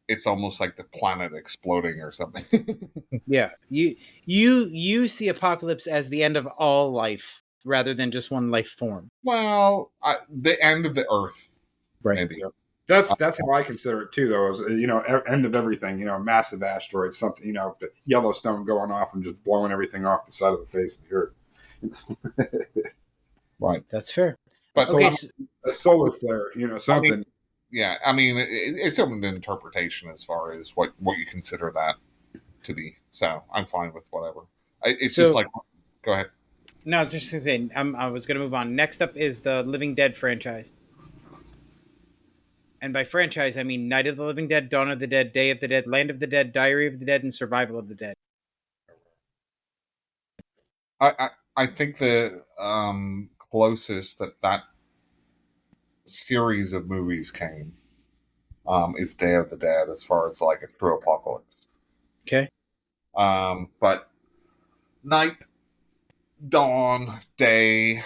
it's almost like the planet exploding or something. Yeah. You see apocalypse as the end of all life rather than just one life form. Well, the end of the Earth, Right. maybe. Yep. That's how I consider it too, though. Is end of everything. Massive asteroid, something. The Yellowstone going off and just blowing everything off the side of the face of the Earth. Right. That's fair. But Okay. A solar flare, something. I mean, yeah, I mean, it's open to interpretation as far as what you consider that to be. So I'm fine with whatever. It's just like, go ahead. No, I was just going to say, I was going to move on. Next up is the Living Dead franchise. And by franchise, I mean Night of the Living Dead, Dawn of the Dead, Day of the Dead, Land of the Dead, Diary of the Dead, and Survival of the Dead. I think the closest that series of movies came is Day of the Dead, as far as like a true apocalypse. Okay. But Night, Dawn, Day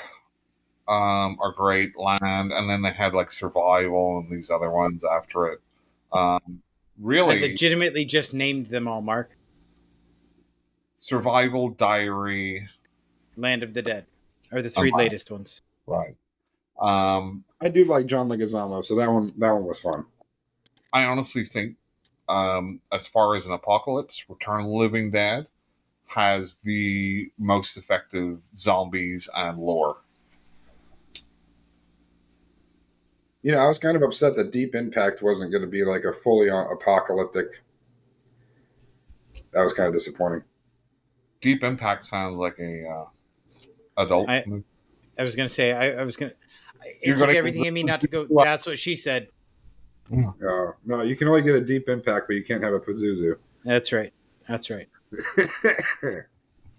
are great. Land, and then they had like Survival and these other ones after it. Really, I legitimately just named them all, Mark. Survival, Diary, Land of the Dead are the three latest ones. Right. I do like John Leguizamo, so that one was fun. I honestly think, as far as an apocalypse, Return of the Living Dead has the most effective zombies and lore. I was kind of upset that Deep Impact wasn't going to be like a fully apocalyptic. That was kind of disappointing. Deep Impact sounds like a adult movie. I was going to say, I was going to... It took everything in me not to go, that's what she said. No, you can only get a Deep Impact, but you can't have a Pazuzu. That's right.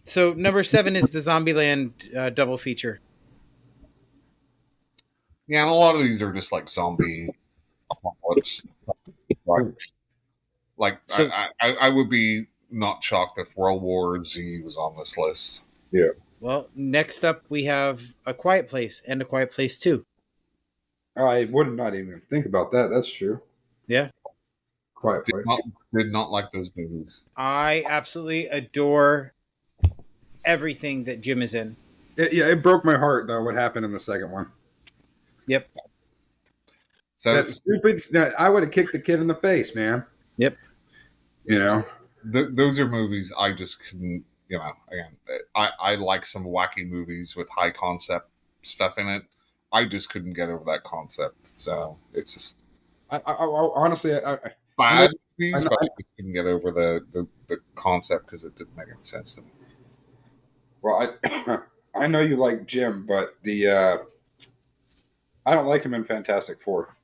So number 7 is the Zombieland double feature. Yeah, and a lot of these are just like zombie apocalypse. Right. Like, so, I would be not shocked if World War Z was on this list. Yeah. Well, next up we have A Quiet Place and A Quiet Place 2. I would not even think about that. That's true. Yeah. Quiet Place. Did not like those movies. I absolutely adore everything that Jim is in. It broke my heart, though, what happened in the second one. Yep. So that's stupid. I would have kicked the kid in the face, man. Yep. Those are movies I just couldn't, again, I like some wacky movies with high concept stuff in it. I just couldn't get over that concept. So it's just... I honestly... bad movies, but I just couldn't get over the concept because it didn't make any sense to me. Well, I know you like Jim, but I don't like him in Fantastic Four.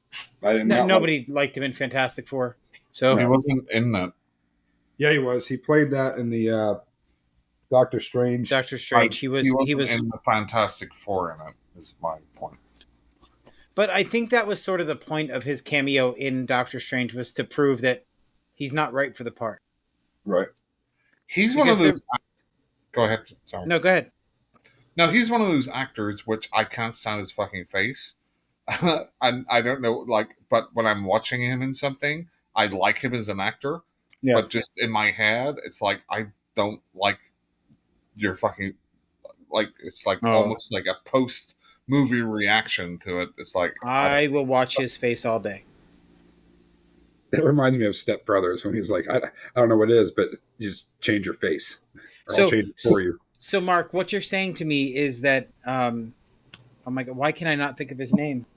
Nobody liked him in Fantastic Four. So he wasn't in that. Yeah, he was. He played that in the Doctor Strange. He was in the Fantastic Four in it, is my point. But I think that was sort of the point of his cameo in Doctor Strange, was to prove that he's not right for the part. Right. He's one of those... Go ahead. Sorry. No, go ahead. No, he's one of those actors which I can't stand his fucking face. I don't know, but when I'm watching him in something, I like him as an actor. Yeah. But just in my head, it's like, I don't like your fucking... it's like almost like a post-movie reaction to it. It's like... I will watch his face all day. It reminds me of Step Brothers when he's like, I don't know what it is, but you just change your face. I'll change it for you. So, Mark, what you're saying to me is that, oh my God, why can I not think of his name?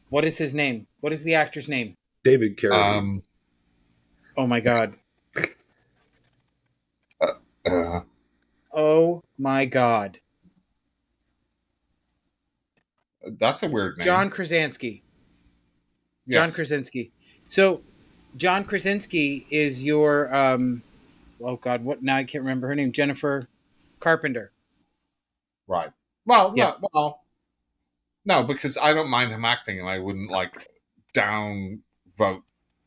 What is his name? What is the actor's name? David Carradine. Oh my God. Oh my God. That's a weird name. John Krasinski. Yes. John Krasinski. So, John Krasinski is your oh God, what now? I can't remember her name. Jennifer Carpenter. Right. Well, Yeah. no, because I don't mind him acting, and I wouldn't like downvote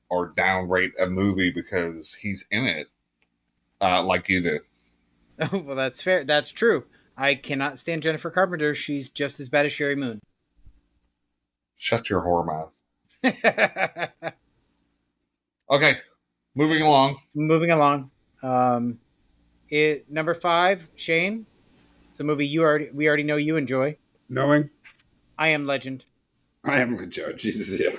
or downrate a movie because he's in it, like you do. Oh, well, that's fair. That's true. I cannot stand Jennifer Carpenter. She's just as bad as Sherry Moon. Shut your whore mouth. Okay, moving along. Moving along. Number 5, Shane. It's a movie we already know you enjoy. Knowing I Am Legend. I am with Joe. Jesus, yeah.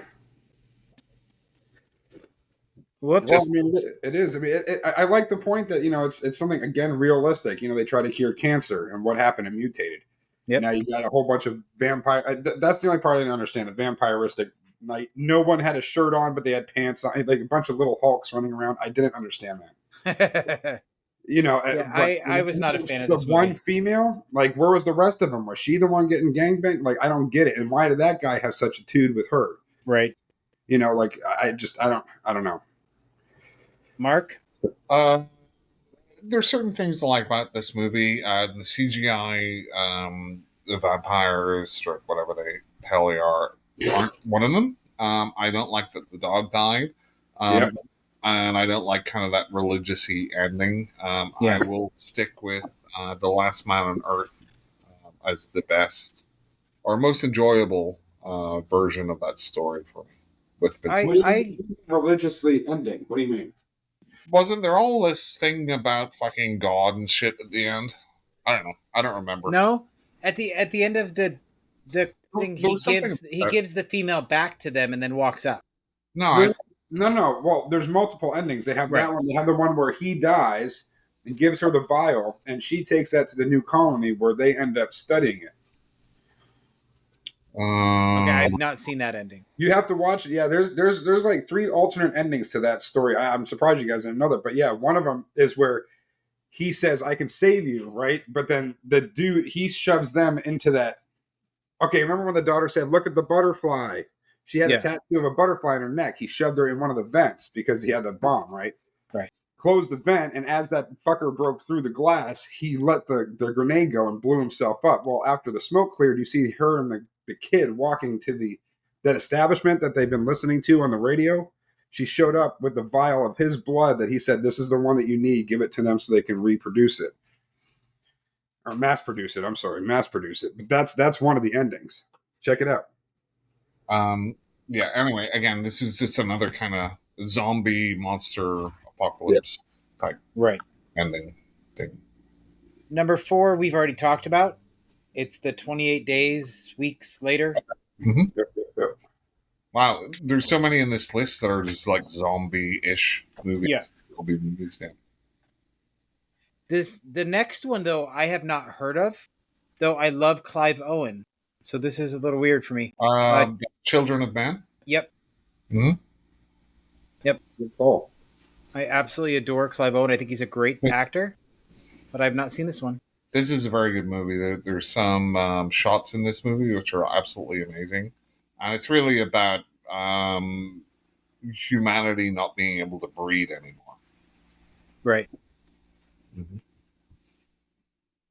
Whoops. Well, I mean, it is. I mean, I like the point that it's something again realistic. They try to cure cancer, and what happened? It mutated. Yep. Now you got a whole bunch of vampire. That's the only part I didn't understand. The vampiristic night. No one had a shirt on, but they had pants on. Like a bunch of little Hulks running around. I didn't understand that. I was not a fan of this the one movie. female. Like, where was the rest of them? Was she the one getting gangbanged? Like, I don't get it. And why did that guy have such a tude with her? Right. Like I don't know. Mark? There's certain things I like about this movie. The CGI, the vampires, or whatever the hell they are, aren't one of them. I don't like that the dog died. Yep. And I don't like kind of that religious-y ending. Yeah. I will stick with The Last Man on Earth as the best or most enjoyable version of that story for me. With Vince. What do you mean religiously ending? What do you mean? Wasn't there all this thing about fucking God and shit at the end? I don't know. I don't remember. No. At the end of the thing, he about gives the female back to them and then walks out. No, No. Well, there's multiple endings. They have Right. that one. They have the one where he dies and gives her the vial, and she takes that to the new colony where they end up studying it. Okay, I've not seen that ending. You have to watch it. Yeah, there's like 3 alternate endings to that story. I'm surprised you guys didn't know that. But yeah, one of them is where he says, "I can save you," right? But then the dude, he shoves them into that. Okay, remember when the daughter said, "Look at the butterfly"? She had Yeah. a tattoo of a butterfly in her neck. He shoved her in one of the vents because he had the bomb, right? Right. Closed the vent, and as that fucker broke through the glass, he let the grenade go and blew himself up. Well, after the smoke cleared, you see her and the kid walking to that establishment that they've been listening to on the radio. She showed up with the vial of his blood that he said, "This is the one that you need. Give it to them so they can reproduce it." Or mass produce it. I'm sorry, mass produce it. But that's one of the endings. Check it out. Yeah, anyway, again, this is just another kind of zombie monster apocalypse type Right. ending thing. Number 4, we've already talked about. It's the 28 days, weeks later. Yep. Wow, there's so many in this list that are just like zombie-ish movies. Yeah. Zombie movies, yeah. The next one, though, I have not heard of, though I love Clive Owen. So this is a little weird for me. Children of Man. Yep. Hmm. Good call. I absolutely adore Clive Owen. I think he's a great actor, but I've not seen this one. This is a very good movie. There's some shots in this movie which are absolutely amazing, and it's really about humanity not being able to breed anymore. Right. Mm-hmm.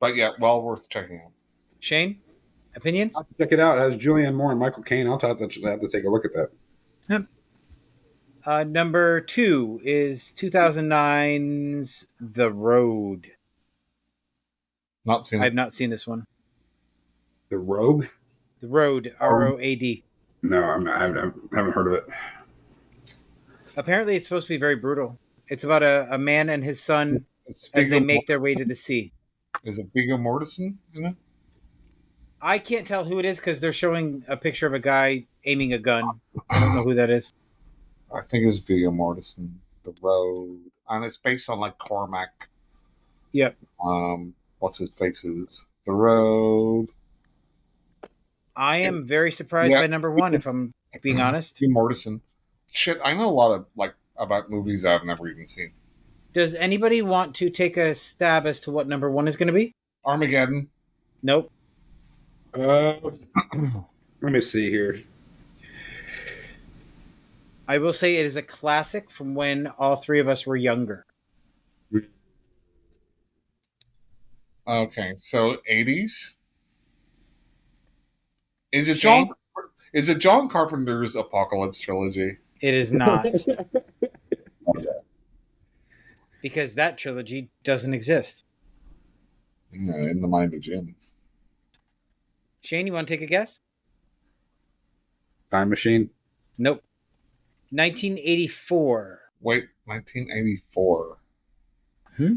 But yeah, well worth checking out. Shane, opinions? I'll have to check it out. It has Julianne Moore and Michael Caine. I'll have to take a look at that. Number 2 is 2009's The Road. Not seen. I've not seen this one. The Rogue? The Road, ROAD. No, I haven't heard of it. Apparently, it's supposed to be very brutal. It's about a man and his son as they make their way to the sea. Is it Viggo Mortensen in it? I can't tell who it is because they're showing a picture of a guy aiming a gun. I don't know who that is. I think it's Viggo Mortensen. The Road, and it's based on like Cormac. Yep. What's his faces? The Road. I am very surprised by number 1, if I'm being honest. Viggo Mortensen. Shit, I know a lot of about movies I've never even seen. Does anybody want to take a stab as to what number 1 is going to be? Armageddon. Nope. Let me see here. I will say it is a classic from when all 3 of us were younger. Okay, so 80s. Is it Shane? John? Is it John Carpenter's Apocalypse trilogy? It is not. Because that trilogy doesn't exist. Yeah, in the mind of Jim. Shane, you want to take a guess? Time Machine. Nope. 1984. Wait, 1984. Hmm?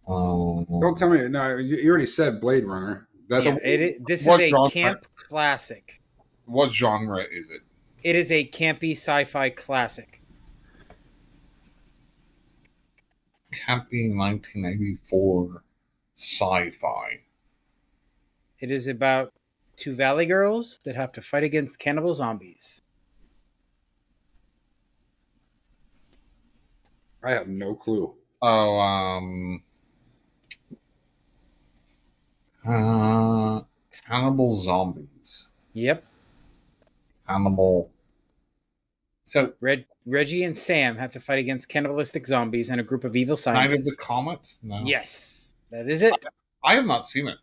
Don't tell me. No, you already said Blade Runner. That's This is What a genre? camp classic. What genre is it? It is a campy sci-fi classic. Can't be 1984 sci-fi. It is about two valley girls that have to fight against cannibal zombies. I have no clue. Oh, cannibal zombies. Yep. Cannibal. So, Reggie and Sam have to fight against cannibalistic zombies and a group of evil Night scientists. of the Comet? No. Yes, that is it. I have not seen it.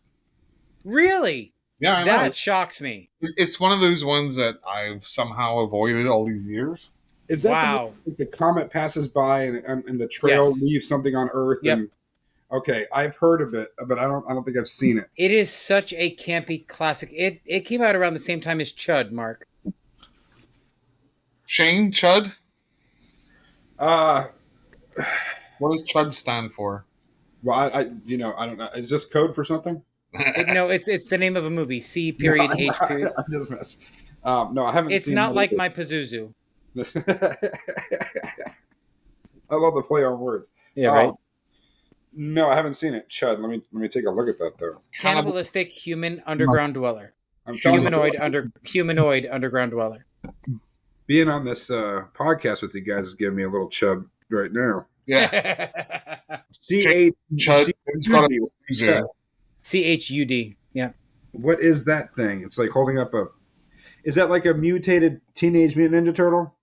Really? Yeah, I know. That shocks me. It's one of those ones that I've somehow avoided all these years. Is that Wow. the comet passes by and the trail Yes. leaves something on Earth? Yep. And, okay, I've heard of it, but I don't think I've seen it. It is such a campy classic. It came out around the same time as Chud, Mark. Shane, Chud? Uh, What does Chud stand for? well, I don't know. Is this code for something? No, it's the name of a movie. C period H period. I just miss. No, I haven't. It's seen not like it. my Pazuzu. I love the play on words. Yeah, right. No, I haven't seen it. Chud, let me take a look at that though. Cannibalistic human underground dweller. I'm telling you, Humanoid underground dweller. being on this podcast with you guys is giving me a little chub right now. Yeah. C-H- Chud. It's got a Yeah. CHUD. Yeah. What is that thing? It's like holding up a. Is that like a mutated Teenage Mutant Ninja Turtle?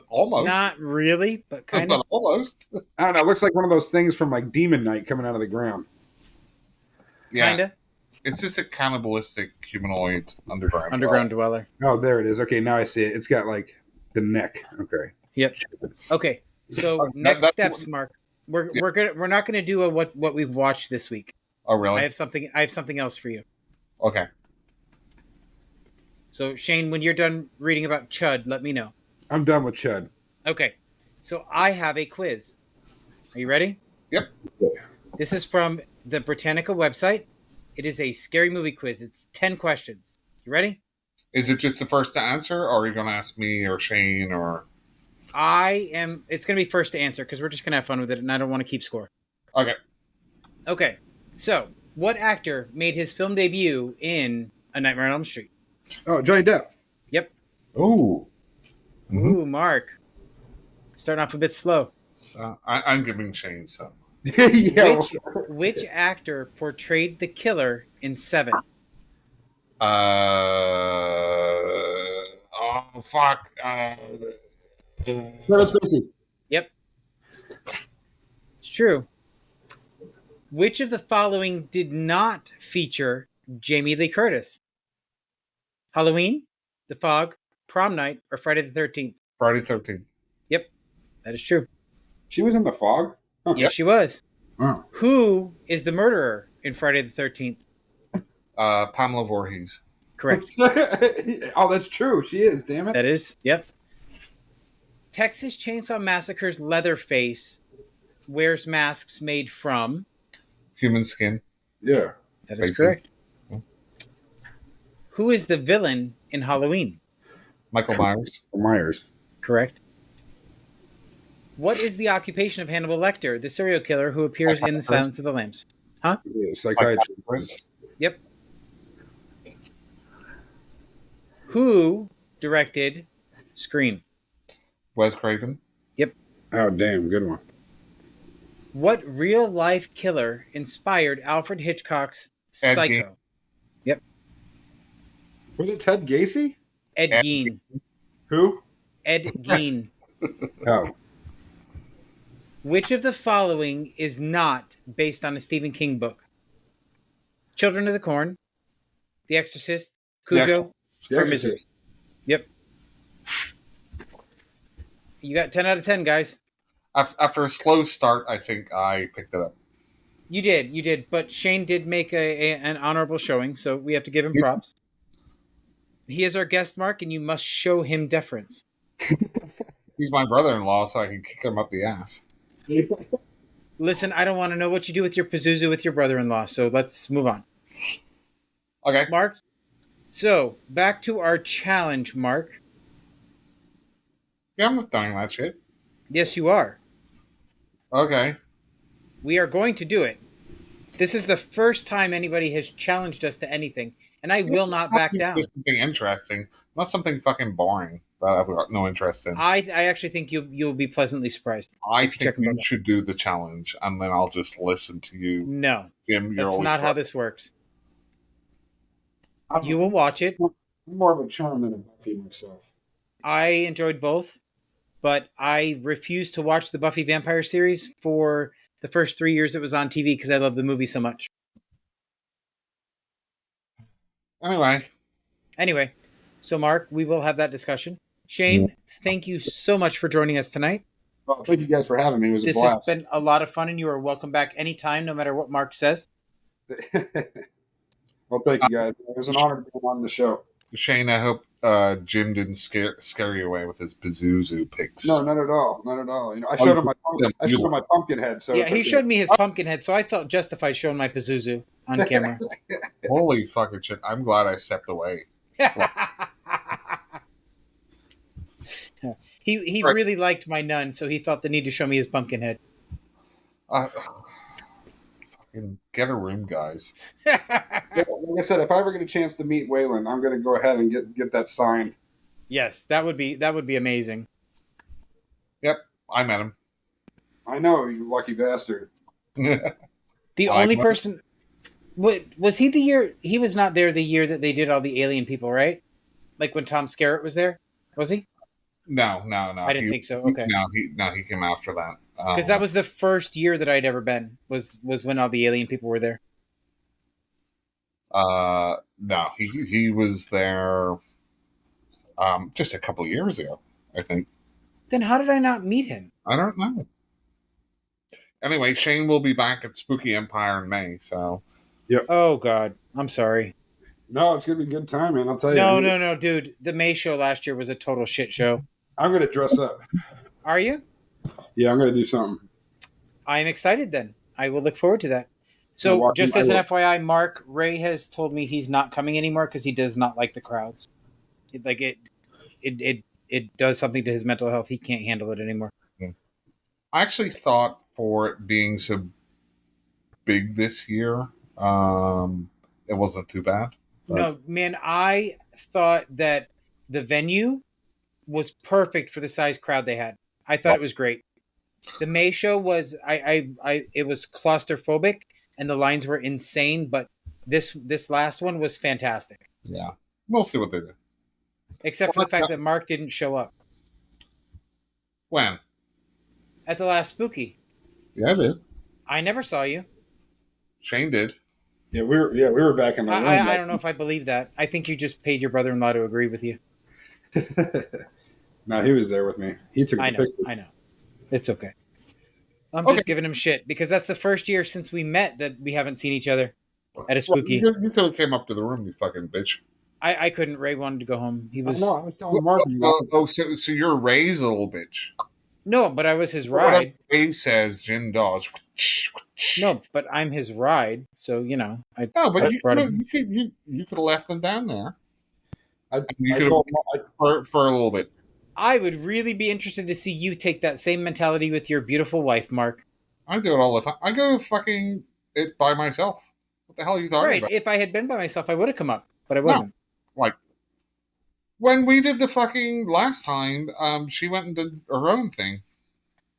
Almost. Not really, but kind of. But almost. I don't know. It looks like one of those things from like Demon Knight coming out of the ground. Yeah. Kinda. It's just a cannibalistic humanoid underground. Underground dweller. Oh, there it is. Okay, now I see it. It's got like the neck. Okay. Yep. Okay. So next steps, Mark. We're not gonna do what we've watched this week. Oh, really? I have something else for you. Okay. So Shane, when you're done reading about Chud, let me know. I'm done with Chud. Okay. So I have a quiz. Are you ready? Yep. This is from the Britannica website. It is a scary movie quiz. It's 10 questions. You ready? Is it just the first to answer, or are you going to ask me or Shane or? It's going to be first to answer because we're just going to have fun with it and I don't want to keep score. Okay. Okay. So, what actor made his film debut in A Nightmare on Elm Street? Oh, Johnny Depp. Yep. Ooh. Ooh, Mark. Starting off a bit slow. I'm giving Shane some. Yeah. Which actor portrayed the killer in Seven? Oh, fuck. Kevin Spacey. Yep. It's true. Which of the following did not feature Jamie Lee Curtis? Halloween, The Fog, Prom Night, or Friday the 13th? Friday 13th. Yep, that is true. She was in The Fog? Huh. Yes, she was. Wow. Who is the murderer in Friday the 13th? Pamela Voorhees. Correct. Oh, that's true. She is, damn it. That is, yep. Texas Chainsaw Massacre's Leatherface wears masks made from... Human skin. Yeah. That is Makes correct. sense. Who is the villain in Halloween? Michael Myers. Myers. Correct. What is the occupation of Hannibal Lecter, the serial killer who appears in The Silence of the Lambs? Yeah, psychiatrist. Chris. Yep. Who directed Scream? Wes Craven. Oh, damn. Good one. What real-life killer inspired Alfred Hitchcock's Ed Psycho? Was it Ted Gacy? Ed Ed Gein. Who? Ed Gein. Oh. Which of the following is not based on a Stephen King book? Children of the Corn, The Exorcist, The Cujo, Exorcist. or Misery. Yep. You got 10 out of 10, guys. After a slow start, I think I picked it up. You did. But Shane did make an honorable showing, so we have to give him Yep. props. He is our guest, Mark, and you must show him deference. He's my brother-in-law, so I can kick him up the ass. Listen, I don't want to know what you do with your Pazuzu with your brother-in-law, so let's move on. Okay. Mark, so back to our challenge, Mark. Yeah, I'm not doing that shit. Yes, you are. Okay. We are going to do it. This is the first time anybody has challenged us to anything, and I will not back down. Something interesting, not something fucking boring that I've got no interest in. I actually think you'll be pleasantly surprised. I think you should do the challenge, and then I'll just listen to you. No, Jim, that's not how this works. You will watch it. I'm more of a charm than a Buffy myself. I enjoyed both, but I refused to watch the Buffy Vampire series for the first 3 years it was on TV because I love the movie so much. Anyway, so Mark, we will have that discussion. Shane, thank you so much for joining us tonight. Well, thank you guys for having me. It was This a blast. has been a lot of fun, and you are welcome back anytime, no matter what Mark says. Well, thank you guys. It was an honor to be on the show. Shane, I hope Jim didn't scare you away with his Pazuzu picks. No, not at all. Not at all. You know, I showed him my pumpkin head. So yeah, he showed me his pumpkin head, so I felt justified showing my Pazuzu on camera. Holy fucking shit! I'm glad I stepped away. He really liked my nun, so he felt the need to show me his pumpkin head. Fucking get a room, guys. Yeah, like I said, if I ever get a chance to meet Waylon, I'm going to go ahead and get that signed. Yes, that would be amazing. Yep, I met him. I know, you lucky bastard. The only person... Was he the year... He was not there the year that they did all the alien people, right? Like when Tom Skerritt was there? Was he? No. I didn't think so. Okay. No, he came after that. Because that was the first year that I'd ever been, was when all the alien people were there. No, he was there just a couple of years ago, I think. Then how did I not meet him? I don't know. Anyway, Shane will be back at Spooky Empire in May, so... Yep. Oh, God. I'm sorry. No, it's going to be a good time, man. I'll tell you. No, dude. The May show last year was a total shit show. I'm going to dress up. Are you? Yeah, I'm going to do something. I'm excited then. I will look forward to that. So, just as an FYI, Mark, Ray has told me he's not coming anymore because he does not like the crowds. It does something to his mental health. He can't handle it anymore. I actually thought for it being so big this year, it wasn't too bad. But... No, man, I thought that the venue was perfect for the size crowd they had. I thought it was great. The May show was it was claustrophobic and the lines were insane, but this last one was fantastic. Yeah, we'll see what they do. Except for the fact that Mark didn't show up. When? At the last Spooky. Yeah, I did. I never saw you. Shane did. Yeah, we were back in the room. I don't know if I believe that. I think you just paid your brother-in-law to agree with you. No, he was there with me. He took the picture. I know. It's okay. I'm just giving him shit because that's the first year since we met that we haven't seen each other at a Spooky. Well, you could have came up to the room, you fucking bitch. I couldn't. Ray wanted to go home. He was. No, I was telling Mark. So you're Ray's a little bitch. No, but I was his ride. Ray says Jim Dawes. No, but I'm his ride, so you know. You could have left them down there. For a little bit. I would really be interested to see you take that same mentality with your beautiful wife, Mark. I do it all the time. I go to fucking it by myself. What the hell are you talking about? If I had been by myself, I would have come up, but I wasn't. No. Like, when we did the fucking last time, she went and did her own thing.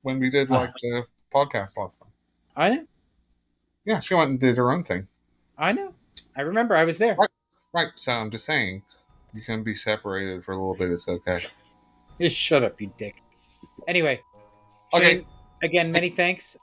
When we did, the podcast last time. I know. Yeah, she went and did her own thing. I know. I remember. I was there. Right. So I'm just saying, you can be separated for a little bit. It's okay. Just shut up, you dick. Anyway. Okay. Shane, again, many thanks.